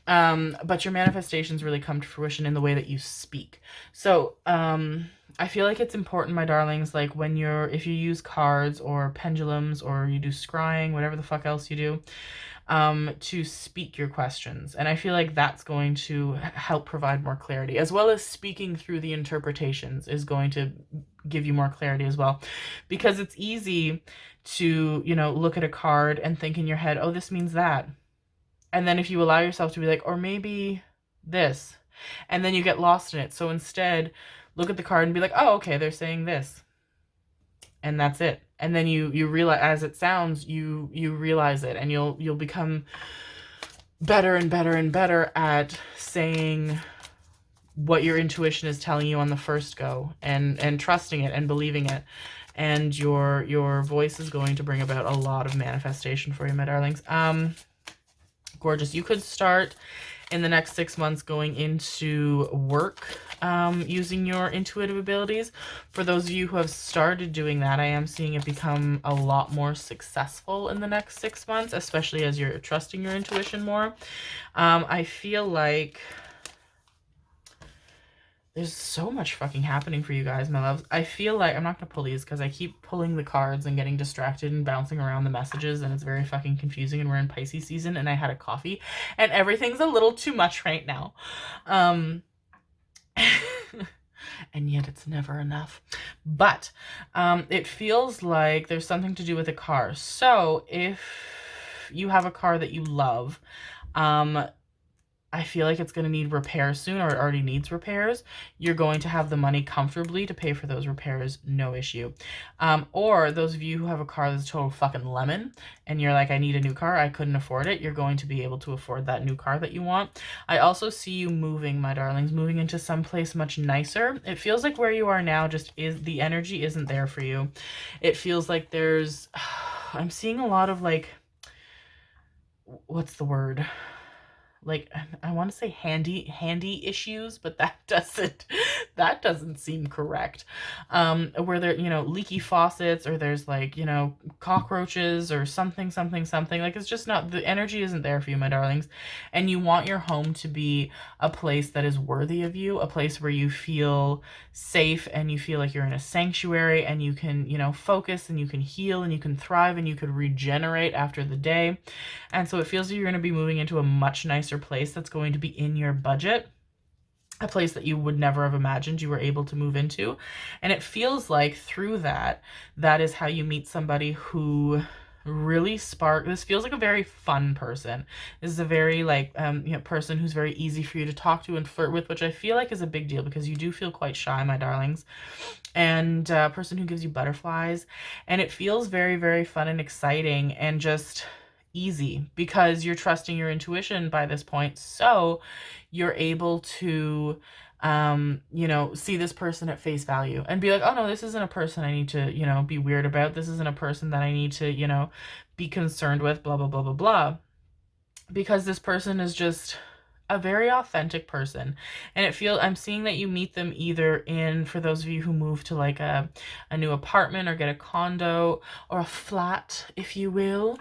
Speaker 1: But your manifestations really come to fruition in the way that you speak. So, I feel like it's important, my darlings, like if you use cards or pendulums or you do scrying, whatever the fuck else you do, to speak your questions. And I feel like that's going to help provide more clarity, as well as speaking through the interpretations is going to give you more clarity as well. Because it's easy to, you know, look at a card and think in your head, oh, this means that. And then if you allow yourself to be like, or maybe this, and then you get lost in it. So instead, look at the card and be like, oh, okay, they're saying this. And that's it. And then you realize, as it sounds, you realize it, and you'll become better and better and better at saying what your intuition is telling you on the first go, and trusting it and believing it. And your voice is going to bring about a lot of manifestation for you, my darlings. Gorgeous. You could start in the next 6 months going into work using your intuitive abilities. For those of you who have started doing that, I am seeing it become a lot more successful in the next 6 months, especially as you're trusting your intuition more. I feel like there's so much fucking happening for you guys, my loves. I feel like, I'm not going to pull these because I keep pulling the cards and getting distracted and bouncing around the messages, and it's very fucking confusing, and we're in Pisces season, and I had a coffee, and everything's a little too much right now. And yet it's never enough. But it feels like there's something to do with a car. So if you have a car that you love, I feel like it's going to need repairs soon, or it already needs repairs. You're going to have the money comfortably to pay for those repairs, no issue. Or those of you who have a car that's a total fucking lemon, and you're like, I need a new car, I couldn't afford it, you're going to be able to afford that new car that you want. I also see you moving, my darlings, moving into someplace much nicer. It feels like where you are now the energy isn't there for you. It feels like I'm seeing a lot of like, what's the word? like, I want to say handy issues, but that doesn't seem correct. Where there, leaky faucets, or there's like, cockroaches or something. Like, it's just not, the energy isn't there for you, my darlings. And you want your home to be a place that is worthy of you, a place where you feel safe and you feel like you're in a sanctuary, and you can, focus, and you can heal, and you can thrive, and you can regenerate after the day. And so it feels like you're going to be moving into a much nicer place that's going to be in your budget, a place that you would never have imagined you were able to move into. And it feels like through that is how you meet somebody who really this feels like a very fun person. This is a very like person who's very easy for you to talk to and flirt with, which I feel like is a big deal, because you do feel quite shy, my darlings. And a person who gives you butterflies, and it feels very, very fun and exciting and just easy, because you're trusting your intuition by this point. So you're able to see this person at face value and be like, oh no, this isn't a person I need to, be weird about. This isn't a person that I need to, be concerned with, blah, blah, blah, blah, blah. Because this person is just a very authentic person. And I'm seeing that you meet them either for those of you who move to like a new apartment, or get a condo or a flat, if you will.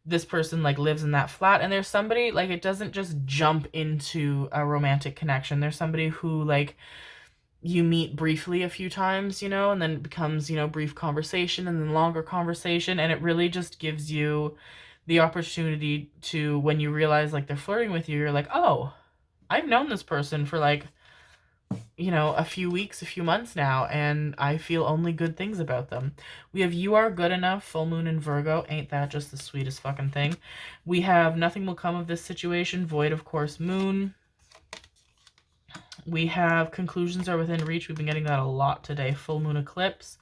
Speaker 1: This person like lives in that flat, and there's somebody, like, it doesn't just jump into a romantic connection. There's somebody who like you meet briefly a few times, and then it becomes, brief conversation, and then longer conversation. And it really just gives you the opportunity to, when you realize like they're flirting with you, you're like, oh, I've known this person for like, a few weeks, a few months now, and I feel only good things about them. We have You Are Good Enough, full moon in Virgo. Ain't that just the sweetest fucking thing? We have Nothing Will Come of This Situation, void of course, moon. We have Conclusions Are Within Reach. We've been getting that a lot today, full moon eclipse.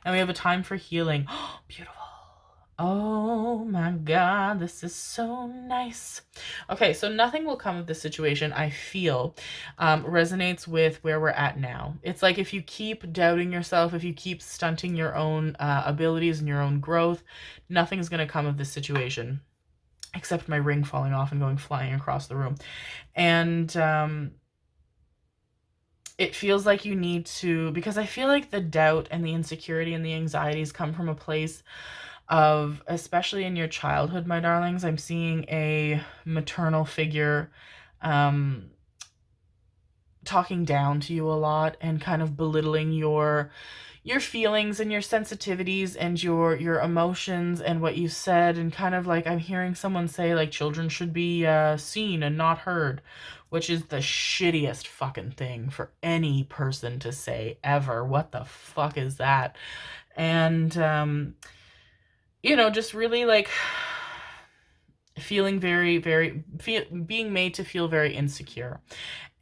Speaker 1: And we have A Time for Healing. Beautiful. Oh my God, this is so nice. Okay, so Nothing Will Come of This Situation, I feel, resonates with where we're at now. It's like, if you keep doubting yourself, if you keep stunting your own abilities and your own growth, nothing's going to come of this situation, except my ring falling off and going flying across the room. And it feels like you need to, because I feel like the doubt and the insecurity and the anxieties come from a place of, especially in your childhood, my darlings, I'm seeing a maternal figure talking down to you a lot, and kind of belittling your feelings and your sensitivities and your emotions and what you said. And kind of like, I'm hearing someone say like children should be seen and not heard, which is the shittiest fucking thing for any person to say ever. What the fuck is that? And just really like feeling being made to feel very insecure.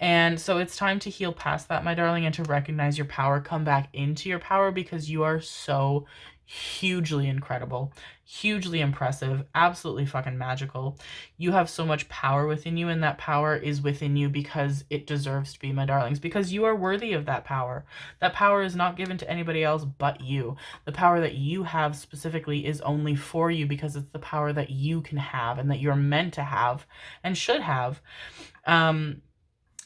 Speaker 1: And so it's time to heal past that, my darling, and to recognize your power, come back into your power, because you are so hugely incredible, hugely impressive, absolutely fucking magical. You have so much power within you, and that power is within you because it deserves to be, my darlings, because you are worthy of that power. That power is not given to anybody else but you. The power that you have specifically is only for you, because it's the power that you can have and that you're meant to have and should have.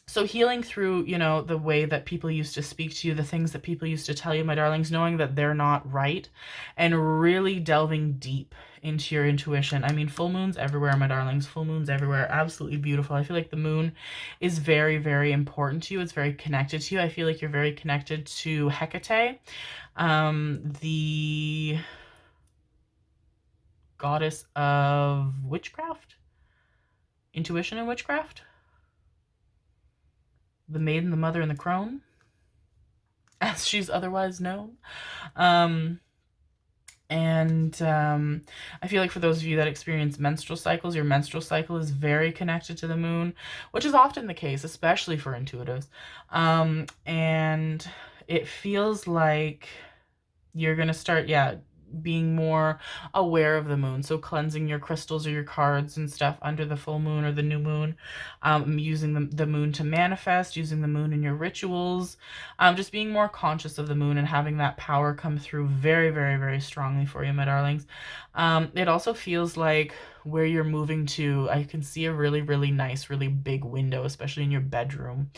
Speaker 1: So healing through, the way that people used to speak to you, the things that people used to tell you, my darlings, knowing that they're not right, and really delving deep into your intuition. I mean, full moons everywhere, my darlings, full moons everywhere. Absolutely beautiful. I feel like the moon is very, very important to you. It's very connected to you. I feel like you're very connected to Hecate, the goddess of witchcraft, intuition and witchcraft. The Maiden, the Mother, and the Crone, as she's otherwise known. I feel like for those of you that experience menstrual cycles, your menstrual cycle is very connected to the moon, which is often the case, especially for intuitives. And it feels like you're going to start, being more aware of the moon. So cleansing your crystals or your cards and stuff under the full moon or the new moon, using the moon to manifest, using the moon in your rituals, just being more conscious of the moon and having that power come through very, very, very strongly for you, my darlings. It also feels like where you're moving to, I can see a really, really nice, really big window, especially in your bedroom.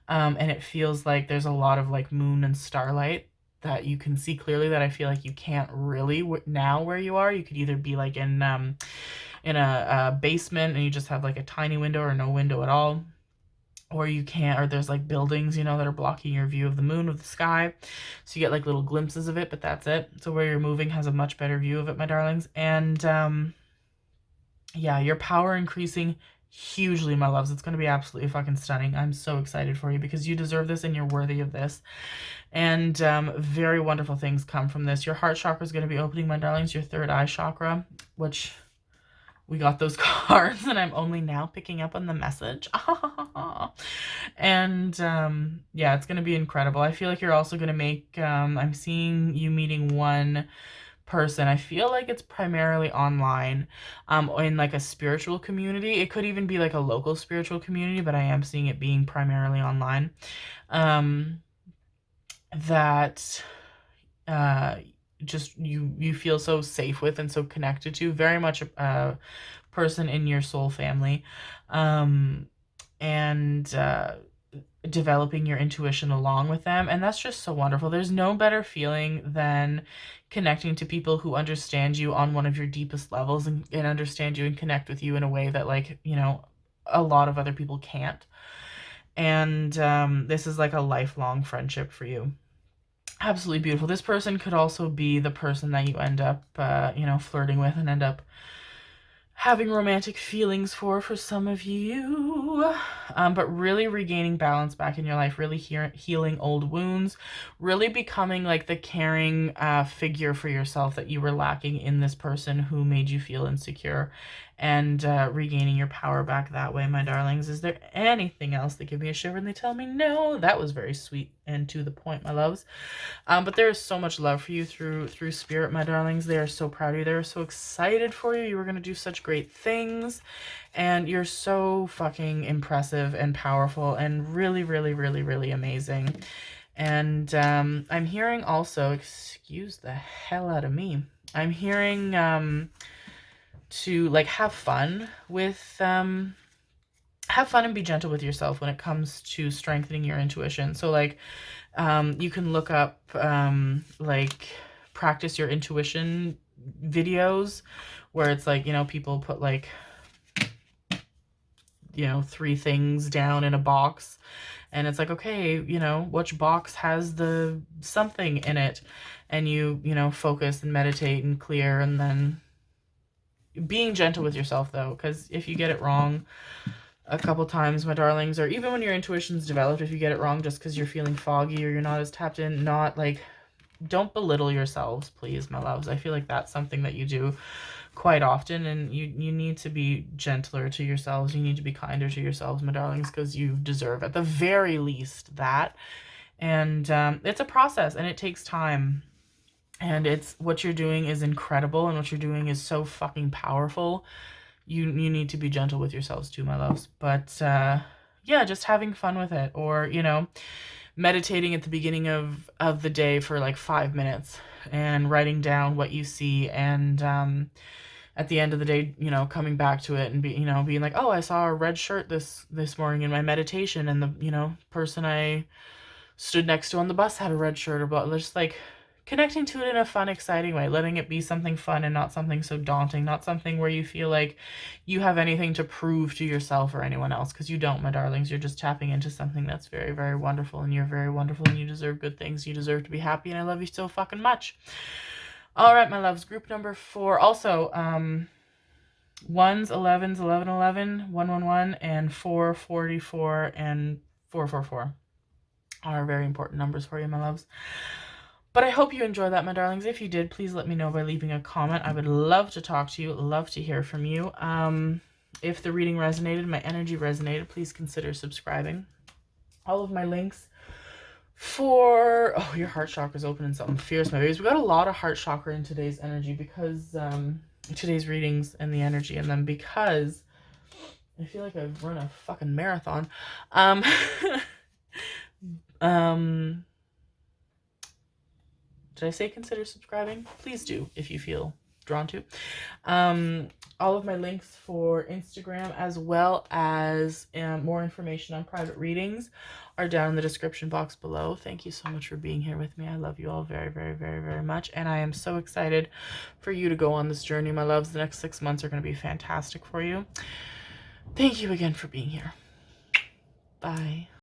Speaker 1: And it feels like there's a lot of like moon and starlight that you can see clearly that I feel like you can't really now where you are. You could either be like in a basement and you just have like a tiny window or no window at all, or you can't, or there's like buildings, you know, that are blocking your view of the moon, of the sky. So you get like little glimpses of it, but that's it. So where you're moving has a much better view of it, my darlings. And yeah, your power increasing hugely, my loves. It's going to be absolutely fucking stunning. I'm so excited for you because you deserve this and you're worthy of this. And very wonderful things come from this. Your heart chakra is going to be opening, my darlings. Your third eye chakra, which we got those cards and I'm only now picking up on the message. And yeah, it's going to be incredible. I feel like you're also going to make, I'm seeing you meeting one person. I feel like it's primarily online, in like a spiritual community. It could even be like a local spiritual community, but I am seeing it being primarily online. That just you feel so safe with and so connected to, very much a person in your soul family, and developing your intuition along with them. And that's just so wonderful. There's no better feeling than connecting to people who understand you on one of your deepest levels and understand you and connect with you in a way that, like, you know, a lot of other people can't. And this is like a lifelong friendship for you. Absolutely beautiful. This person could also be the person that you end up, you know, flirting with and end up having romantic feelings for some of you, but really regaining balance back in your life, really healing old wounds, really becoming like the caring figure for yourself that you were lacking in this person who made you feel insecure, and regaining your power back that way, my darlings. Is there anything else that give me a shiver and they tell me no? That was very sweet and to the point, my loves. But there is so much love for you through spirit, my darlings. They are so proud of you. They're so excited for you. You were going to do such great things, and you're so fucking impressive and powerful and really, really, really, really amazing. And I'm hearing also, excuse the hell out of me, I'm hearing to like have fun with have fun and be gentle with yourself when it comes to strengthening your intuition. So like you can look up like practice your intuition videos where it's like, you know, people put like, you know, 3 things down in a box, and it's like, okay, you know, which box has the something in it, and you know, focus and meditate and clear, and then being gentle with yourself though, because if you get it wrong a couple times, my darlings, or even when your intuition's developed, if you get it wrong just because you're feeling foggy or you're not as tapped in, not like, don't belittle yourselves, please, my loves. I feel like that's something that you do quite often, and you need to be gentler to yourselves. You need to be kinder to yourselves, my darlings, because you deserve at the very least that. And it's a process and it takes time, and it's what you're doing is incredible, and what you're doing is so fucking powerful. You need to be gentle with yourselves too, my loves. But yeah, just having fun with it, or, you know, meditating at the beginning of the day for like 5 minutes and writing down what you see, and at the end of the day, you know, coming back to it and being like, oh, I saw a red shirt this morning in my meditation, and the, you know, person I stood next to on the bus had a red shirt, or but just like connecting to it in a fun, exciting way, letting it be something fun and not something so daunting, not something where you feel like you have anything to prove to yourself or anyone else, because you don't, my darlings. You're just tapping into something that's very, very wonderful, and you're very wonderful, and you deserve good things. You deserve to be happy, and I love you so fucking much. All right, my loves, group number 4. Also, 1s, 11s, 11, 11, 111, and 444 and 444 are very important numbers for you, my loves. But I hope you enjoyed that, my darlings. If you did, please let me know by leaving a comment. I would love to talk to you, love to hear from you. If the reading resonated, my energy resonated, please consider subscribing. All of my links For, oh, your heart chakra is open and something fierce, my babies. We got a lot of heart chakra in today's energy because, today's readings and the energy in them, because I feel like I've run a fucking marathon. Um, did I say consider subscribing? Please do if you feel drawn to. All of my links for Instagram, as well as more information on private readings, are down in the description box below. Thank you so much for being here with me. I love you all very, very, very, very much. And I am so excited for you to go on this journey, my loves. The next 6 months are going to be fantastic for you. Thank you again for being here. Bye.